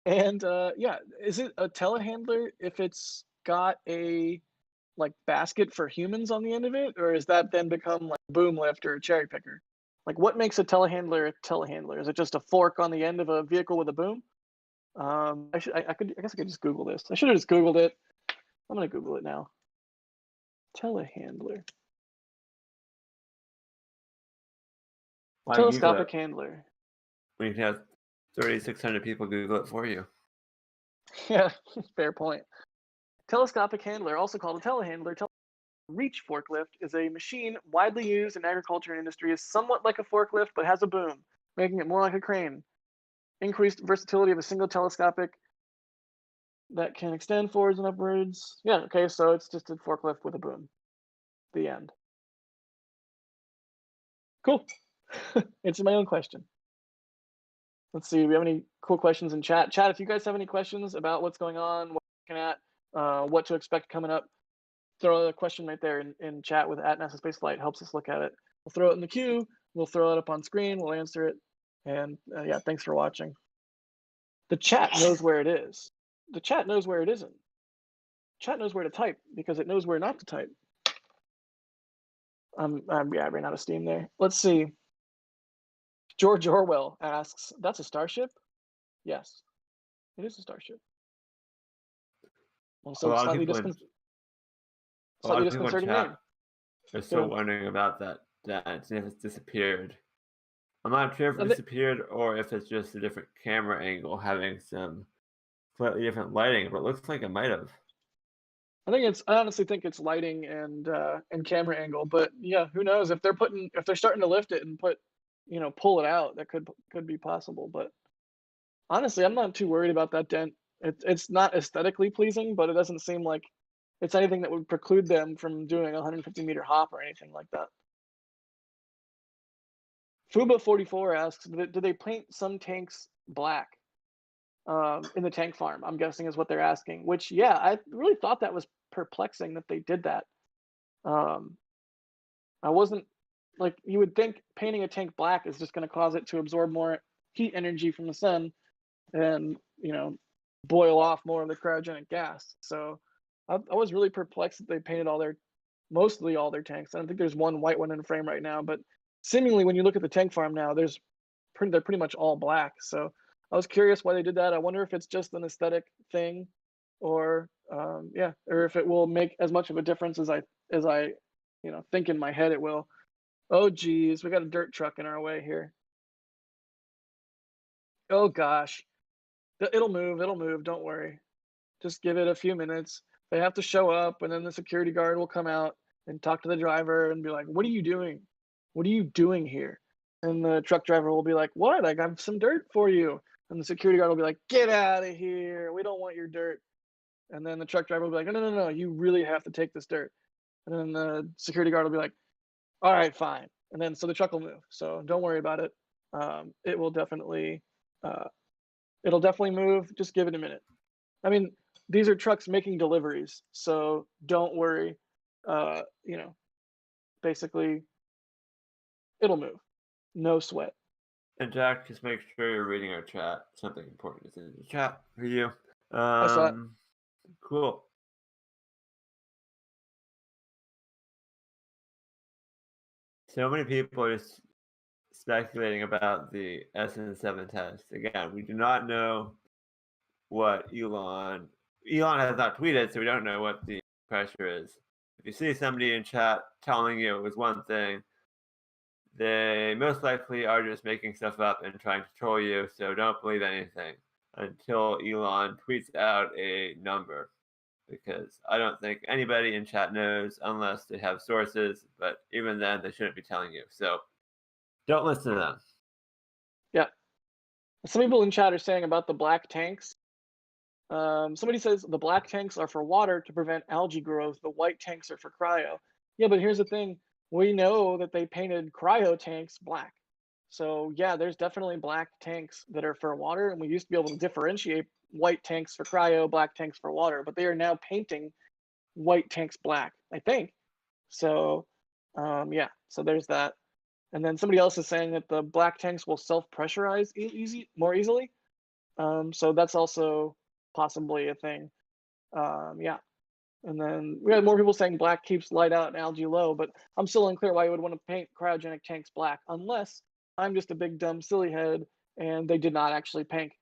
And yeah, is it a telehandler if it's got a like basket for humans on the end of it, or is that then become like a boom lift or a cherry picker? Like, what makes a telehandler a telehandler? Is it just a fork on the end of a vehicle with a boom? I guess I could just Google this. I should have just Googled it. I'm gonna Google it now. Telehandler. Why Google Telescopic it handler. when you can have 3,600 people Google it for you? Yeah, fair point. Telescopic handler, also called a telehandler, reach forklift, is a machine widely used in agriculture and industry. Is somewhat like a forklift, but has a boom, making it more like a crane. Increased versatility of a single telescopic that can extend forwards and upwards. Yeah, okay, so it's just a forklift with a boom. The end. Cool. Answer my own question. Let's see, do we have any cool questions in chat? Chat, if you guys have any questions about what's going on, what we're looking at, what to expect coming up, throw a question right there in chat with @NASASpaceflight. Helps us look at it. We'll throw it in the queue. We'll throw it up on screen. We'll answer it. And yeah, thanks for watching. The chat knows where it is. The chat knows where it isn't. Chat knows where to type because it knows where not to type. Yeah, I ran out of steam there. Let's see. George Orwell asks, "That's a starship?" Yes, it is a starship. Also, a lot slightly of people disconcerting in chat name. are still wondering about that if it's disappeared. I'm not sure if it disappeared or if it's just a different camera angle having some slightly different lighting, but it looks like it might have. I honestly think it's lighting and camera angle, but yeah, who knows if they're starting to lift it and pull it out, that could be possible. But honestly, I'm not too worried about that dent. It's not aesthetically pleasing, but it doesn't seem like it's anything that would preclude them from doing a 150-meter hop or anything like that. Fuba44 asks, did they paint some tanks black in the tank farm? I'm guessing is what they're asking, which, yeah, I really thought that was perplexing that they did that. I wasn't like, you would think painting a tank black is just going to cause it to absorb more heat energy from the sun and, boil off more of the cryogenic gas. So I was really perplexed that they painted mostly all their tanks. I don't think there's one white one in the frame right now, but seemingly when you look at the tank farm now, they're pretty much all black. So I was curious why they did that. I wonder if it's just an aesthetic thing, or or if it will make as much of a difference as I think in my head it will. Oh geez, we got a dirt truck in our way here. Oh gosh, it'll move. Don't worry. Just give it a few minutes. They have to show up, and then the security guard will come out and talk to the driver and be like, "What are you doing? What are you doing here?" And the truck driver will be like, "What? I got some dirt for you." And the security guard will be like, "Get out of here. We don't want your dirt." And then the truck driver will be like, No, you really have to take this dirt." And then the security guard will be like, "All right, fine." And then so the truck will move. So don't worry about it. It will definitely, it'll definitely move. Just give it a minute. I mean, these are trucks making deliveries, so don't worry. Basically, it'll move. No sweat. And Jack, just make sure you're reading our chat. Something important is in the chat for you. I saw it. Cool. So many people are just speculating about the SN7 test. Again, we do not know what Elon has not tweeted, so we don't know what the pressure is. If you see somebody in chat telling you it was one thing, they most likely are just making stuff up and trying to troll you, so don't believe anything until Elon tweets out a number, because I don't think anybody in chat knows unless they have sources, but even then they shouldn't be telling you. So don't listen to them. Yeah. Some people in chat are saying about the black tanks. Somebody says the black tanks are for water to prevent algae growth. The white tanks are for cryo. Yeah, but here's the thing. We know that they painted cryo tanks black. So yeah, there's definitely black tanks that are for water. And we used to be able to differentiate white tanks for cryo, black tanks for water. But they are now painting white tanks black, I think. So yeah, so there's that. And then somebody else is saying that the black tanks will self-pressurize more easily. So that's also possibly a thing. Yeah. And then we had more people saying black keeps light out and algae low, but I'm still unclear why you would want to paint cryogenic tanks black, unless I'm just a big dumb silly head and they did not actually paint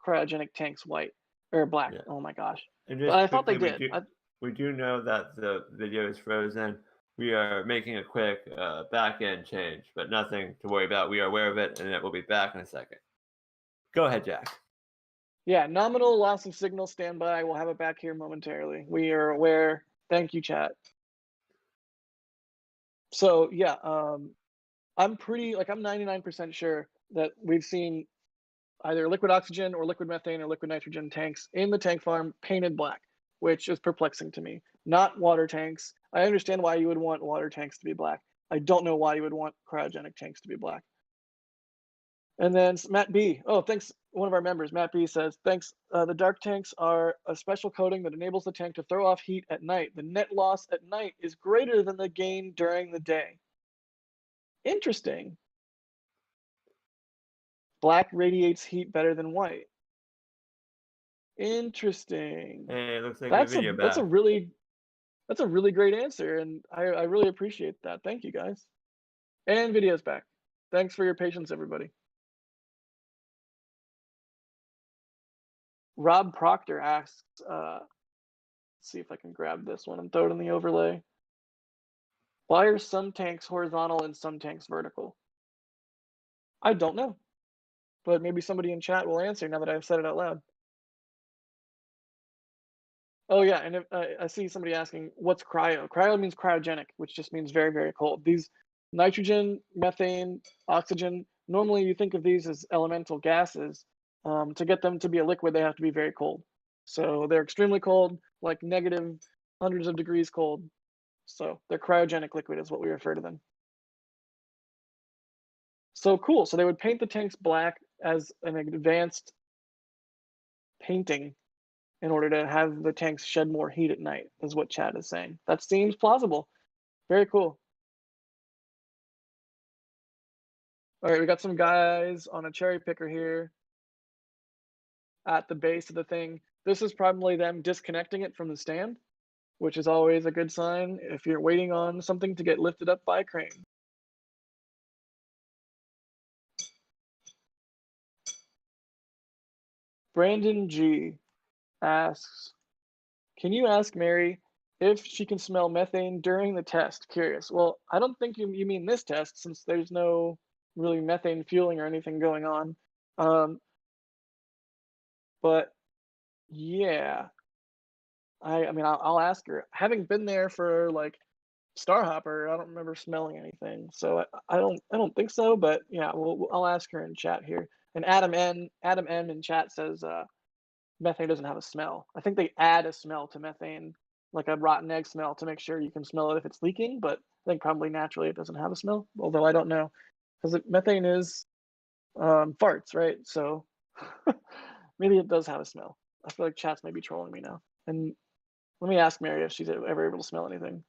cryogenic tanks white or black. Yeah. Oh my gosh. And But just I thought they quickly, did. we do know that the video is frozen. We are making a quick back-end change, but nothing to worry about. We are aware of it, and it will be back in a second. Go ahead, Jack. Yeah, nominal loss of signal standby. We'll have it back here momentarily. We are aware. Thank you, chat. So yeah, I'm pretty like I'm 99% sure that we've seen either liquid oxygen or liquid methane or liquid nitrogen tanks in the tank farm painted black, which is perplexing to me. Not water tanks. I understand why you would want water tanks to be black. I don't know why you would want cryogenic tanks to be black. And then Matt B. Oh, thanks. One of our members, Matt B, says, thanks. The dark tanks are a special coating that enables the tank to throw off heat at night. The net loss at night is greater than the gain during the day. Interesting. Black radiates heat better than white. Interesting. Hey, it looks like That's my video that's a back. really great answer, and I really appreciate that. Thank you guys. And video's back. Thanks for your patience, everybody. Rob Proctor asks, let's see if I can grab this one and throw it in the overlay. Why are some tanks horizontal and some tanks vertical? I don't know, but maybe somebody in chat will answer now that I've said it out loud. Oh yeah, and if, I see somebody asking, what's cryo? Cryo means cryogenic, which just means very, very cold. These nitrogen, methane, oxygen, normally you think of these as elemental gases. To get them to be a liquid, they have to be very cold. So they're extremely cold, like negative hundreds of degrees cold. So they're cryogenic liquid is what we refer to them. So cool. So they would paint the tanks black as an advanced painting in order to have the tanks shed more heat at night, is what chat is saying. That seems plausible. Very cool. All right, we got some guys on a cherry picker here at the base of the thing. This is probably them disconnecting it from the stand, which is always a good sign if you're waiting on something to get lifted up by a crane. Brandon G asks, can you ask Mary if she can smell methane during the test? Curious. Well, I don't think you mean this test, since there's no really methane fueling or anything going on. But yeah, I mean, I'll ask her. Having been there for like Starhopper, I don't remember smelling anything, so I don't think so. But yeah, I'll ask her in chat here. And Adam M in chat says methane doesn't have a smell. I think they add a smell to methane, like a rotten egg smell, to make sure you can smell it if it's leaking. But I think probably naturally it doesn't have a smell. Although I don't know, because methane is farts, right? So maybe it does have a smell. I feel like chat's maybe trolling me now. And let me ask Mary if she's ever able to smell anything.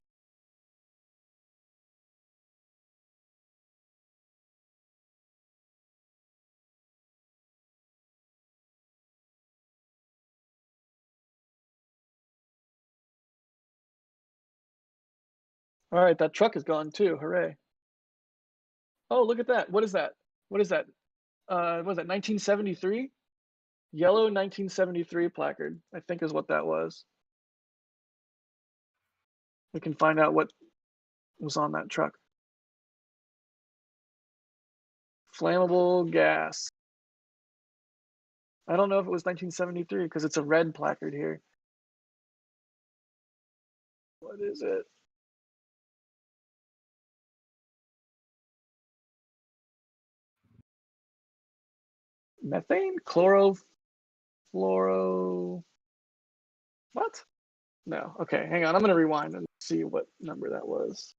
All right, that truck is gone too. Hooray! Oh, look at that. What is that? What is that? What was that 1973? Yellow 1973 placard, I think is what that was. We can find out what was on that truck. Flammable gas. I don't know if it was 1973 because it's a red placard here. What is it? Methane? Fluoro. What? No. Okay, hang on. I'm going to rewind and see what number that was.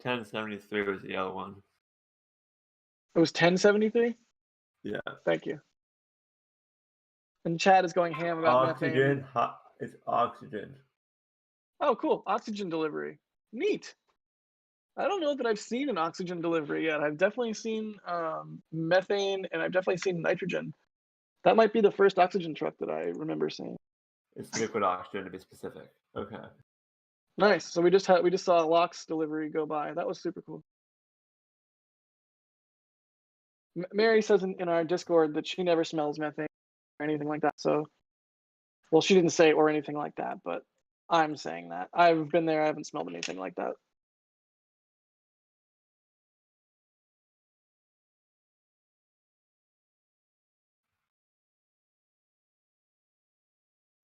$10.73 was the yellow one. It was 1073? Yeah. Thank you. And Chad is going ham about Oxygen. methane. It's oxygen. Oh, cool. Oxygen delivery. Neat. I don't know that I've seen an oxygen delivery yet. I've definitely seen methane and I've definitely seen nitrogen. That might be the first oxygen truck that I remember seeing. It's liquid oxygen to be specific. Okay. Nice. So we just saw a LOX delivery go by. That was super cool. Mary says in our Discord that she never smells methane or anything like that. So, well, she didn't say or anything like that, but I'm saying that. I've been there. I haven't smelled anything like that.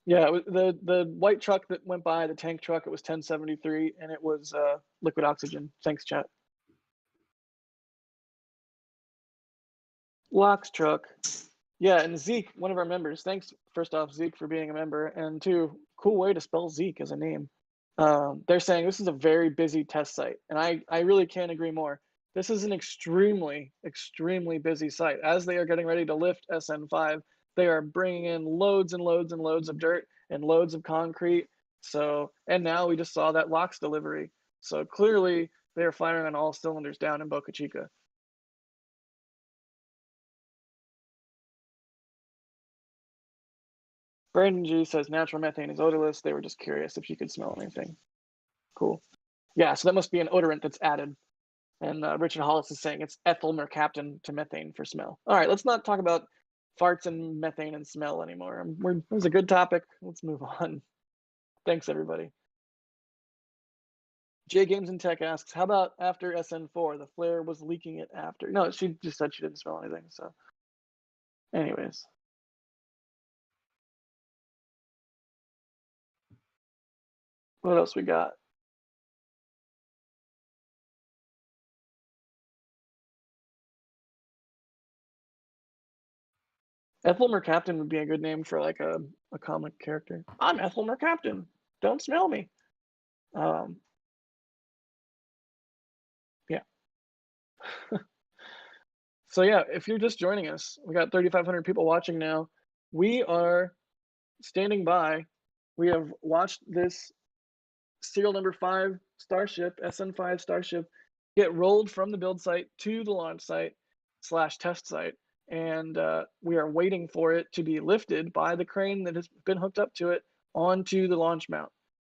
Yeah, it was the white truck that went by, the tank truck, it was 1073, and it was liquid oxygen. Thanks, chat. LOX truck. Yeah, and Zeke, one of our members. Thanks, first off, Zeke, for being a member, and two, cool way to spell Zeke as a name. They're saying this is a very busy test site, and I really can't agree more. This is an extremely, extremely busy site. As they are getting ready to lift SN5, they are bringing in loads and loads and loads of dirt and loads of concrete. So, and now we just saw that LOX delivery. So clearly they are firing on all cylinders down in Boca Chica. Brandon G says natural methane is odorless. They were just curious if you could smell anything. Cool. Yeah, so that must be an odorant that's added. And Richard Hollis is saying it's ethyl mercaptan to methane for smell. All right, let's not talk about farts and methane and smell anymore. It was a good topic. Let's move on. Thanks, everybody. J Games and Tech asks, how about after SN4? The flare was leaking it after. No, she just said she didn't smell anything. So anyways. What else we got? Ethel Mercaptan would be a good name for like a comic character. I'm Ethel Mercaptan. Don't smell me. Yeah. So yeah, if you're just joining us, we got 3,500 people watching now. We are standing by. We have watched this serial number 5 Starship, SN5 Starship, get rolled from the build site to the launch site / test site. And we are waiting for it to be lifted by the crane that has been hooked up to it onto the launch mount.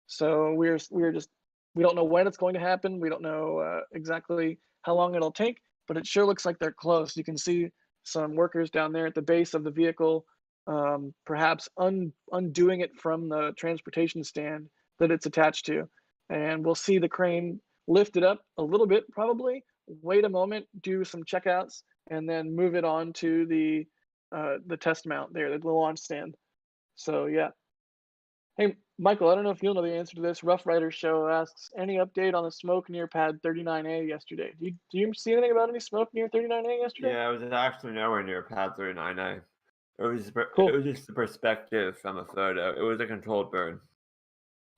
So we don't know when it's going to happen. We don't know exactly how long it'll take, but it sure looks like they're close. You can see some workers down there at the base of the vehicle, perhaps undoing it from the transportation stand that it's attached to. And we'll see the crane lift it up a little bit, probably, wait a moment, do some checkouts, and then move it on to the test mount there, the launch stand. So yeah. Hey, Michael, I don't know if you'll know the answer to this. Rough Rider Show asks, any update on the smoke near pad 39A yesterday? Do you see anything about any smoke near 39A yesterday? Yeah, it was actually nowhere near pad 39A. Cool. It was just the perspective from a photo. It was a controlled burn.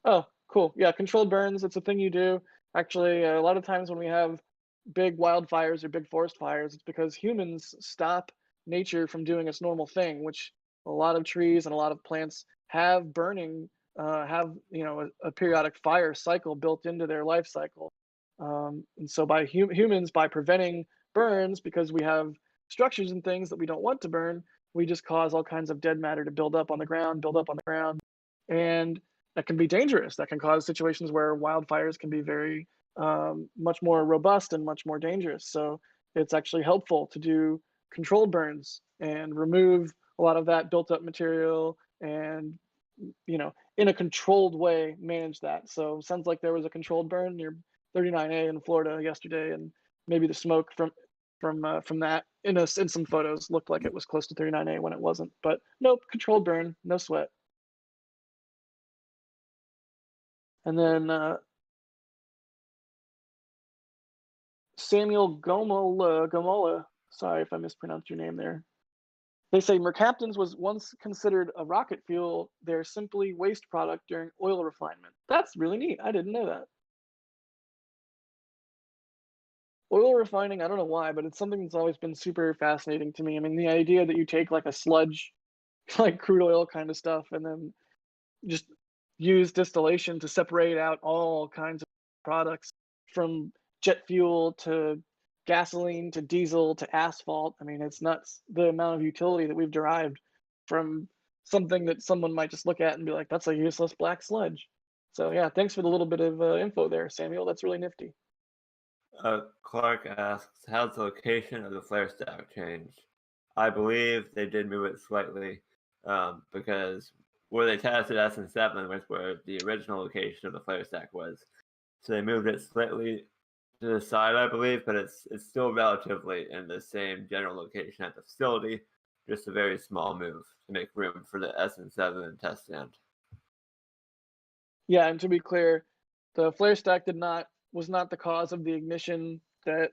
Oh, cool. Yeah, controlled burns, it's a thing you do. Actually, a lot of times when we have big wildfires or big forest fires, it's because humans stop nature from doing its normal thing, which a lot of trees and a lot of plants have burning, have a periodic fire cycle built into their life cycle. And so by humans, by preventing burns, because we have structures and things that we don't want to burn, we just cause all kinds of dead matter to build up on the ground, and that can be dangerous. That can cause situations where wildfires can be very much more robust and much more dangerous. So it's actually helpful to do controlled burns and remove a lot of that built up material and, you know, in a controlled way manage that. So sounds like there was a controlled burn near 39A in Florida yesterday, and maybe the smoke from that in some photos looked like it was close to 39A when it wasn't. But nope, controlled burn, no sweat. And then Samuel Gomola, sorry if I mispronounced your name there. They say mercaptans was once considered a rocket fuel. They're simply waste product during oil refinement. That's really neat. I didn't know that. Oil refining, I don't know why, but it's something that's always been super fascinating to me. I mean, the idea that you take like a sludge, like crude oil kind of stuff, and then just use distillation to separate out all kinds of products from jet fuel to gasoline to diesel to asphalt. I mean, it's nuts the amount of utility that we've derived from something that someone might just look at and be like, that's a useless black sludge. So yeah, thanks for the little bit of info there, Samuel. That's really nifty. Clark asks, how's the location of the flare stack changed? I believe they did move it slightly because where they tested SN7 was where the original location of the flare stack was. So they moved it slightly to the side, I believe, but it's still relatively in the same general location at the facility, just a very small move to make room for the SN7 test stand. Yeah, and to be clear, the flare stack was not the cause of the ignition that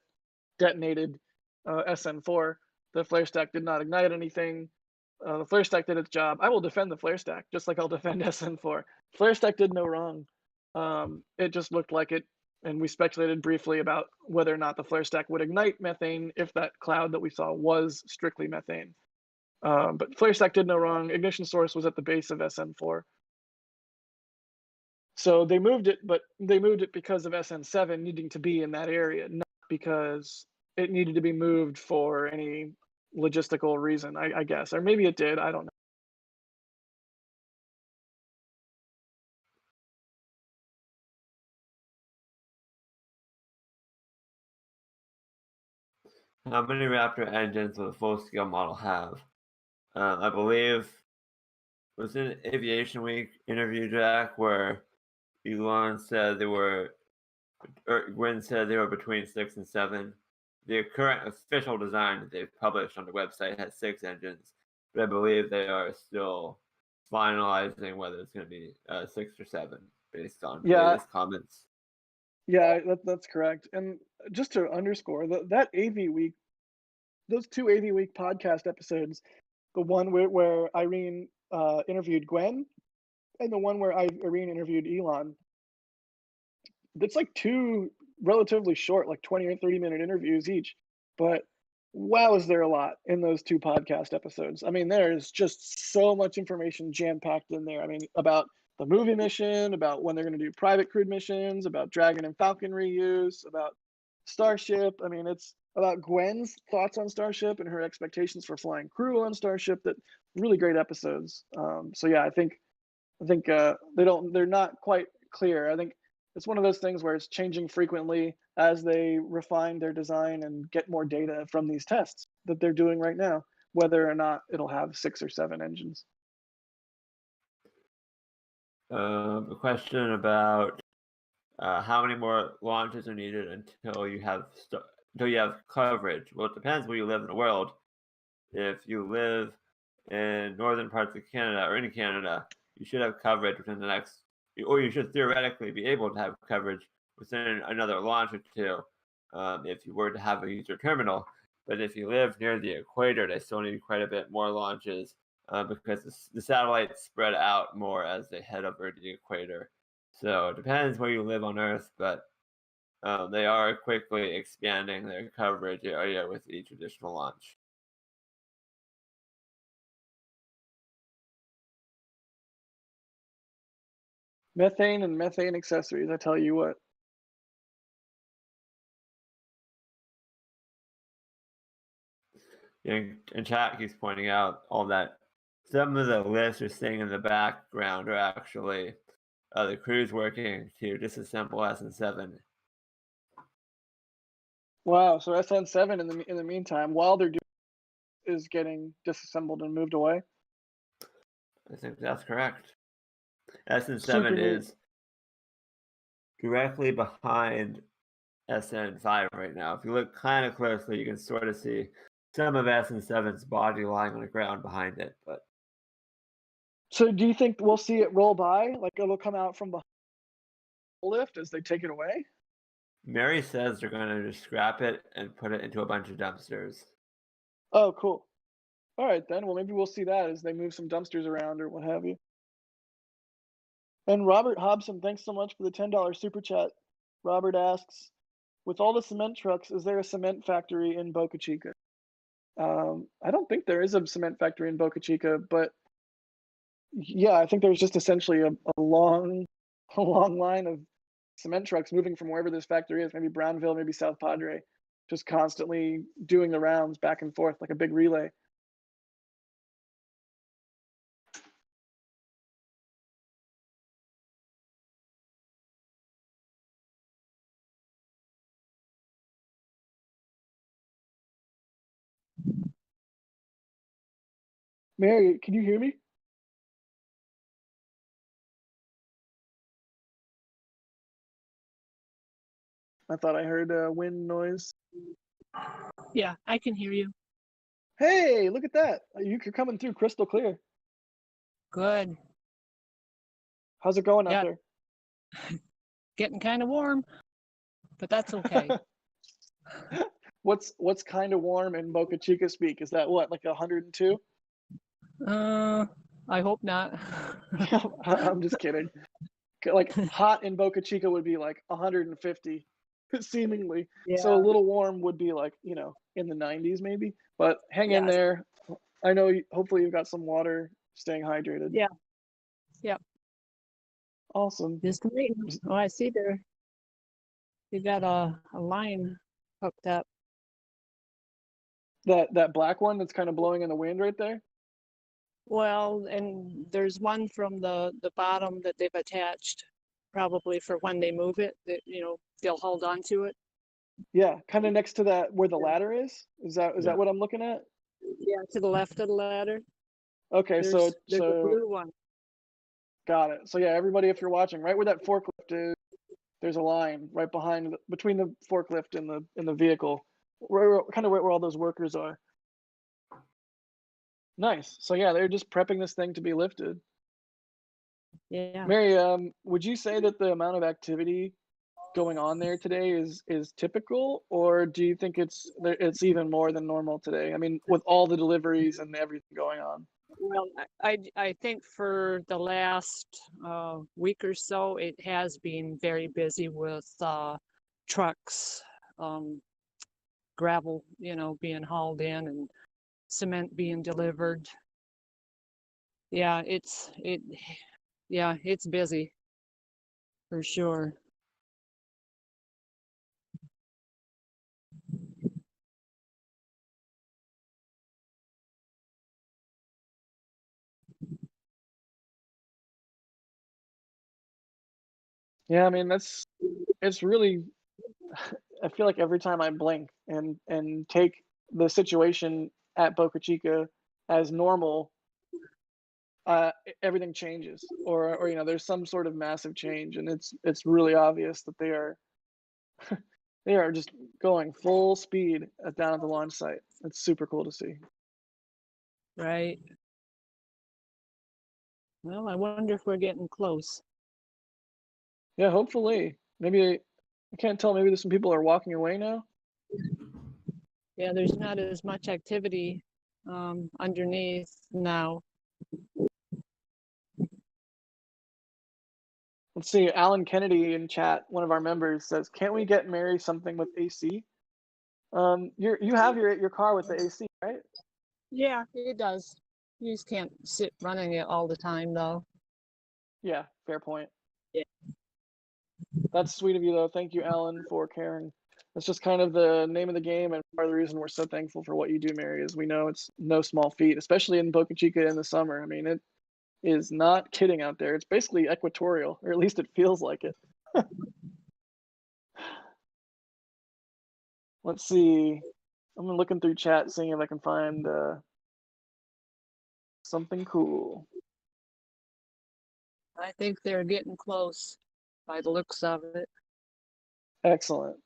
detonated SN4. The flare stack did not ignite anything. The flare stack did its job. I will defend the flare stack, just like I'll defend SN4. Flare stack did no wrong. It just looked like it, and we speculated briefly about whether or not the flare stack would ignite methane if that cloud that we saw was strictly methane. But flare stack did no wrong. Ignition source was at the base of SN4. So they moved it, but they moved it because of SN7 needing to be in that area, not because it needed to be moved for any logistical reason, I guess. Or maybe it did, I don't know. How many Raptor engines will the full-scale model have? I believe it was in Aviation Week interview, Jack, where Elon said Gwynn said they were between 6 and 7. The current official design that they've published on the website has 6 engines, but I believe they are still finalizing whether it's going to be 6 or 7 based on latest comments. Yeah, that's correct. And just to underscore that AV Week, those 2 AV Week podcast episodes, the one where Irene interviewed Gwen, and the one where Irene interviewed Elon, it's like 2 relatively short, like 20 or 30-minute interviews each. But wow, is there a lot in those 2 podcast episodes. I mean, there's just so much information jam-packed in there. I mean, about the movie mission, about when they're going to do private crewed missions, about Dragon and Falcon reuse, about Starship. I mean, it's about Gwen's thoughts on Starship and her expectations for flying crew on Starship. That really great episodes. So yeah, I think they're not quite clear. I think it's one of those things where it's changing frequently as they refine their design and get more data from these tests that they're doing right now, whether or not it'll have 6 or 7 engines. A question about how many more launches are needed until you have coverage. Well, it depends where you live in the world. If you live in northern parts of Canada or in Canada, you should have coverage within the next, or you should theoretically be able to have coverage within another launch or 2 if you were to have a user terminal. But if you live near the equator, they still need quite a bit more launches because the satellites spread out more as they head over the equator. So it depends where you live on Earth, but they are quickly expanding their coverage area with each additional launch. Methane and methane accessories, I tell you what. And chat keeps pointing out all that some of the lists are staying in the background are actually the crew's working to disassemble SN7. Wow. So SN7 in the meantime, while they're doing is getting disassembled and moved away. I think that's correct. Super SN7 neat. is directly behind SN5 right now. If you look kind of closely, you can sort of see some of SN7's body lying on the ground behind it. But So do you think we'll see it roll by? Like it'll come out from behind the lift as they take it away? Mary says they're going to just scrap it and put it into a bunch of dumpsters. Oh, cool. All right, then. Well, maybe we'll see that as they move some dumpsters around or what have you. And Robert Hobson, thanks so much for the $10 super chat. Robert asks, with all the cement trucks, is there a cement factory in Boca Chica? I don't think there is a cement factory in Boca Chica, but yeah, I think there's just essentially a long line of cement trucks moving from wherever this factory is, maybe Brownville, maybe South Padre, just constantly doing the rounds back and forth like a big relay. Mary, can you hear me? I thought I heard wind noise. Yeah, I can hear you. Hey, look at that. You're coming through crystal clear. Good. How's it going out Yeah. there? Getting kind of warm, but that's okay. What's kind of warm in Boca Chica speak? Is that what, like 102? I hope not. I'm just kidding. Like hot in Boca Chica would be like 150, seemingly. So a Yeah. little warm would be like, in the 90s maybe. But hang in Yes. there. I know hopefully you've got some water, staying hydrated. Yeah. Yep. Awesome. Just waiting. Oh, I see there. You got a line hooked up. That black one that's kind of blowing in the wind right there? Well, and there's one from the bottom that they've attached, probably for when they move it, that they'll hold on to it. Yeah, kind of next to that where the ladder is. Is that what I'm looking at? Yeah, to the left of the ladder. Okay, There's so a blue one. got it. So yeah, everybody, if you're watching, right where that forklift is, there's a line right between the forklift and the vehicle, kind of where all those workers are. Nice. So yeah, they're just prepping this thing to be lifted. Yeah. Mary, would you say that the amount of activity going on there today is typical, or do you think it's even more than normal today? I mean, with all the deliveries and everything going on. Well, I think for the last week or so, it has been very busy with trucks, gravel, being hauled in, and cement being delivered. Yeah, it's busy for sure. Yeah, I mean it's really. I feel like every time I blink and take the situation at Boca Chica as normal, everything changes, or there's some sort of massive change, and it's really obvious that they are just going full speed down at the launch site. It's super cool to see. Right. Well, I wonder if we're getting close. Yeah, hopefully. Maybe I can't tell. Maybe some people are walking away now. Yeah, there's not as much activity underneath now. Let's see. Alan Kennedy in chat, one of our members, says, "Can't we get Mary something with AC?" You have your car with the AC, right? Yeah, it does. You just can't sit running it all the time, though. Yeah, fair point. Yeah. That's sweet of you, though. Thank you, Alan, for caring. That's just kind of the name of the game, and part of the reason we're so thankful for what you do, Mary, is we know it's no small feat, especially in Boca Chica in the summer. I mean, it is not kidding out there. It's basically equatorial, or at least it feels like it. Let's see. I'm looking through chat, seeing if I can find something cool. I think they're getting close by the looks of it. Excellent.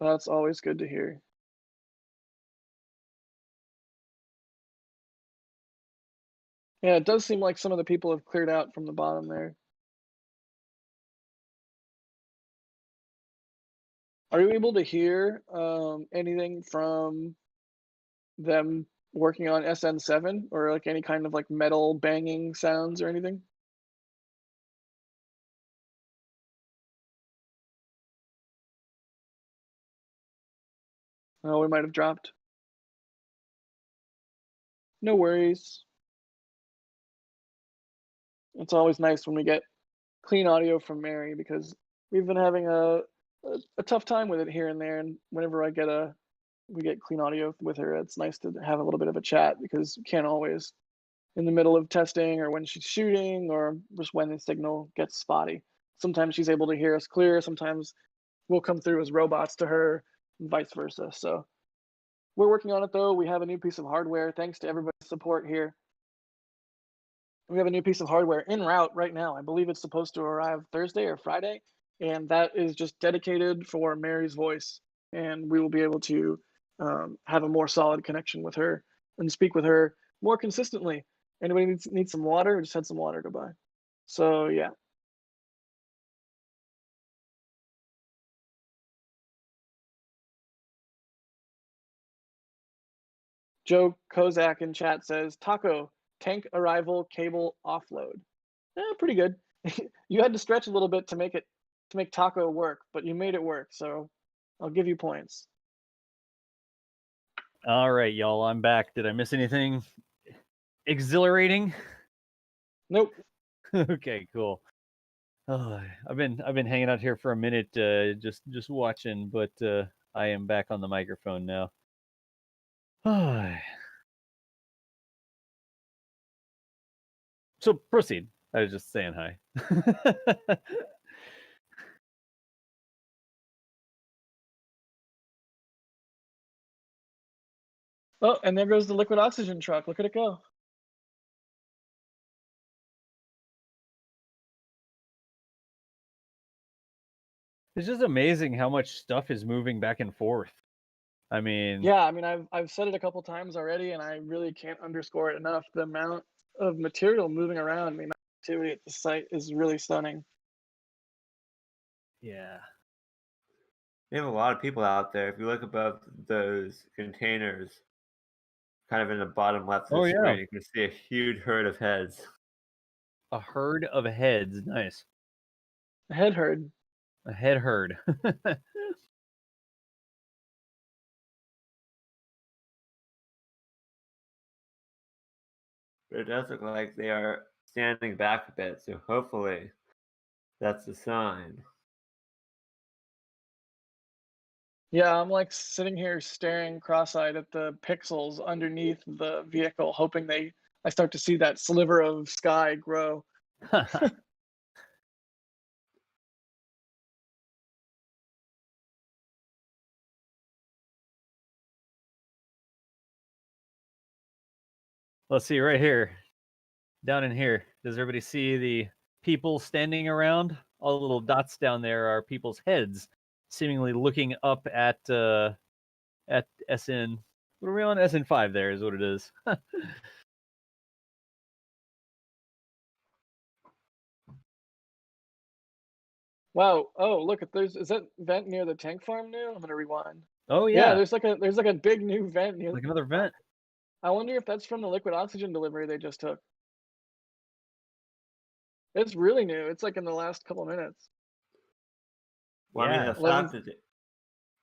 That's always good to hear. Yeah, it does seem like some of the people have cleared out from the bottom there. Are you able to hear anything from them working on SN7 or like any kind of like metal banging sounds or anything? Oh, we might have dropped. No worries. It's always nice when we get clean audio from Mary because we've been having a tough time with it here and there. And whenever we get clean audio with her, it's nice to have a little bit of a chat because you can't always in the middle of testing or when she's shooting or just when the signal gets spotty. Sometimes she's able to hear us clear. Sometimes we'll come through as robots to her and vice versa. So we're working on it though. We have a new piece of hardware thanks to everybody's support here. We have a new piece of hardware en route right now. I believe it's supposed to arrive Thursday or Friday, and that is just dedicated for Mary's voice. And we will be able to have a more solid connection with her and speak with her more consistently. Anybody needs some water? I just had some water to buy. So yeah. Joe Kozak in chat says, Taco, tank arrival cable offload. Pretty good. You had to stretch a little bit to make Taco work, but you made it work, so I'll give you points. All right, y'all, I'm back. Did I miss anything exhilarating? Nope. Okay, cool. Oh, I've been hanging out here for a minute, just watching, but I am back on the microphone now. So proceed. I was just saying hi. Oh, and there goes the liquid oxygen truck. Look at it go. It's just amazing how much stuff is moving back and forth. I mean, yeah, I mean, I've said it a couple times already, and I really can't underscore it enough. The amount of material moving around, the amount of activity at the site is really stunning. Yeah. We have a lot of people out there. If you look above those containers, kind of in the bottom left of the screen, you can see a huge herd of heads. A herd of heads. Nice. A head herd. A head herd. But it does look like they are standing back a bit, so hopefully that's a sign. Yeah, I'm like sitting here staring cross-eyed at the pixels underneath the vehicle, hoping I start to see that sliver of sky grow. Let's see right here. Down in here. Does everybody see the people standing around? All the little dots down there are people's heads, seemingly looking up at SN. What are we on? SN5 there is what it is. Wow. Oh, look, is that vent near the tank farm new? I'm gonna rewind. Oh yeah. There's like a big new vent near like another vent. I wonder if that's from the liquid oxygen delivery they just took. It's really new. It's like in the last couple minutes. Well, I mean, Yeah.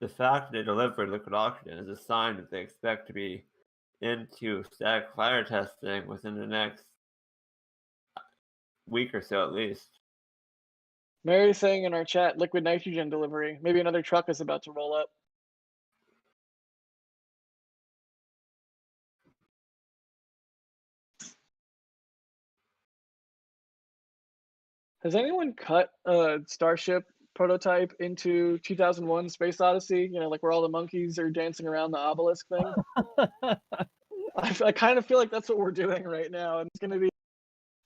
the fact that they delivered liquid oxygen is a sign that they expect to be into static fire testing within the next week or so at least. Mary's saying in our chat, liquid nitrogen delivery. Maybe another truck is about to roll up. Has anyone cut a Starship prototype into 2001 Space Odyssey? You know, like where all the monkeys are dancing around the obelisk thing? I kind of feel like that's what we're doing right now. And it's going to be,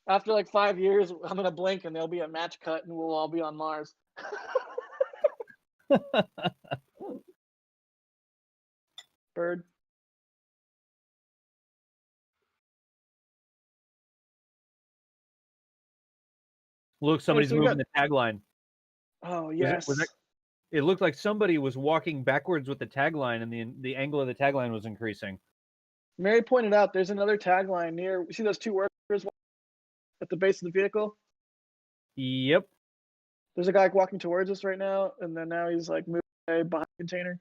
after like 5 years, I'm going to blink and there'll be a match cut and we'll all be on Mars. Bird. Look, somebody's so we moving got- the tagline. Oh, Was yes. it looked like somebody was walking backwards with the tagline, and the angle of the tagline was increasing. Mary pointed out there's another tagline near. You see those two workers at the base of the vehicle? Yep. There's a guy walking towards us right now, and then now he's like moving away behind the container.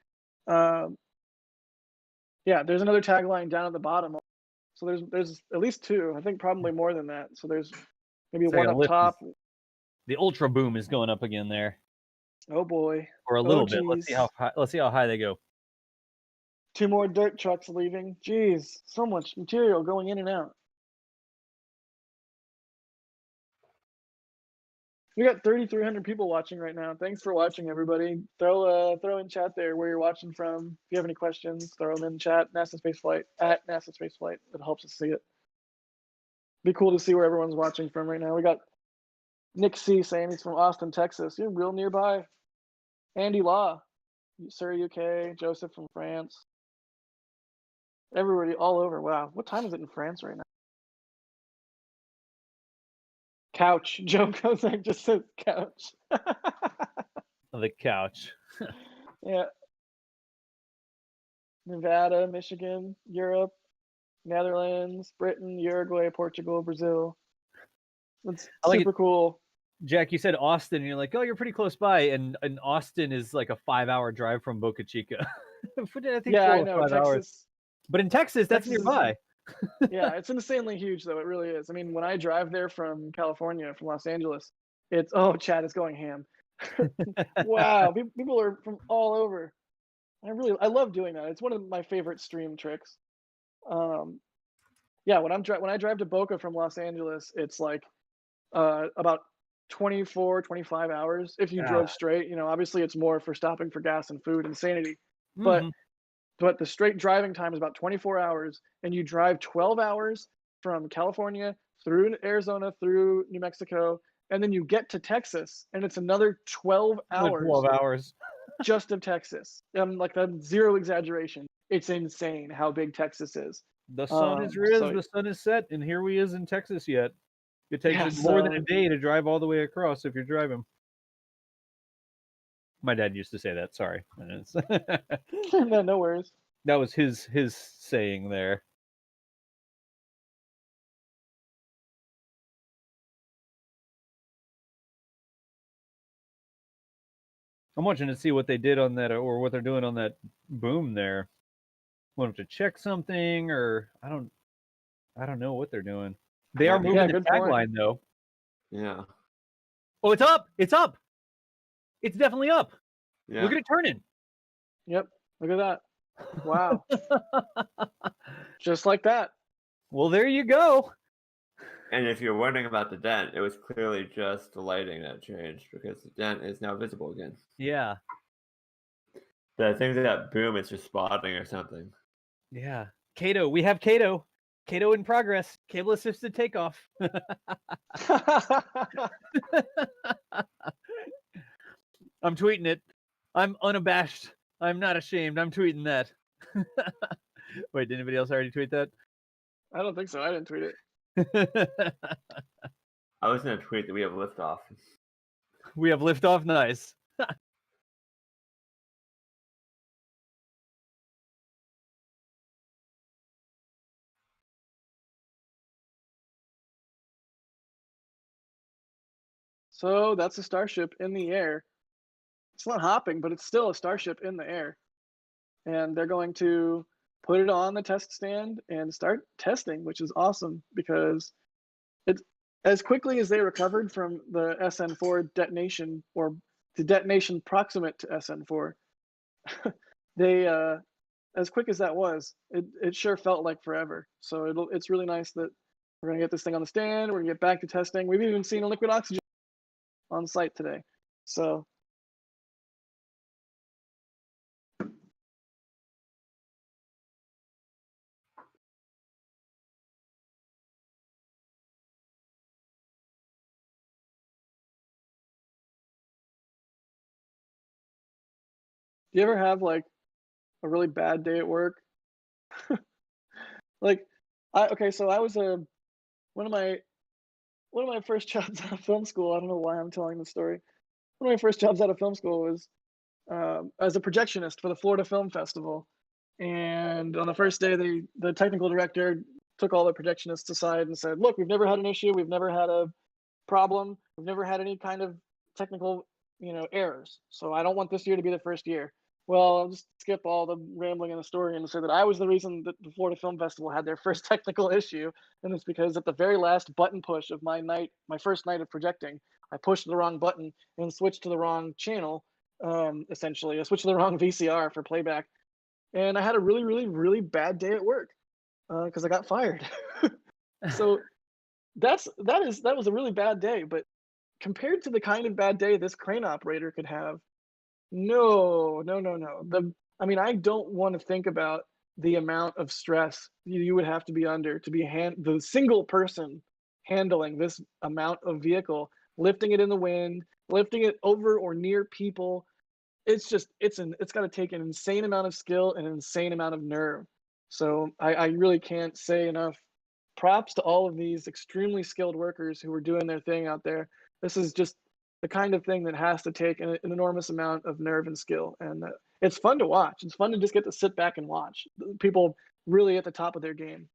Yeah, there's another tagline down at the bottom. So there's at least two. I think probably more than that. So there's maybe It's like one a up lift top. The ultra boom is going up again there, Oh boy. or a little Oh, bit. Let's see geez. how high. Let's see how high they go. Two more dirt trucks leaving. Jeez, so much material going in and out. We got 3,300 people watching right now. Thanks for watching, everybody. Throw in chat there where you're watching from. If you have any questions, throw them in chat. NASASpaceflight at NASASpaceflight. It helps us see it. Be cool to see where everyone's watching from right now. We got Nick C saying he's from Austin, Texas. You're real nearby. Andy Law, Surrey, UK. Joseph from France. Everybody all over. Wow. What time is it in France right now? Couch. Joe Kozak just says couch. The couch. Yeah. Nevada, Michigan, Europe, Netherlands, Britain, Uruguay, Portugal, Brazil. That's I like super cool. Jack, you said Austin, and you're like, oh, you're pretty close by, and Austin is like a 5-hour drive from Boca Chica. I think Yeah, 4 I or know. 5 hours. Texas. But in Texas, that's Texas is- nearby. Yeah, it's insanely huge, though. It really is. I mean, when I drive there from California, from Los Angeles, it's, oh, Chad is going ham. Wow, people are from all over. I love doing that. It's one of my favorite stream tricks. Yeah, when I drive to Boca from Los Angeles, it's like about 24, 25 hours if you drove straight. You know, obviously it's more for stopping for gas and food and sanity, but Mhm. but the straight driving time is about 24 hours, and you drive 12 hours from California through Arizona, through New Mexico, and then you get to Texas, and it's another 12 Another hours 12 hours. just of Texas. Like, that's zero exaggeration. It's insane how big Texas is. The sun is ris, so- the sun is set, and here we is in Texas yet. It takes Yeah, us more than so- a day to drive all the way across if you're driving. My dad used to say that. Sorry. No worries. That was his saying there. I'm watching to see what they did on that, or what they're doing on that boom there. Want them to check something, or I don't know what they're doing. They are moving the good point. tagline though. Yeah. Oh, it's up! It's up! It's definitely up. Yeah. Look at it turning. Yep. Look at that. Wow. Just like that. Well, there you go. And if you're wondering about the dent, it was clearly just the lighting that changed because the dent is now visible again. Yeah. But I think that boom is just spotting or something. Yeah. Kato, we have Kato. Kato in progress. Cable assisted takeoff. I'm tweeting it. I'm unabashed. I'm not ashamed. I'm tweeting that. Wait, did anybody else already tweet that? I don't think so. I didn't tweet it. I was going to tweet that we have liftoff. We have liftoff. Nice. So that's a Starship in the air. It's not hopping, but it's still a Starship in the air. And they're going to put it on the test stand and start testing, which is awesome because as quickly as they recovered from the SN4 detonation, or the detonation proximate to SN4, they as quick as that was, it sure felt like forever. So it's really nice that we're gonna get this thing on the stand. We're gonna get back to testing. We've even seen a liquid oxygen on site today. So do you ever have like a really bad day at work? Like, so I was one of my first jobs out of film school. I don't know why I'm telling the story. One of my first jobs out of film school was as a projectionist for the Florida Film Festival. And on the first day, the technical director took all the projectionists aside and said, "Look, we've never had an issue. We've never had a problem. We've never had any kind of technical, errors. So I don't want this year to be the first year." Well, I'll just skip all the rambling in the story and say that I was the reason that the Florida Film Festival had their first technical issue, and it's because at the very last button push of my first night of projecting, I pushed the wrong button and switched to the wrong channel. Essentially, I switched to the wrong VCR for playback, and I had a really, really, really bad day at work because I got fired. So that was a really bad day, but compared to the kind of bad day this crane operator could have, no. I mean, I don't want to think about the amount of stress you would have to be under to be the single person handling this amount of vehicle, lifting it in the wind, lifting it over or near people. It's got to take an insane amount of skill and an insane amount of nerve. So I really can't say enough props to all of these extremely skilled workers who are doing their thing out there. This is just the kind of thing that has to take an enormous amount of nerve and skill, and it's fun to watch. It's fun to just get to sit back and watch people really at the top of their game.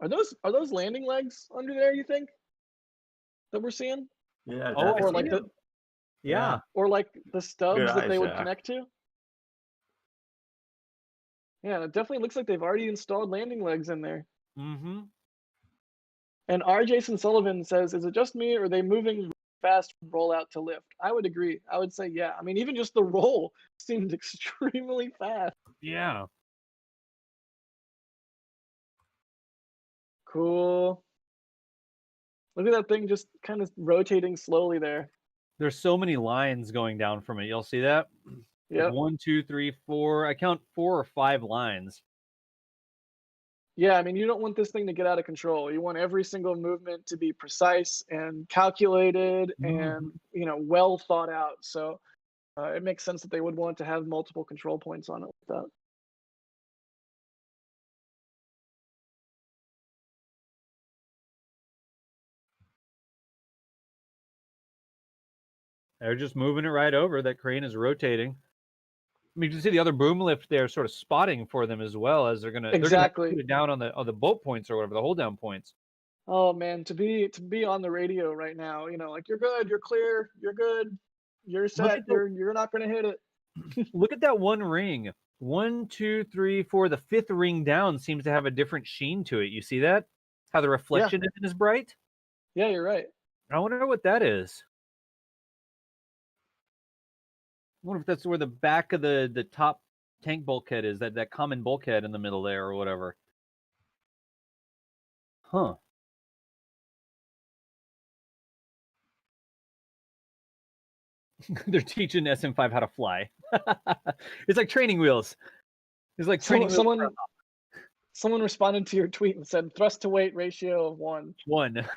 Are those landing legs under there, you think, that we're seeing? Yeah. Oh, I Or see like them. Yeah. or like the stubs that eyes, they would Jack. connect to? Yeah, it definitely looks like they've already installed landing legs in there. Mm-hmm. And R. Jason Sullivan says, "Is it just me, or are they moving fast from rollout to lift?" I would agree. I would say, yeah. I mean, even just the roll seemed extremely fast. Yeah. Cool. Look at that thing just kind of rotating slowly there. There's so many lines going down from it. You'll see that? Yep. Like 1, 2, 3, 4. I count 4 or 5 lines. Yeah, I mean, you don't want this thing to get out of control. You want every single movement to be precise and calculated and, well thought out. So it makes sense that they would want to have multiple control points on it like that. They're just moving it right over. That crane is rotating. I mean, you can see the other boom lift there sort of spotting for them as well, as they're gonna Exactly. put it down on the bolt points or whatever, the hold down points. Oh man, to be on the radio right now, like you're good, you're clear, you're good, you're set, you're not gonna hit it. Look at that one ring. 1, 2, 3, 4. The 5th ring down seems to have a different sheen to it. You see that? How the reflection isn't as bright? Yeah, you're right. I wonder what that is. I wonder if that's where the back of the top tank bulkhead is, that common bulkhead in the middle there or whatever. Huh. They're teaching SN5 how to fly. It's like training wheels. It's like training wheels. Someone responded to your tweet and said thrust to weight ratio of 1. 1.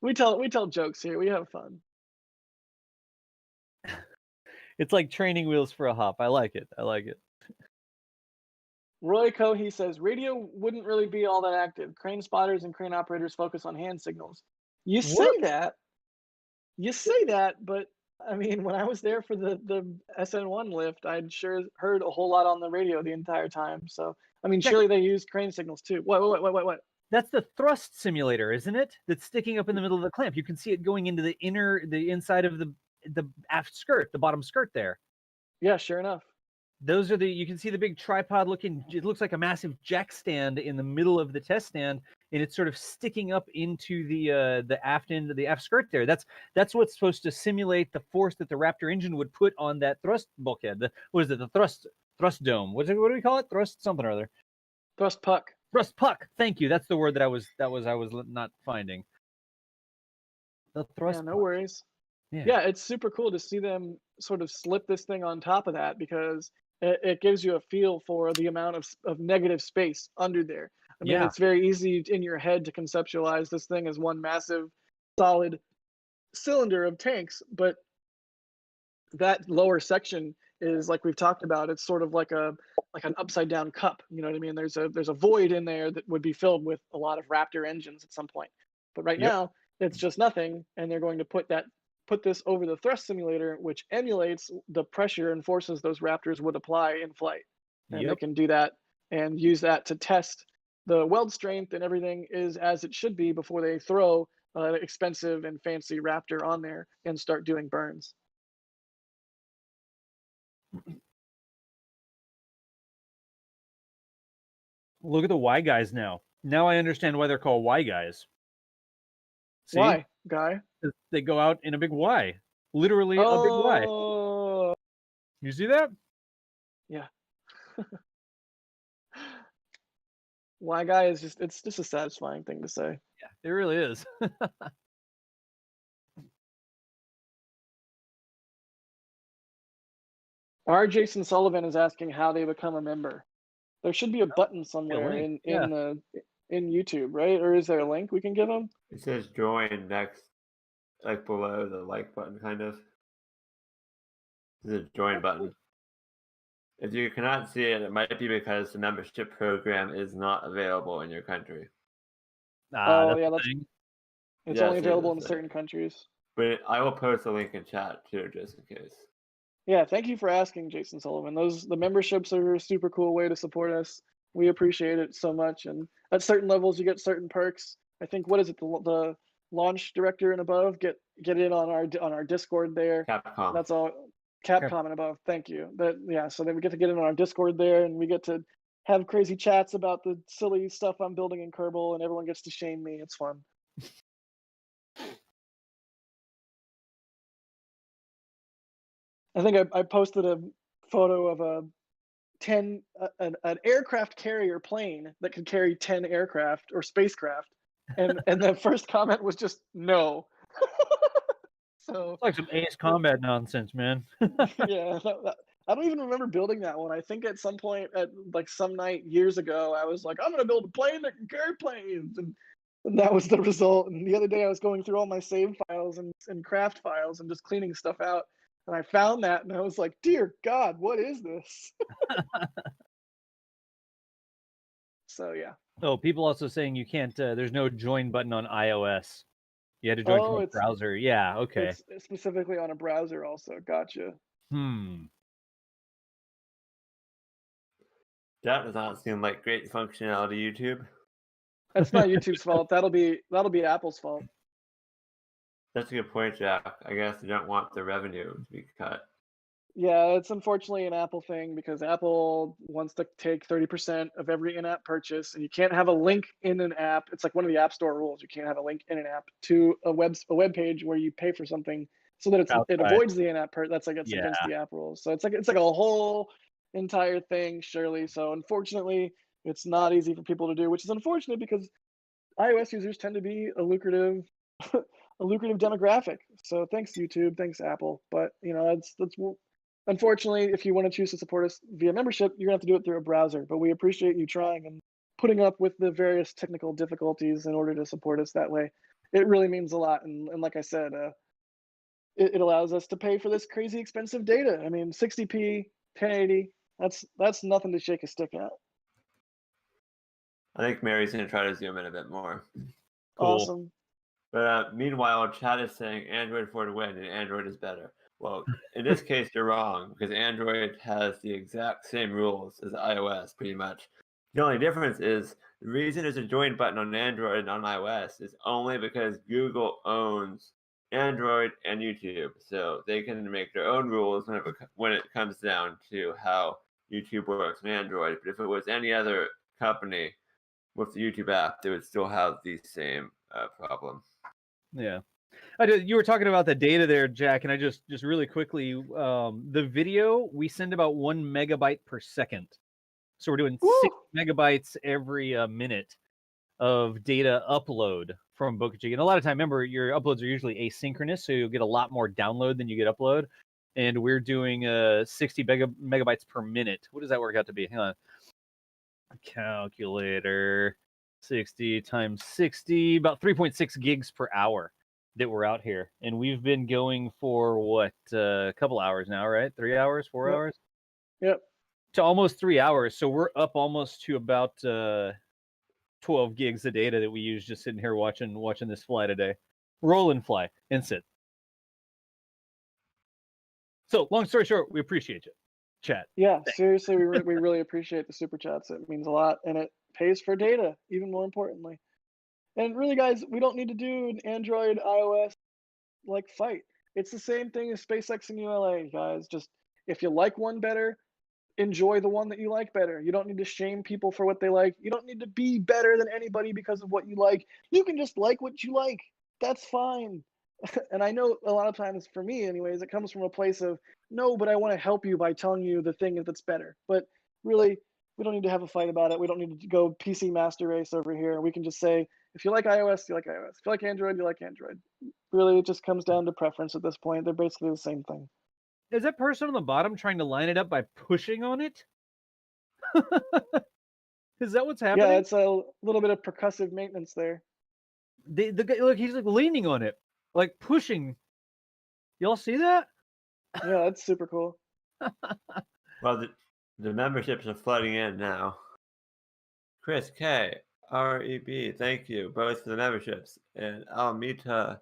We tell jokes here. We have fun. It's like training wheels for a hop. I like it. Roy Cohey says radio wouldn't really be all that active. Crane spotters and crane operators focus on hand signals. You say that, but I mean, when I was there for the SN1 lift, I'd sure heard a whole lot on the radio the entire time. So I mean, surely they use crane signals too. What? That's the thrust simulator, isn't it? That's sticking up in the middle of the clamp. You can see it going into the inside of the the aft skirt, the bottom skirt there. Yeah, sure enough. Those are you can see the big tripod looking, it looks like a massive jack stand in the middle of the test stand, and it's sort of sticking up into the aft end of the aft skirt there. That's what's supposed to simulate the force that the Raptor engine would put on that thrust bulkhead. What is it? The thrust dome. What do we call it? Thrust something or other. Thrust puck. Thrust puck. Thank you. That's the word that I was not finding. The thrust. Yeah, no puck. worries. Yeah, it's super cool to see them sort of slip this thing on top of that, because it gives you a feel for the amount of negative space under there. I mean, it's very easy in your head to conceptualize this thing as one massive solid cylinder of tanks, but that lower section is, like we've talked about, it's sort of like an upside down cup. You know what I mean? There's a void in there that would be filled with a lot of Raptor engines at some point. But right now it's just nothing, and they're going to put this over the thrust simulator, which emulates the pressure and forces those Raptors would apply in flight. And they can do that and use that to test the weld strength, and everything is as it should be before they throw an expensive and fancy Raptor on there and start doing burns. Look at the Y guys now. Now I understand why they're called Y guys. See? Why, guy? They go out in a big Y. Literally a big Y. Oh, You see that? yeah. Why, guy is it's just a satisfying thing to say. Yeah, it really is. R. Jason Sullivan is asking how they become a member. There should be a button somewhere in YouTube, right? Or is there a link we can give them? It says join next, like below the like button, kind of. There's a join button. If you cannot see it, it might be because the membership program is not available in your country. Oh, yeah, it's only Yes, available in certain countries. But I will post a link in chat too, just in case. Yeah, thank you for asking, Jason Sullivan. The memberships are a super cool way to support us. We appreciate it so much, and at certain levels you get certain perks. I think, what is it, the launch director and above get in on our Discord there. Capcom. That's all. Capcom and above. Thank you. So then we get to get in on our Discord there, and we get to have crazy chats about the silly stuff I'm building in Kerbal, and everyone gets to shame me. It's fun. I think I posted a photo of an aircraft carrier plane that could carry 10 aircraft or spacecraft, and the first comment was just no. So It's like some Ace Combat nonsense, man. yeah, I don't even remember building that one. I think at some point, at like some night years ago, I was like, I'm gonna build a plane that can carry planes, and that was the result. And the other day I was going through all my save files and craft files and just cleaning stuff out, and I found that, and I was like, dear God, what is this? So yeah. Oh, people also saying you can't, there's no join button on iOS. You had to join from a browser. Yeah, okay. It's specifically on a browser also. Gotcha. That does not seem like great functionality, YouTube. That's not YouTube's fault. That'll be Apple's fault. That's a good point, Jack. I guess they don't want the revenue to be cut. Yeah, it's unfortunately an Apple thing, because Apple wants to take 30% of every in-app purchase, and you can't have a link in an app. It's like one of the App Store rules. You can't have a link in an app to a web page where you pay for something, so that it avoids the in-app purchase. That's against the app rules. So it's like a whole entire thing, surely. So unfortunately, it's not easy for people to do, which is unfortunate, because iOS users tend to be a lucrative demographic. So thanks YouTube, thanks Apple. But that's unfortunately, if you want to choose to support us via membership, you're gonna have to do it through a browser. But we appreciate you trying and putting up with the various technical difficulties in order to support us that way. It really means a lot. And like I said, it allows us to pay for this crazy expensive data. I mean, 60p, 1080, that's nothing to shake a stick at. I think Mary's going to try to zoom in a bit more. Cool. Awesome. But meanwhile, Chad is saying Android for the win, and Android is better. Well, in this case, you're wrong, because Android has the exact same rules as iOS, pretty much. The only difference is the reason there's a join button on Android and on iOS is only because Google owns Android and YouTube, so they can make their own rules when it comes down to how YouTube works on Android. But if it was any other company with the YouTube app, they would still have the same problem. Yeah. You were talking about the data there, Jack, and I just really quickly, the video, we send about 1 megabyte per second. So we're doing 6 megabytes every minute of data upload from Boca Chica. And a lot of time, remember, your uploads are usually asynchronous, so you'll get a lot more download than you get upload. And we're doing 60 megabytes per minute. What does that work out to be? Hang on. Calculator. 60 times 60, about 3.6 gigs per hour that we're out here. And we've been going for what, a couple hours now, right? 3 hours, 4 Yep. hours? Yep. To almost 3 hours. So we're up almost to about 12 gigs of data that we use just sitting here watching this fly today. Roll and fly and sit. So long story short, we appreciate you, chat. Yeah, seriously, we really appreciate the super chats. It means a lot, and it pays for data, even more importantly. And really, guys, we don't need to do an Android, iOS like fight. It's the same thing as SpaceX and ULA, guys. Just if you like one better, enjoy the one that you like better. You don't need to shame people for what they like. You don't need to be better than anybody because of what you like. You can just like what you like. That's fine. And I know a lot of times, for me anyways, it comes from a place of, no, but I want to help you by telling you the thing that's better. But really, we don't need to have a fight about it. We don't need to go PC master race over here. We can just say, if you like iOS, you like iOS. If you like Android, you like Android. Really, it just comes down to preference at this point. They're basically the same thing. Is that person on the bottom trying to line it up by pushing on it? Is that what's happening? Yeah, it's a little bit of percussive maintenance there. The guy, look, he's like leaning on it, like pushing. Y'all see that? Yeah, that's super cool. Well, the memberships are flooding in now. Chris K, REB, thank you both for the memberships. And Almita,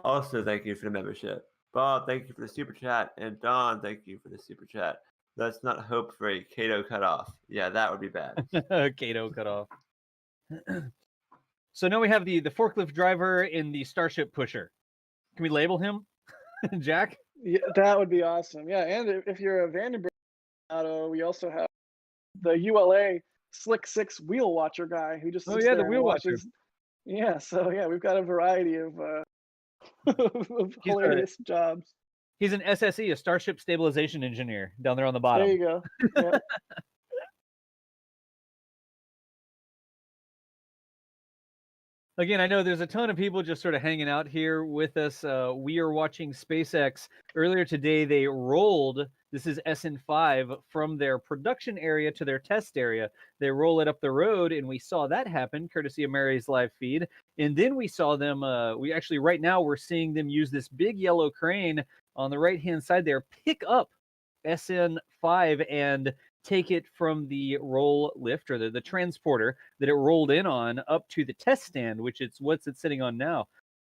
also thank you for the membership. Bob, thank you for the super chat. And Don, thank you for the super chat. Let's not hope for a Cato cutoff. Yeah, that would be bad. Cato cutoff. So now we have the forklift driver and the Starship pusher. Can we label him, Jack? Yeah, that would be awesome. Yeah, and if you're a Vandenberg auto, we also have the ULA Slick 6 wheel watcher guy who just sits the there wheel and watcher. watches. Yeah, so yeah, we've got a variety of of hilarious jobs. He's an SSE, a Starship Stabilization Engineer, down there on the bottom. There you go. Yeah. Again, I know there's a ton of people just sort of hanging out here with us. We are watching SpaceX. Earlier today, they rolled, this is SN5, from their production area to their test area. They roll it up the road, and we saw that happen, courtesy of Mary's live feed. And then we saw them, right now, we're seeing them use this big yellow crane on the right-hand side there, pick up SN5 and take it from the roll lift or the transporter that it rolled in on up to the test stand, which it's sitting on now.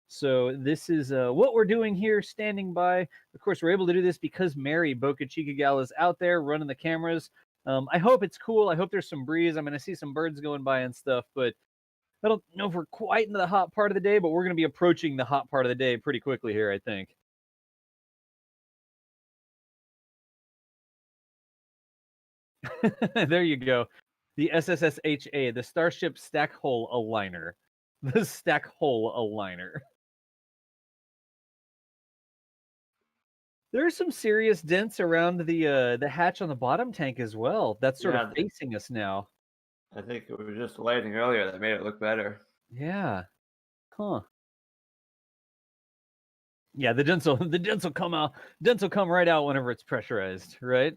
So this is what we're doing here, standing by. Of course, we're able to do this because Mary, Boca Chica gal, is out there running the cameras. I hope it's cool. I hope there's some breeze. I'm going to see some birds going by and stuff, but I don't know if we're quite into the hot part of the day, but we're going to be approaching the hot part of the day pretty quickly here, I think. There you go. The SSSHA, the Starship Stack Hole Aligner. The Stack Hole Aligner. There's some serious dents around the hatch on the bottom tank as well. That's sort of facing us now. I think it was just lighting earlier that made it look better. Yeah. Huh. Yeah, the dents will come out. Dents will come right out whenever it's pressurized, right?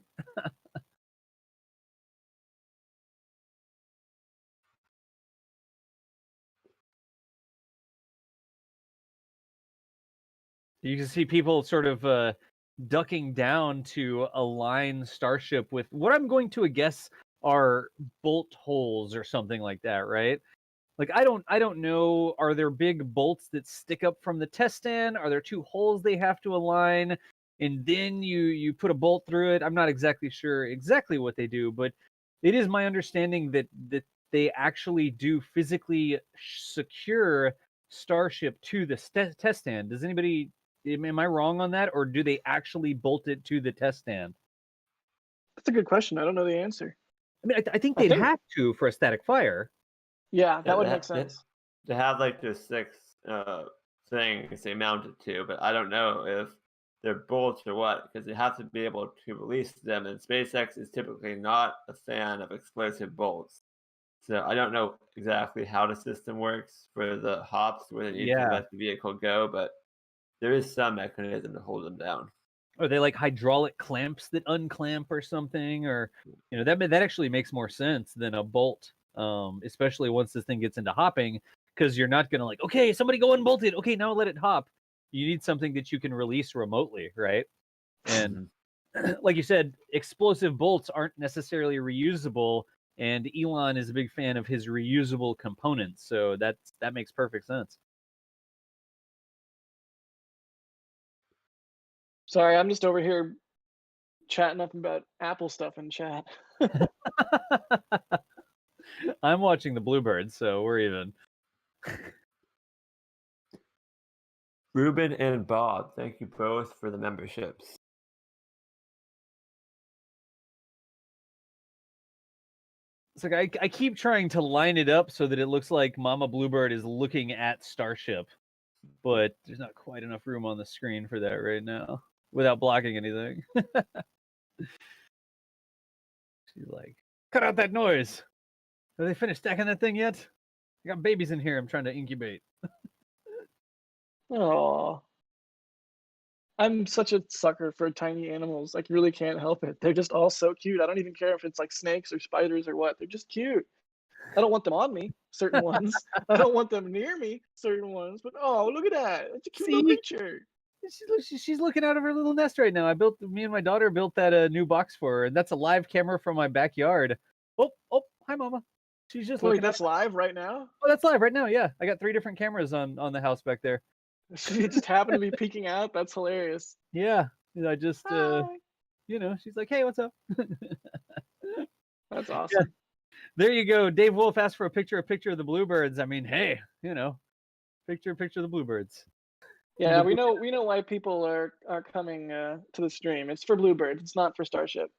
You can see people sort of ducking down to align Starship with what I'm going to guess are bolt holes or something like that, right? Like I don't know. Are there big bolts that stick up from the test stand? Are there two holes they have to align, and then you put a bolt through it? I'm not exactly sure exactly what they do, but it is my understanding that they actually do physically secure Starship to the test stand. Does anybody Am I wrong on that, or do they actually bolt it to the test stand? That's a good question. I don't know the answer. I mean, I think I they'd think- have to for a static fire. Yeah, that Yeah, would they make ha- they- sense. They have like the 6 things they mount it to, but I don't know if they're bolts or what, because they have to be able to release them, and SpaceX is typically not a fan of explosive bolts. So I don't know exactly how the system works for the hops where they need Yeah. to let the vehicle go, but there is some mechanism to hold them down. Are they like hydraulic clamps that unclamp or something? Or, that actually makes more sense than a bolt, especially once this thing gets into hopping, because you're not going to like, okay, somebody go unbolt it. Okay, now let it hop. You need something that you can release remotely, right? And like you said, explosive bolts aren't necessarily reusable, and Elon is a big fan of his reusable components, so that makes perfect sense. Sorry, I'm just over here chatting up about Apple stuff in chat. I'm watching the Bluebirds, so we're even. Ruben and Bob, thank you both for the memberships. It's like I keep trying to line it up so that it looks like Mama Bluebird is looking at Starship, but there's not quite enough room on the screen for that right now without blocking anything. She's like, cut out that noise. Have they finished stacking that thing yet? I got babies in here I'm trying to incubate. Oh, I'm such a sucker for tiny animals. I really can't help it. They're just all so cute. I don't even care if it's like snakes or spiders or what. They're just cute. I don't want them on me, certain ones. I don't want them near me, certain ones. But oh, look at that! It's a cute little See? creature. She's looking out of her little nest right now. Me and my daughter built that new box for her, and that's a live camera from my backyard. Oh, hi, Mama. She's just Wait, looking. that's live right now? Oh, that's live right now. Yeah, I got 3 different cameras on the house back there. She just happened to be peeking out. That's hilarious. Yeah, I just Hi. she's like, hey, what's up? That's awesome. There you go. Dave Wolf asked for a picture of the Bluebirds. I mean, hey, picture of the Bluebirds. Yeah, we know why people are coming to the stream. It's for Bluebird. It's not for Starship.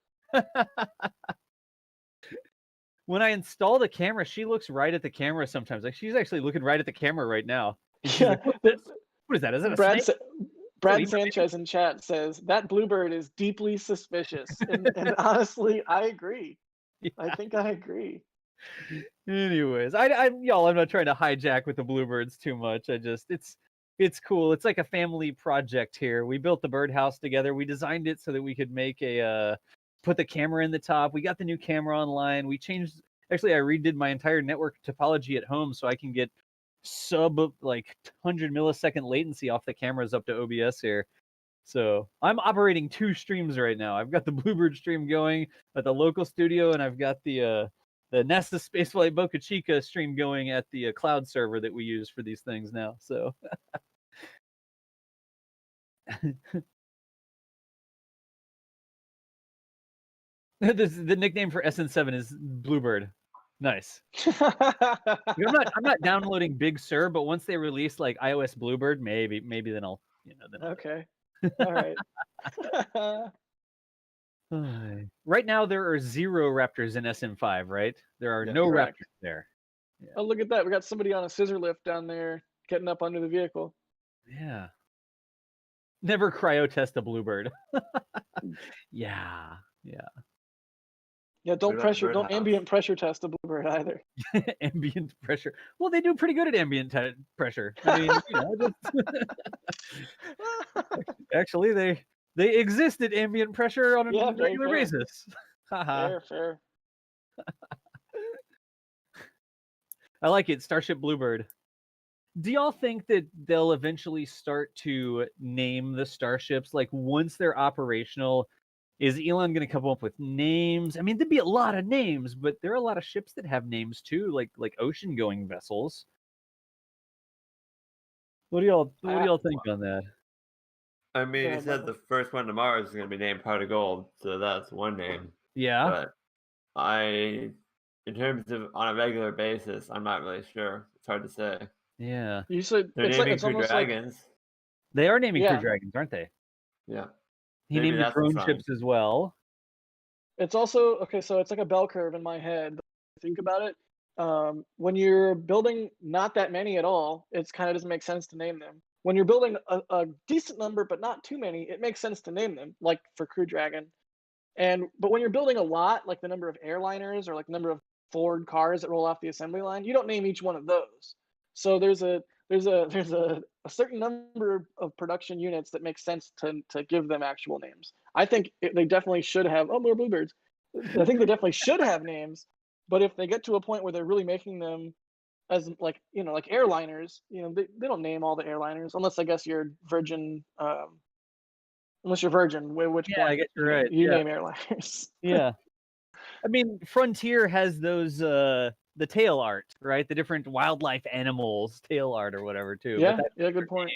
When I install the camera, she looks right at the camera sometimes. Like she's actually looking right at the camera right now. And she's like, what is that? Is that a snake? Brad Sanchez in chat says that Bluebird is deeply suspicious, and honestly, I agree. Yeah. I think I agree. Anyways, I'm not trying to hijack with the Bluebirds too much. It's cool. It's like a family project here. We built the birdhouse together. We designed it so that we could make put the camera in the top. We got the new camera online. I redid my entire network topology at home so I can get sub 100 millisecond latency off the cameras up to OBS here. So I'm operating 2 streams right now. I've got the Bluebird stream going at the local studio, and I've got the NASASpaceflight Boca Chica stream going at the cloud server that we use for these things now. So the nickname for SN7 is Bluebird. Nice. I'm not downloading Big Sur, but once they release like iOS Bluebird, maybe then I'll Okay. All right. Right now there are 0 Raptors in SN5, right? There are no correct. Raptors there. Yeah. Oh, look at that. We got somebody on a scissor lift down there getting up under the vehicle. Yeah. Never cryo test a Bluebird. Yeah. Yeah, don't birdhouse? ambient pressure test a Bluebird either. Ambient pressure. Well, they do pretty good at ambient pressure. I mean, actually, they exist at ambient pressure on a Yeah, very regular fair. basis. Haha. Fair. I like it. Starship Bluebird. Do y'all think that they'll eventually start to name the starships? Like once they're operational, is Elon going to come up with names? I mean, there'd be a lot of names, but there are a lot of ships that have names too, like ocean-going vessels. What do y'all think on that? I mean, Yeah, he said the first one to Mars is going to be named Pot of Gold, so that's one name. Yeah. But in terms of on a regular basis, I'm not really sure. It's hard to say. Yeah. You said They're it's naming it's 2 almost like dragons. They are naming Crew Yeah. Dragons, aren't they? Yeah. He Maybe named the that's the drone sign. ships as well. It's also okay. So it's like a bell curve in my head. Think about it. When you're building not that many at all, it's kind of doesn't make sense to name them. When you're building a decent number but not too many, it makes sense to name them, like for Crew Dragon. But when you're building a lot, like the number of airliners or like the number of Ford cars that roll off the assembly line, you don't name each one of those. So there's a certain number of production units that make sense to give them actual names. I think they definitely should have. Oh, more bluebirds. I think they definitely should have names. But if they get to a point where they're really making them as like like airliners, they don't name all the airliners unless I guess you're Virgin. Unless you're Virgin, at which Yeah, I point guess you're right. you Yeah. name airliners. Yeah. I mean, Frontier has those the tail art, right? The different wildlife animals tail art or whatever too. Yeah, But yeah, good point.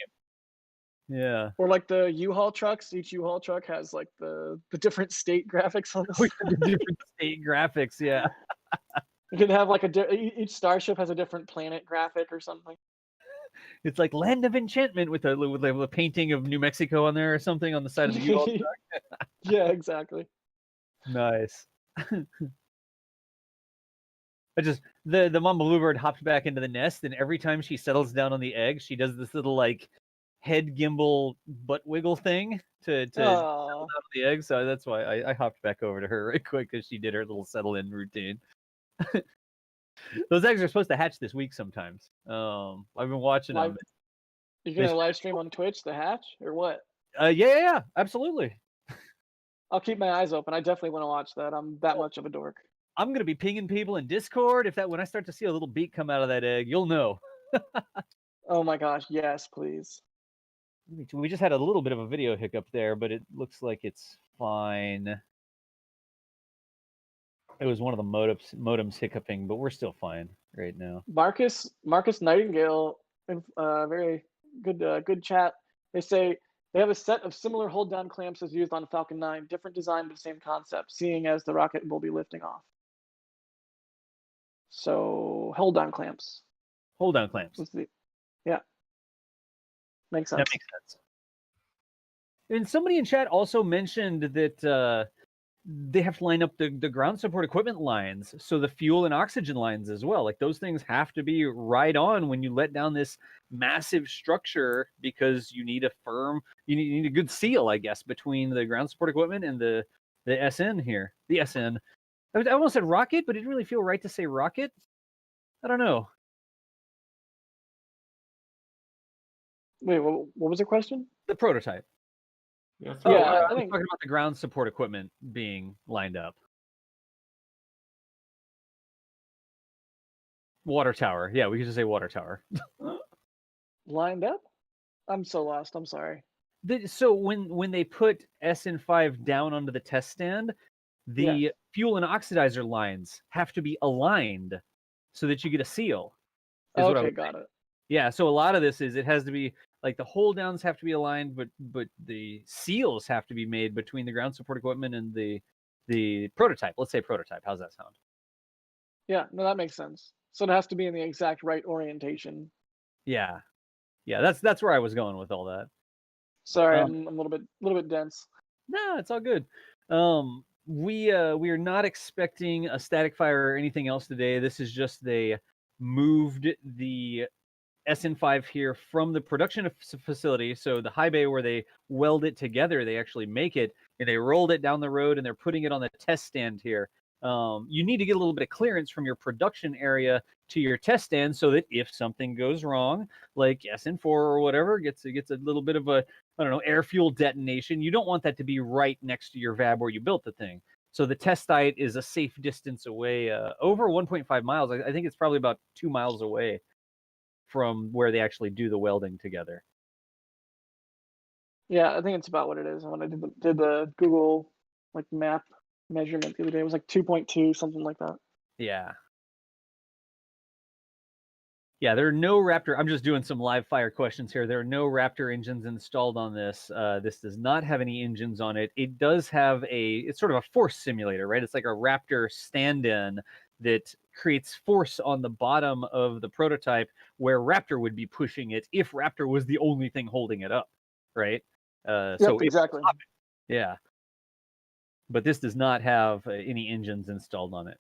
yeah. Or like the U-Haul trucks. Each U-Haul truck has like the different state graphics on The the different state graphics, yeah. You could have like each starship has a different planet graphic or something. It's like Land of Enchantment with a painting of New Mexico on there or something on the side of the U-Haul truck. Yeah, exactly. Nice. The mama bluebird hops back into the nest, and every time she settles down on the egg, she does this little like head gimbal butt wiggle thing to settle down on the egg. So that's why I hopped back over to her right quick because she did her little settle in routine. Those eggs are supposed to hatch this week sometimes. I've been watching them. You gonna live stream on Twitch the hatch or what? Yeah, absolutely. I'll keep my eyes open. I definitely want to watch that. I'm that much of a dork. I'm gonna be pinging people in Discord. When I start to see a little beak come out of that egg, you'll know. Oh my gosh, yes, please. We just had a little bit of a video hiccup there, but it looks like it's fine. It was one of the modems hiccuping, but we're still fine right now. Marcus Nightingale, very good chat. They say they have a set of similar hold down clamps as used on Falcon 9, different design but same concept, seeing as the rocket will be lifting off. So hold down clamps. Hold down clamps. Yeah. Makes sense. That makes sense. And somebody in chat also mentioned that they have to line up the ground support equipment lines, so the fuel and oxygen lines as well. Like those things have to be right on when you let down this massive structure, because you need you need a good seal, I guess, between the ground support equipment and the SN here. The SN. I almost said rocket, but it didn't really feel right to say rocket. I don't know. Wait, what was the question? The prototype. Yeah, Yeah, I I was think talking about the ground support equipment being lined up. Water tower. Yeah, we could just say water tower. lined up? I'm so lost. I'm sorry. So when they put SN5 down onto the test stand, the fuel and oxidizer lines have to be aligned so that you get a seal. Okay, got it. Yeah, so a lot of this is it has to be like the hold downs have to be aligned, but the seals have to be made between the ground support equipment and the prototype. Let's say prototype. How's that sound? Yeah, no, that makes sense. So it has to be in the exact right orientation. Yeah, that's where I was going with all that. Sorry, I'm a little bit dense. No, it's all good. We are not expecting a static fire or anything else today. This is just they moved the SN5 here from the production facility, so the high bay where they weld it together, they actually make it, and they rolled it down the road, and they're putting it on the test stand here. You need to get a little bit of clearance from your production area to your test stand, so that if something goes wrong, like SN4 or whatever, gets a little bit of a, I don't know, air fuel detonation, you don't want that to be right next to your VAB where you built the thing. So the test site is a safe distance away, over 1.5 miles. I think it's probably about 2 miles away from where they actually do the welding together. Yeah, I think it's about what it is. When I did the Google like map measurement the other day, it was like 2.2, something like that. Yeah. Yeah, there are no Raptor. I'm just doing some live fire questions here. There are no Raptor engines installed on this. This does not have any engines on it. It does have it's sort of a force simulator, right? It's like a Raptor stand-in that creates force on the bottom of the prototype where Raptor would be pushing it if Raptor was the only thing holding it up. right? Yep, So exactly. yeah. But this does not have any engines installed on it.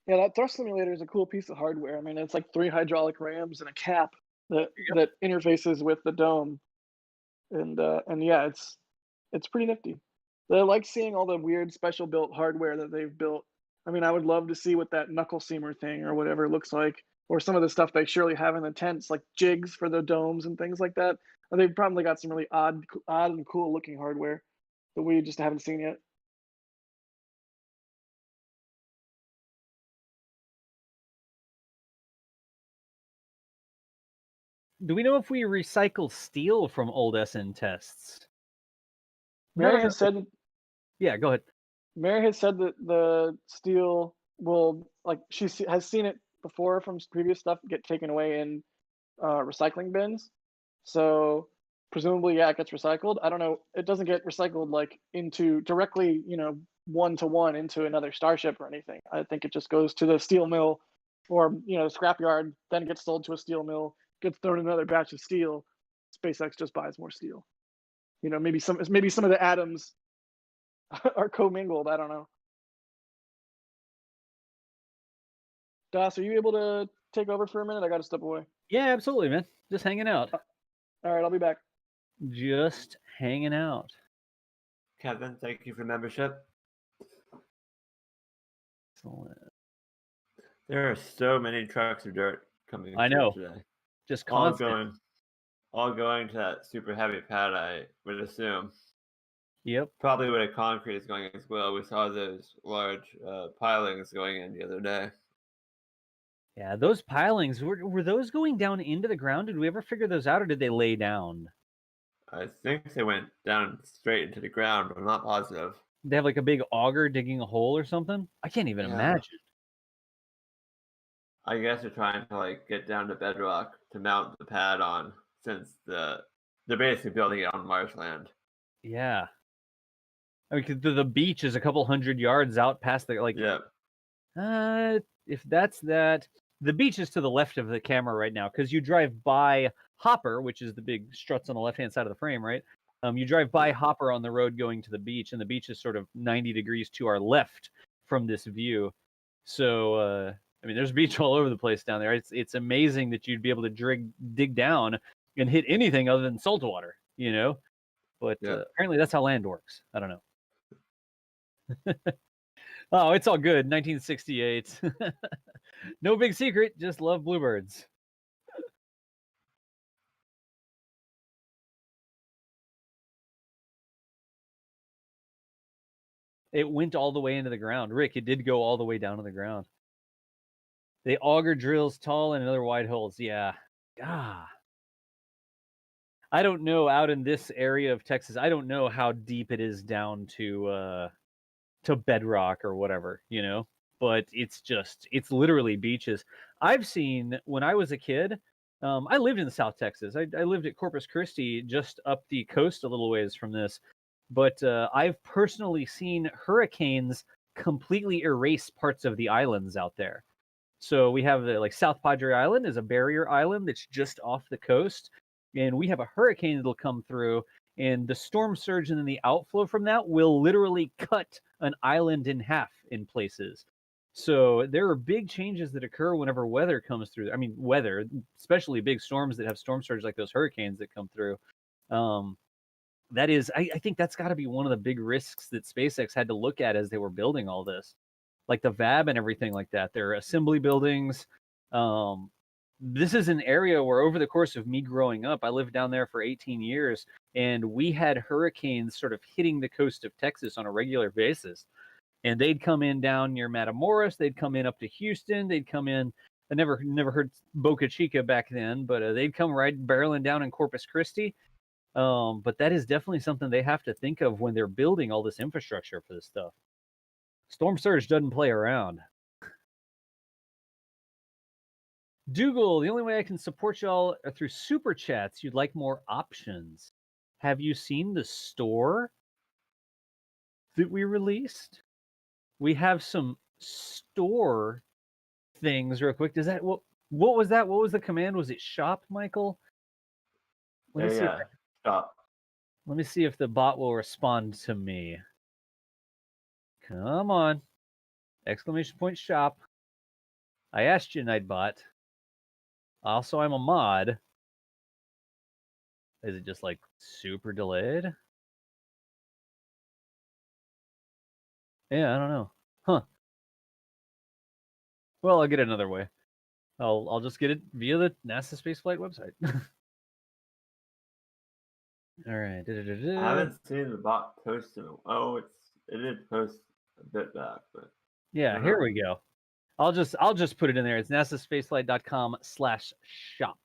Yeah, that thrust simulator is a cool piece of hardware. I mean, it's like 3 hydraulic rams and a cap that interfaces with the dome, and yeah, it's pretty nifty. I like seeing all the weird special built hardware that they've built. I mean, I would love to see what that knuckle seamer thing or whatever looks like, or some of the stuff they surely have in the tents, like jigs for the domes and things like that. And they've probably got some really odd and cool looking hardware that we just haven't seen yet. Do we know if we recycle steel from old SN tests? Mary has said Yeah, go ahead. Mary has said that the steel will, like, has seen it before from previous stuff get taken away in recycling bins. So presumably, yeah, it gets recycled. I don't know. It doesn't get recycled like into directly, one to one into another Starship or anything. I think it just goes to the steel mill or, scrapyard, then gets sold to a steel mill, gets thrown in another batch of steel. SpaceX just buys more steel. Maybe some of the atoms are commingled. I don't know. Das, are you able to take over for a minute? I got to step away. Yeah, absolutely, man. Just hanging out. All right, I'll be back. Just hanging out. Kevin, thank you for membership. Excellent. There are so many trucks of dirt coming I through know. today. Just All constant. going to that super heavy pad, I would assume. Yep. Probably where the concrete is going as well. We saw those large pilings going in the other day. Yeah, those pilings, were those going down into the ground? Did we ever figure those out, or did they lay down? I think they went down straight into the ground, but I'm not positive. They have like a big auger digging a hole or something? I can't even imagine. I guess they're trying to get down to bedrock to mount the pad on, since they're basically building it on marshland. Yeah. I mean, 'cause the beach is a couple hundred yards out past the Yeah. if that's that, the beach is to the left of the camera right now because you drive by Hopper, which is the big struts on the left-hand side of the frame, right? You drive by Hopper on the road going to the beach, and the beach is sort of 90 degrees to our left from this view. So, I mean, there's beach all over the place down there. It's amazing that you'd be able to dig down and hit anything other than salt water, But apparently that's how land works. I don't know. Oh, it's all good. 1968. No big secret. Just love bluebirds. It went all the way into the ground. Rick, it did go all the way down to the ground. They auger drills tall and another wide holes. Yeah. Ah. I don't know out in this area of Texas. I don't know how deep it is down to bedrock or whatever, but it's literally beaches. I've seen when I was a kid, I lived in South Texas. I lived at Corpus Christi, just up the coast a little ways from this. But I've personally seen hurricanes completely erase parts of the islands out there. So we have South Padre Island is a barrier island that's just off the coast. And we have a hurricane that'll come through, and the storm surge and then the outflow from that will literally cut an island in half in places. So there are big changes that occur whenever weather comes through. I mean, weather, especially big storms that have storm surge like those hurricanes that come through. That is, I think that's got to be one of the big risks that SpaceX had to look at as they were building all this, like the VAB and everything like that. Their assembly buildings. This is an area where over the course of me growing up, I lived down there for 18 years, and we had hurricanes sort of hitting the coast of Texas on a regular basis. And they'd come in down near Matamoros, they'd come in up to Houston, they'd come in, I never heard Boca Chica back then, but they'd come right barreling down in Corpus Christi. But that is definitely something they have to think of when they're building all this infrastructure for this stuff. Storm surge doesn't play around. Dougal, the only way I can support y'all are through super chats. You'd like more options. Have you seen the store that we released? We have some store things real quick. Does that, well, What was that? What was the command? Was it shop, Michael? Let me see. Yeah. Stop. Let me see if the bot will respond to me. Come on. Exclamation point shop. I asked you, Nightbot. Also, I'm a mod. Is it just like super delayed? Yeah, I don't know. Huh. Well, I'll get it another way. I'll just get it via the NASA spaceflight website. All right. I haven't seen the bot post in it did post a bit back, but Yeah, here we go. I'll just put it in there. It's nasaspaceflight.com/shop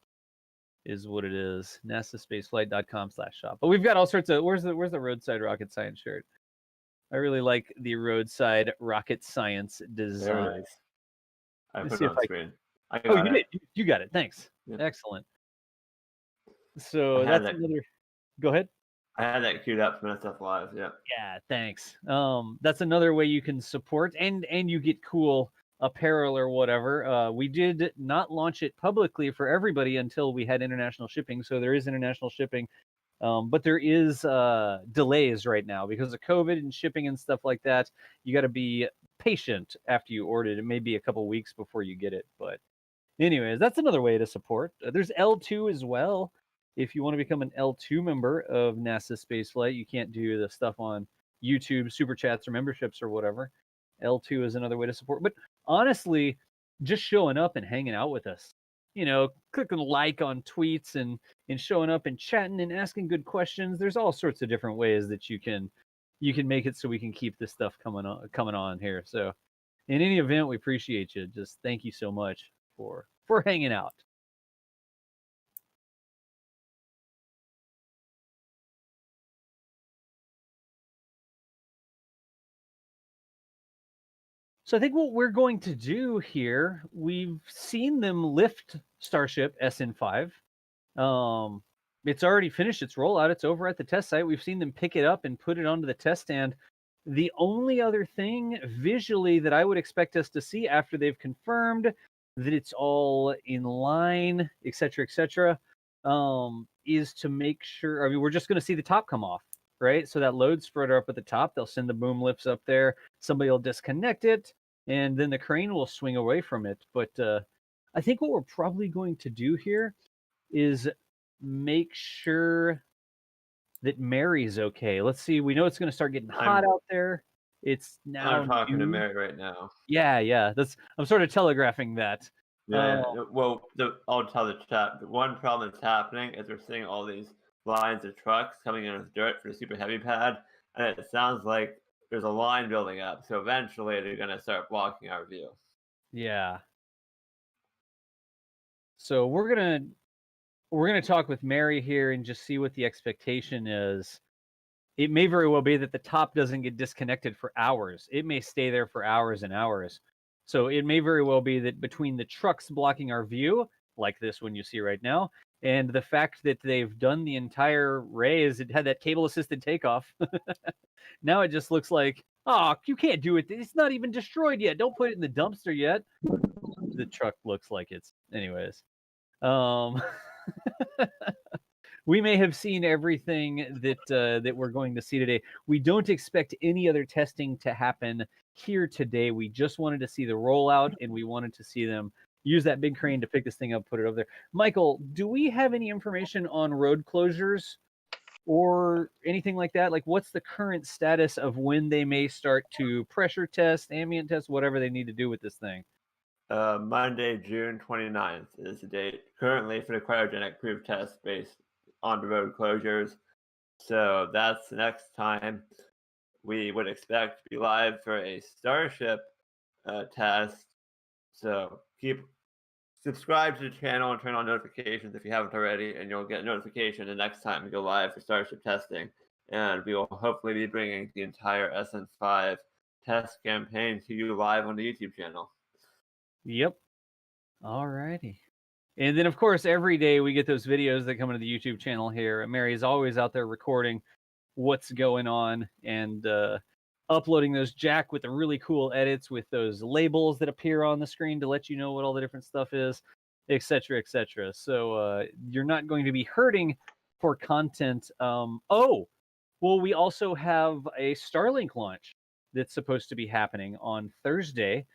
is what it is. nasaspaceflight.com/shop. But we've got all sorts of where's the roadside rocket science shirt? I really like the roadside rocket science design. there it is. I Let's put see it if on I- screen. I Oh, got you it. did. You got it. Thanks. Yeah. Excellent. So I had that's that. another. Go ahead. I had that queued up for NSF Live. Yeah. Yeah, thanks. That's another way you can support and you get cool apparel or whatever. We did not launch it publicly for everybody until we had international shipping. So there is international shipping, but there is delays right now because of COVID and shipping and stuff like that. You got to be patient after you order it. It may be a couple weeks before you get it, but anyways, that's another way to support. There's L2 as well. If you want to become an L2 member of NASA Spaceflight, you can't do the stuff on YouTube, super chats, or memberships or whatever. L2 is another way to support. But honestly, just showing up and hanging out with us, clicking like on tweets and showing up and chatting and asking good questions. There's all sorts of different ways that you can make it so we can keep this stuff coming on here. So in any event, we appreciate you. Just thank you so much for hanging out. So I think what we're going to do here, we've seen them lift Starship SN5. It's already finished its rollout. It's over at the test site. We've seen them pick it up and put it onto the test stand. The only other thing visually that I would expect us to see after they've confirmed that it's all in line, et cetera, is to make sure, we're just going to see the top come off, right? So that load spreader up at the top, they'll send the boom lifts up there. Somebody will disconnect it, and then the crane will swing away from it. But I think what we're probably going to do here is make sure that Mary's okay. Let's see. We know it's going to start getting hot out there. It's now. I'm talking to noon. Mary right now. Yeah. I'm sort of telegraphing that. Yeah. Well, I'll tell the chat. The one problem that's happening is we're seeing all these lines of trucks coming in with dirt for the super heavy pad, and it sounds like there's a line building up. So eventually they're going to start blocking our view. Yeah. So we're gonna talk with Mary here and just see what the expectation is. It may very well be that the top doesn't get disconnected for hours. It may stay there for hours and hours. So it may very well be that between the trucks blocking our view, like this one you see right now, and the fact that they've done the entire raise, it had that cable-assisted takeoff. Now it just looks like, oh, you can't do it. It's not even destroyed yet. Don't put it in the dumpster yet. The truck looks like it's, anyways. We may have seen everything that we're going to see today. We don't expect any other testing to happen here today. We just wanted to see the rollout, and we wanted to see them use that big crane to pick this thing up, put it over there. Michael, do we have any information on road closures or anything like that? Like, what's the current status of when they may start to pressure test, ambient test, whatever they need to do with this thing? Monday, June 29th is the date currently for the cryogenic proof test based on the road closures. So that's the next time we would expect to be live for a Starship test. So subscribe to the channel and turn on notifications if you haven't already, and you'll get a notification the next time we go live for Starship testing. And we will hopefully be bringing the entire SN5 test campaign to you live on the YouTube channel. Yep. All righty. And then, of course, every day we get those videos that come into the YouTube channel here. Mary is always out there recording what's going on and uploading those Jack with the really cool edits with those labels that appear on the screen to let you know what all the different stuff is. etc., etc. So you're not going to be hurting for content. Well, we also have a Starlink launch that's supposed to be happening on Thursday.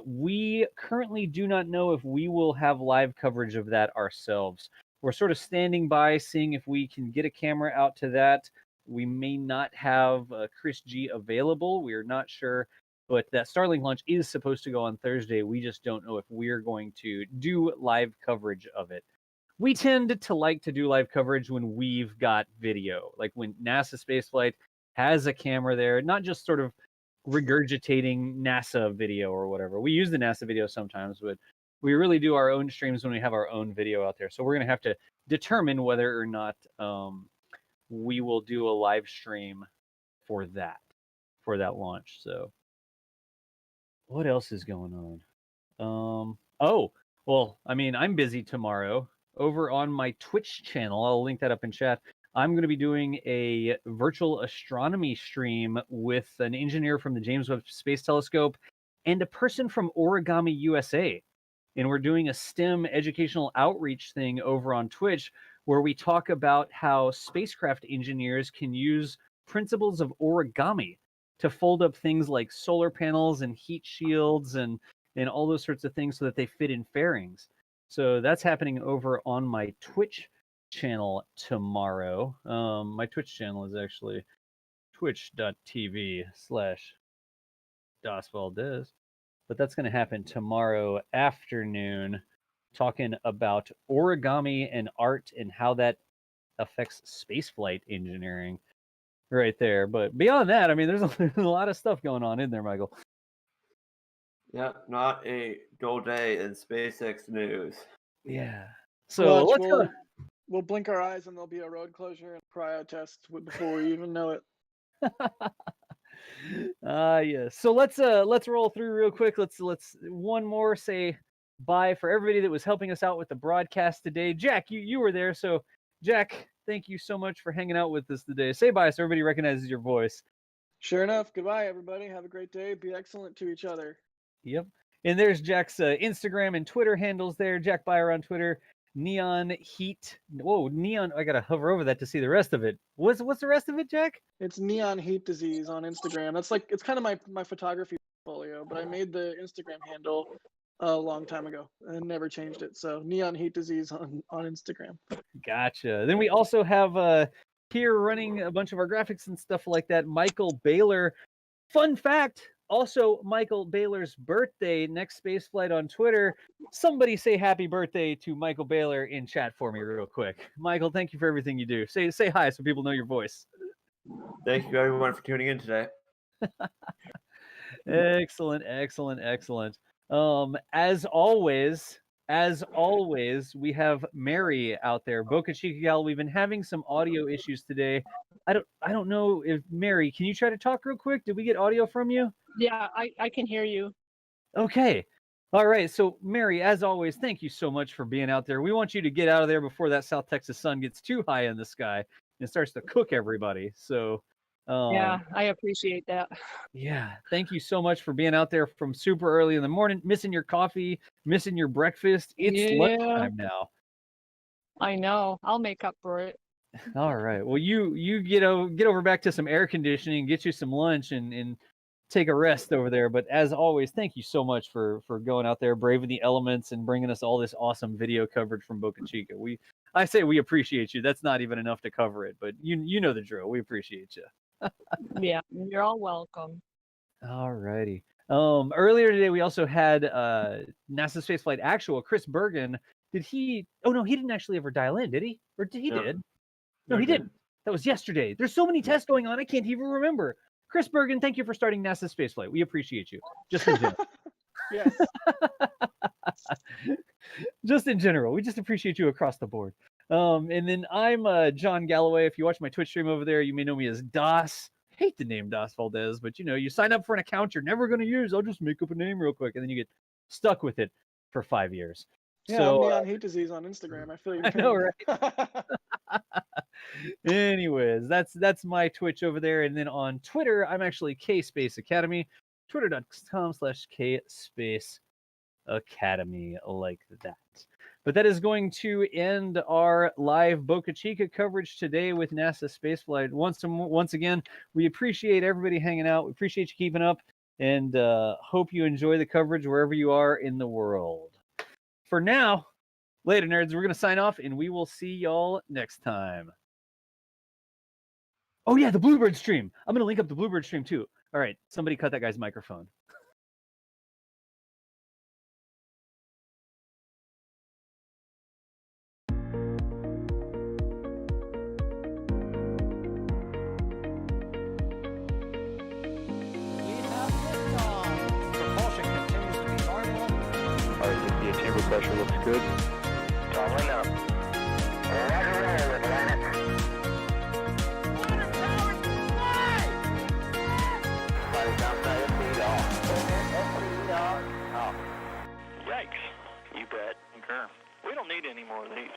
We currently do not know if we will have live coverage of that ourselves. We're sort of standing by, seeing if we can get a camera out to that. We may not have Chris G available. We are not sure. But that Starlink launch is supposed to go on Thursday. We just don't know if we're going to do live coverage of it. We tend to like to do live coverage when we've got video, like when NASA Spaceflight has a camera there, not just sort of regurgitating NASA video or whatever. We use the NASA video sometimes, but we really do our own streams when we have our own video out there. So we're going to have to determine whether or not we will do a live stream for that launch. So what else is going on? Well, I mean, I'm busy tomorrow. Over on my Twitch channel, I'll link that up in chat. I'm going to be doing a virtual astronomy stream with an engineer from the James Webb Space Telescope and a person from Origami USA. And we're doing a STEM educational outreach thing over on Twitch where we talk about how spacecraft engineers can use principles of origami to fold up things like solar panels and heat shields and all those sorts of things so that they fit in fairings. So that's happening over on my Twitch channel tomorrow. My Twitch channel is actually twitch.tv/DasValdez. But that's going to happen tomorrow afternoon, talking about origami and art and how that affects spaceflight engineering right there. But beyond that, I mean, there's a lot of stuff going on in there, Michael. Yeah, not a dull day in SpaceX news. Yeah. So Watch, let's go. we'll blink our eyes and there'll be a road closure and cryo test before we even know it. Yeah. So let's roll through real quick. Let's one more say bye for everybody that was helping us out with the broadcast today. Jack, you were there. So Jack, thank you so much for hanging out with us today. Say bye so everybody recognizes your voice. Sure enough. Goodbye, everybody. Have a great day. Be excellent to each other. Yep. And there's Jack's Instagram and Twitter handles there. Jack Byer on Twitter. Neon Heat. Whoa, Neon. I gotta hover over that to see the rest of it. What's the rest of it, Jack? It's Neon Heat Disease on Instagram. That's like, it's kind of my photography portfolio, but I made the Instagram handle a long time ago and never changed it. So Neon Heat Disease on Instagram. Gotcha. Then we also have here running a bunch of our graphics and stuff like that, Michael Baylor. Fun fact, also Michael Baylor's birthday, next spaceflight on Twitter. Somebody say happy birthday to Michael Baylor in chat for me real quick. Michael, thank you for everything you do. Say hi so people know your voice. Thank you everyone for tuning in today. Excellent. As always, we have Mary out there. Boca Chica gal, we've been having some audio issues today. I don't know if Mary, can you try to talk real quick? Did we get audio from you? Yeah, I can hear you. Okay. All right. So Mary, as always, thank you so much for being out there. We want you to get out of there before that South Texas sun gets too high in the sky and starts to cook everybody. So Yeah, I appreciate that. yeah, thank you so much for being out there from super early in the morning, missing your coffee, missing your breakfast. It's lunchtime now. I know. I'll make up for it. All right. Well, you get over back to some air conditioning, get you some lunch, and take a rest over there. But as always, thank you so much for going out there, braving the elements, and bringing us all this awesome video coverage from Boca Chica. I say we appreciate you. That's not even enough to cover it, but you know the drill. We appreciate you. Yeah, you're all welcome. All righty. Earlier today we also had NASA Spaceflight Actual, Chris Bergen. Did he? Oh no, he didn't actually ever dial in, did he? Or did he? No. Did? No, he didn't. That was yesterday. There's so many tests going on, I can't even remember. Chris Bergen, thank you for starting NASA Spaceflight. We appreciate you. Just in general. Yes. Just in general, we just appreciate you across the board. And then I'm John Galloway. If you watch my Twitch stream over there, you may know me as Das. I hate the name Das Valdez, but you sign up for an account you're never going to use. I'll just make up a name real quick, and then you get stuck with it for 5 years. Yeah, so, I'm Neon Heat Disease on Instagram. I feel your pain. I know, right? Anyways, that's my Twitch over there, and then on Twitter, I'm actually K-Space Academy, twitter.com/K-Space Academy, like that. But that is going to end our live Boca Chica coverage today with NASA Spaceflight. Once again, we appreciate everybody hanging out. We appreciate you keeping up, and hope you enjoy the coverage wherever you are in the world. For now, later, nerds, we're going to sign off, and we will see y'all next time. Oh, yeah, the Bluebird stream. I'm going to link up the Bluebird stream, too. All right, somebody cut that guy's microphone. Chamber pressure looks good. Doubling up. Roger, roll, Atlantic. Water towers fly! Flight outside FP off. Yikes. You bet. Concur. We don't need any more of these.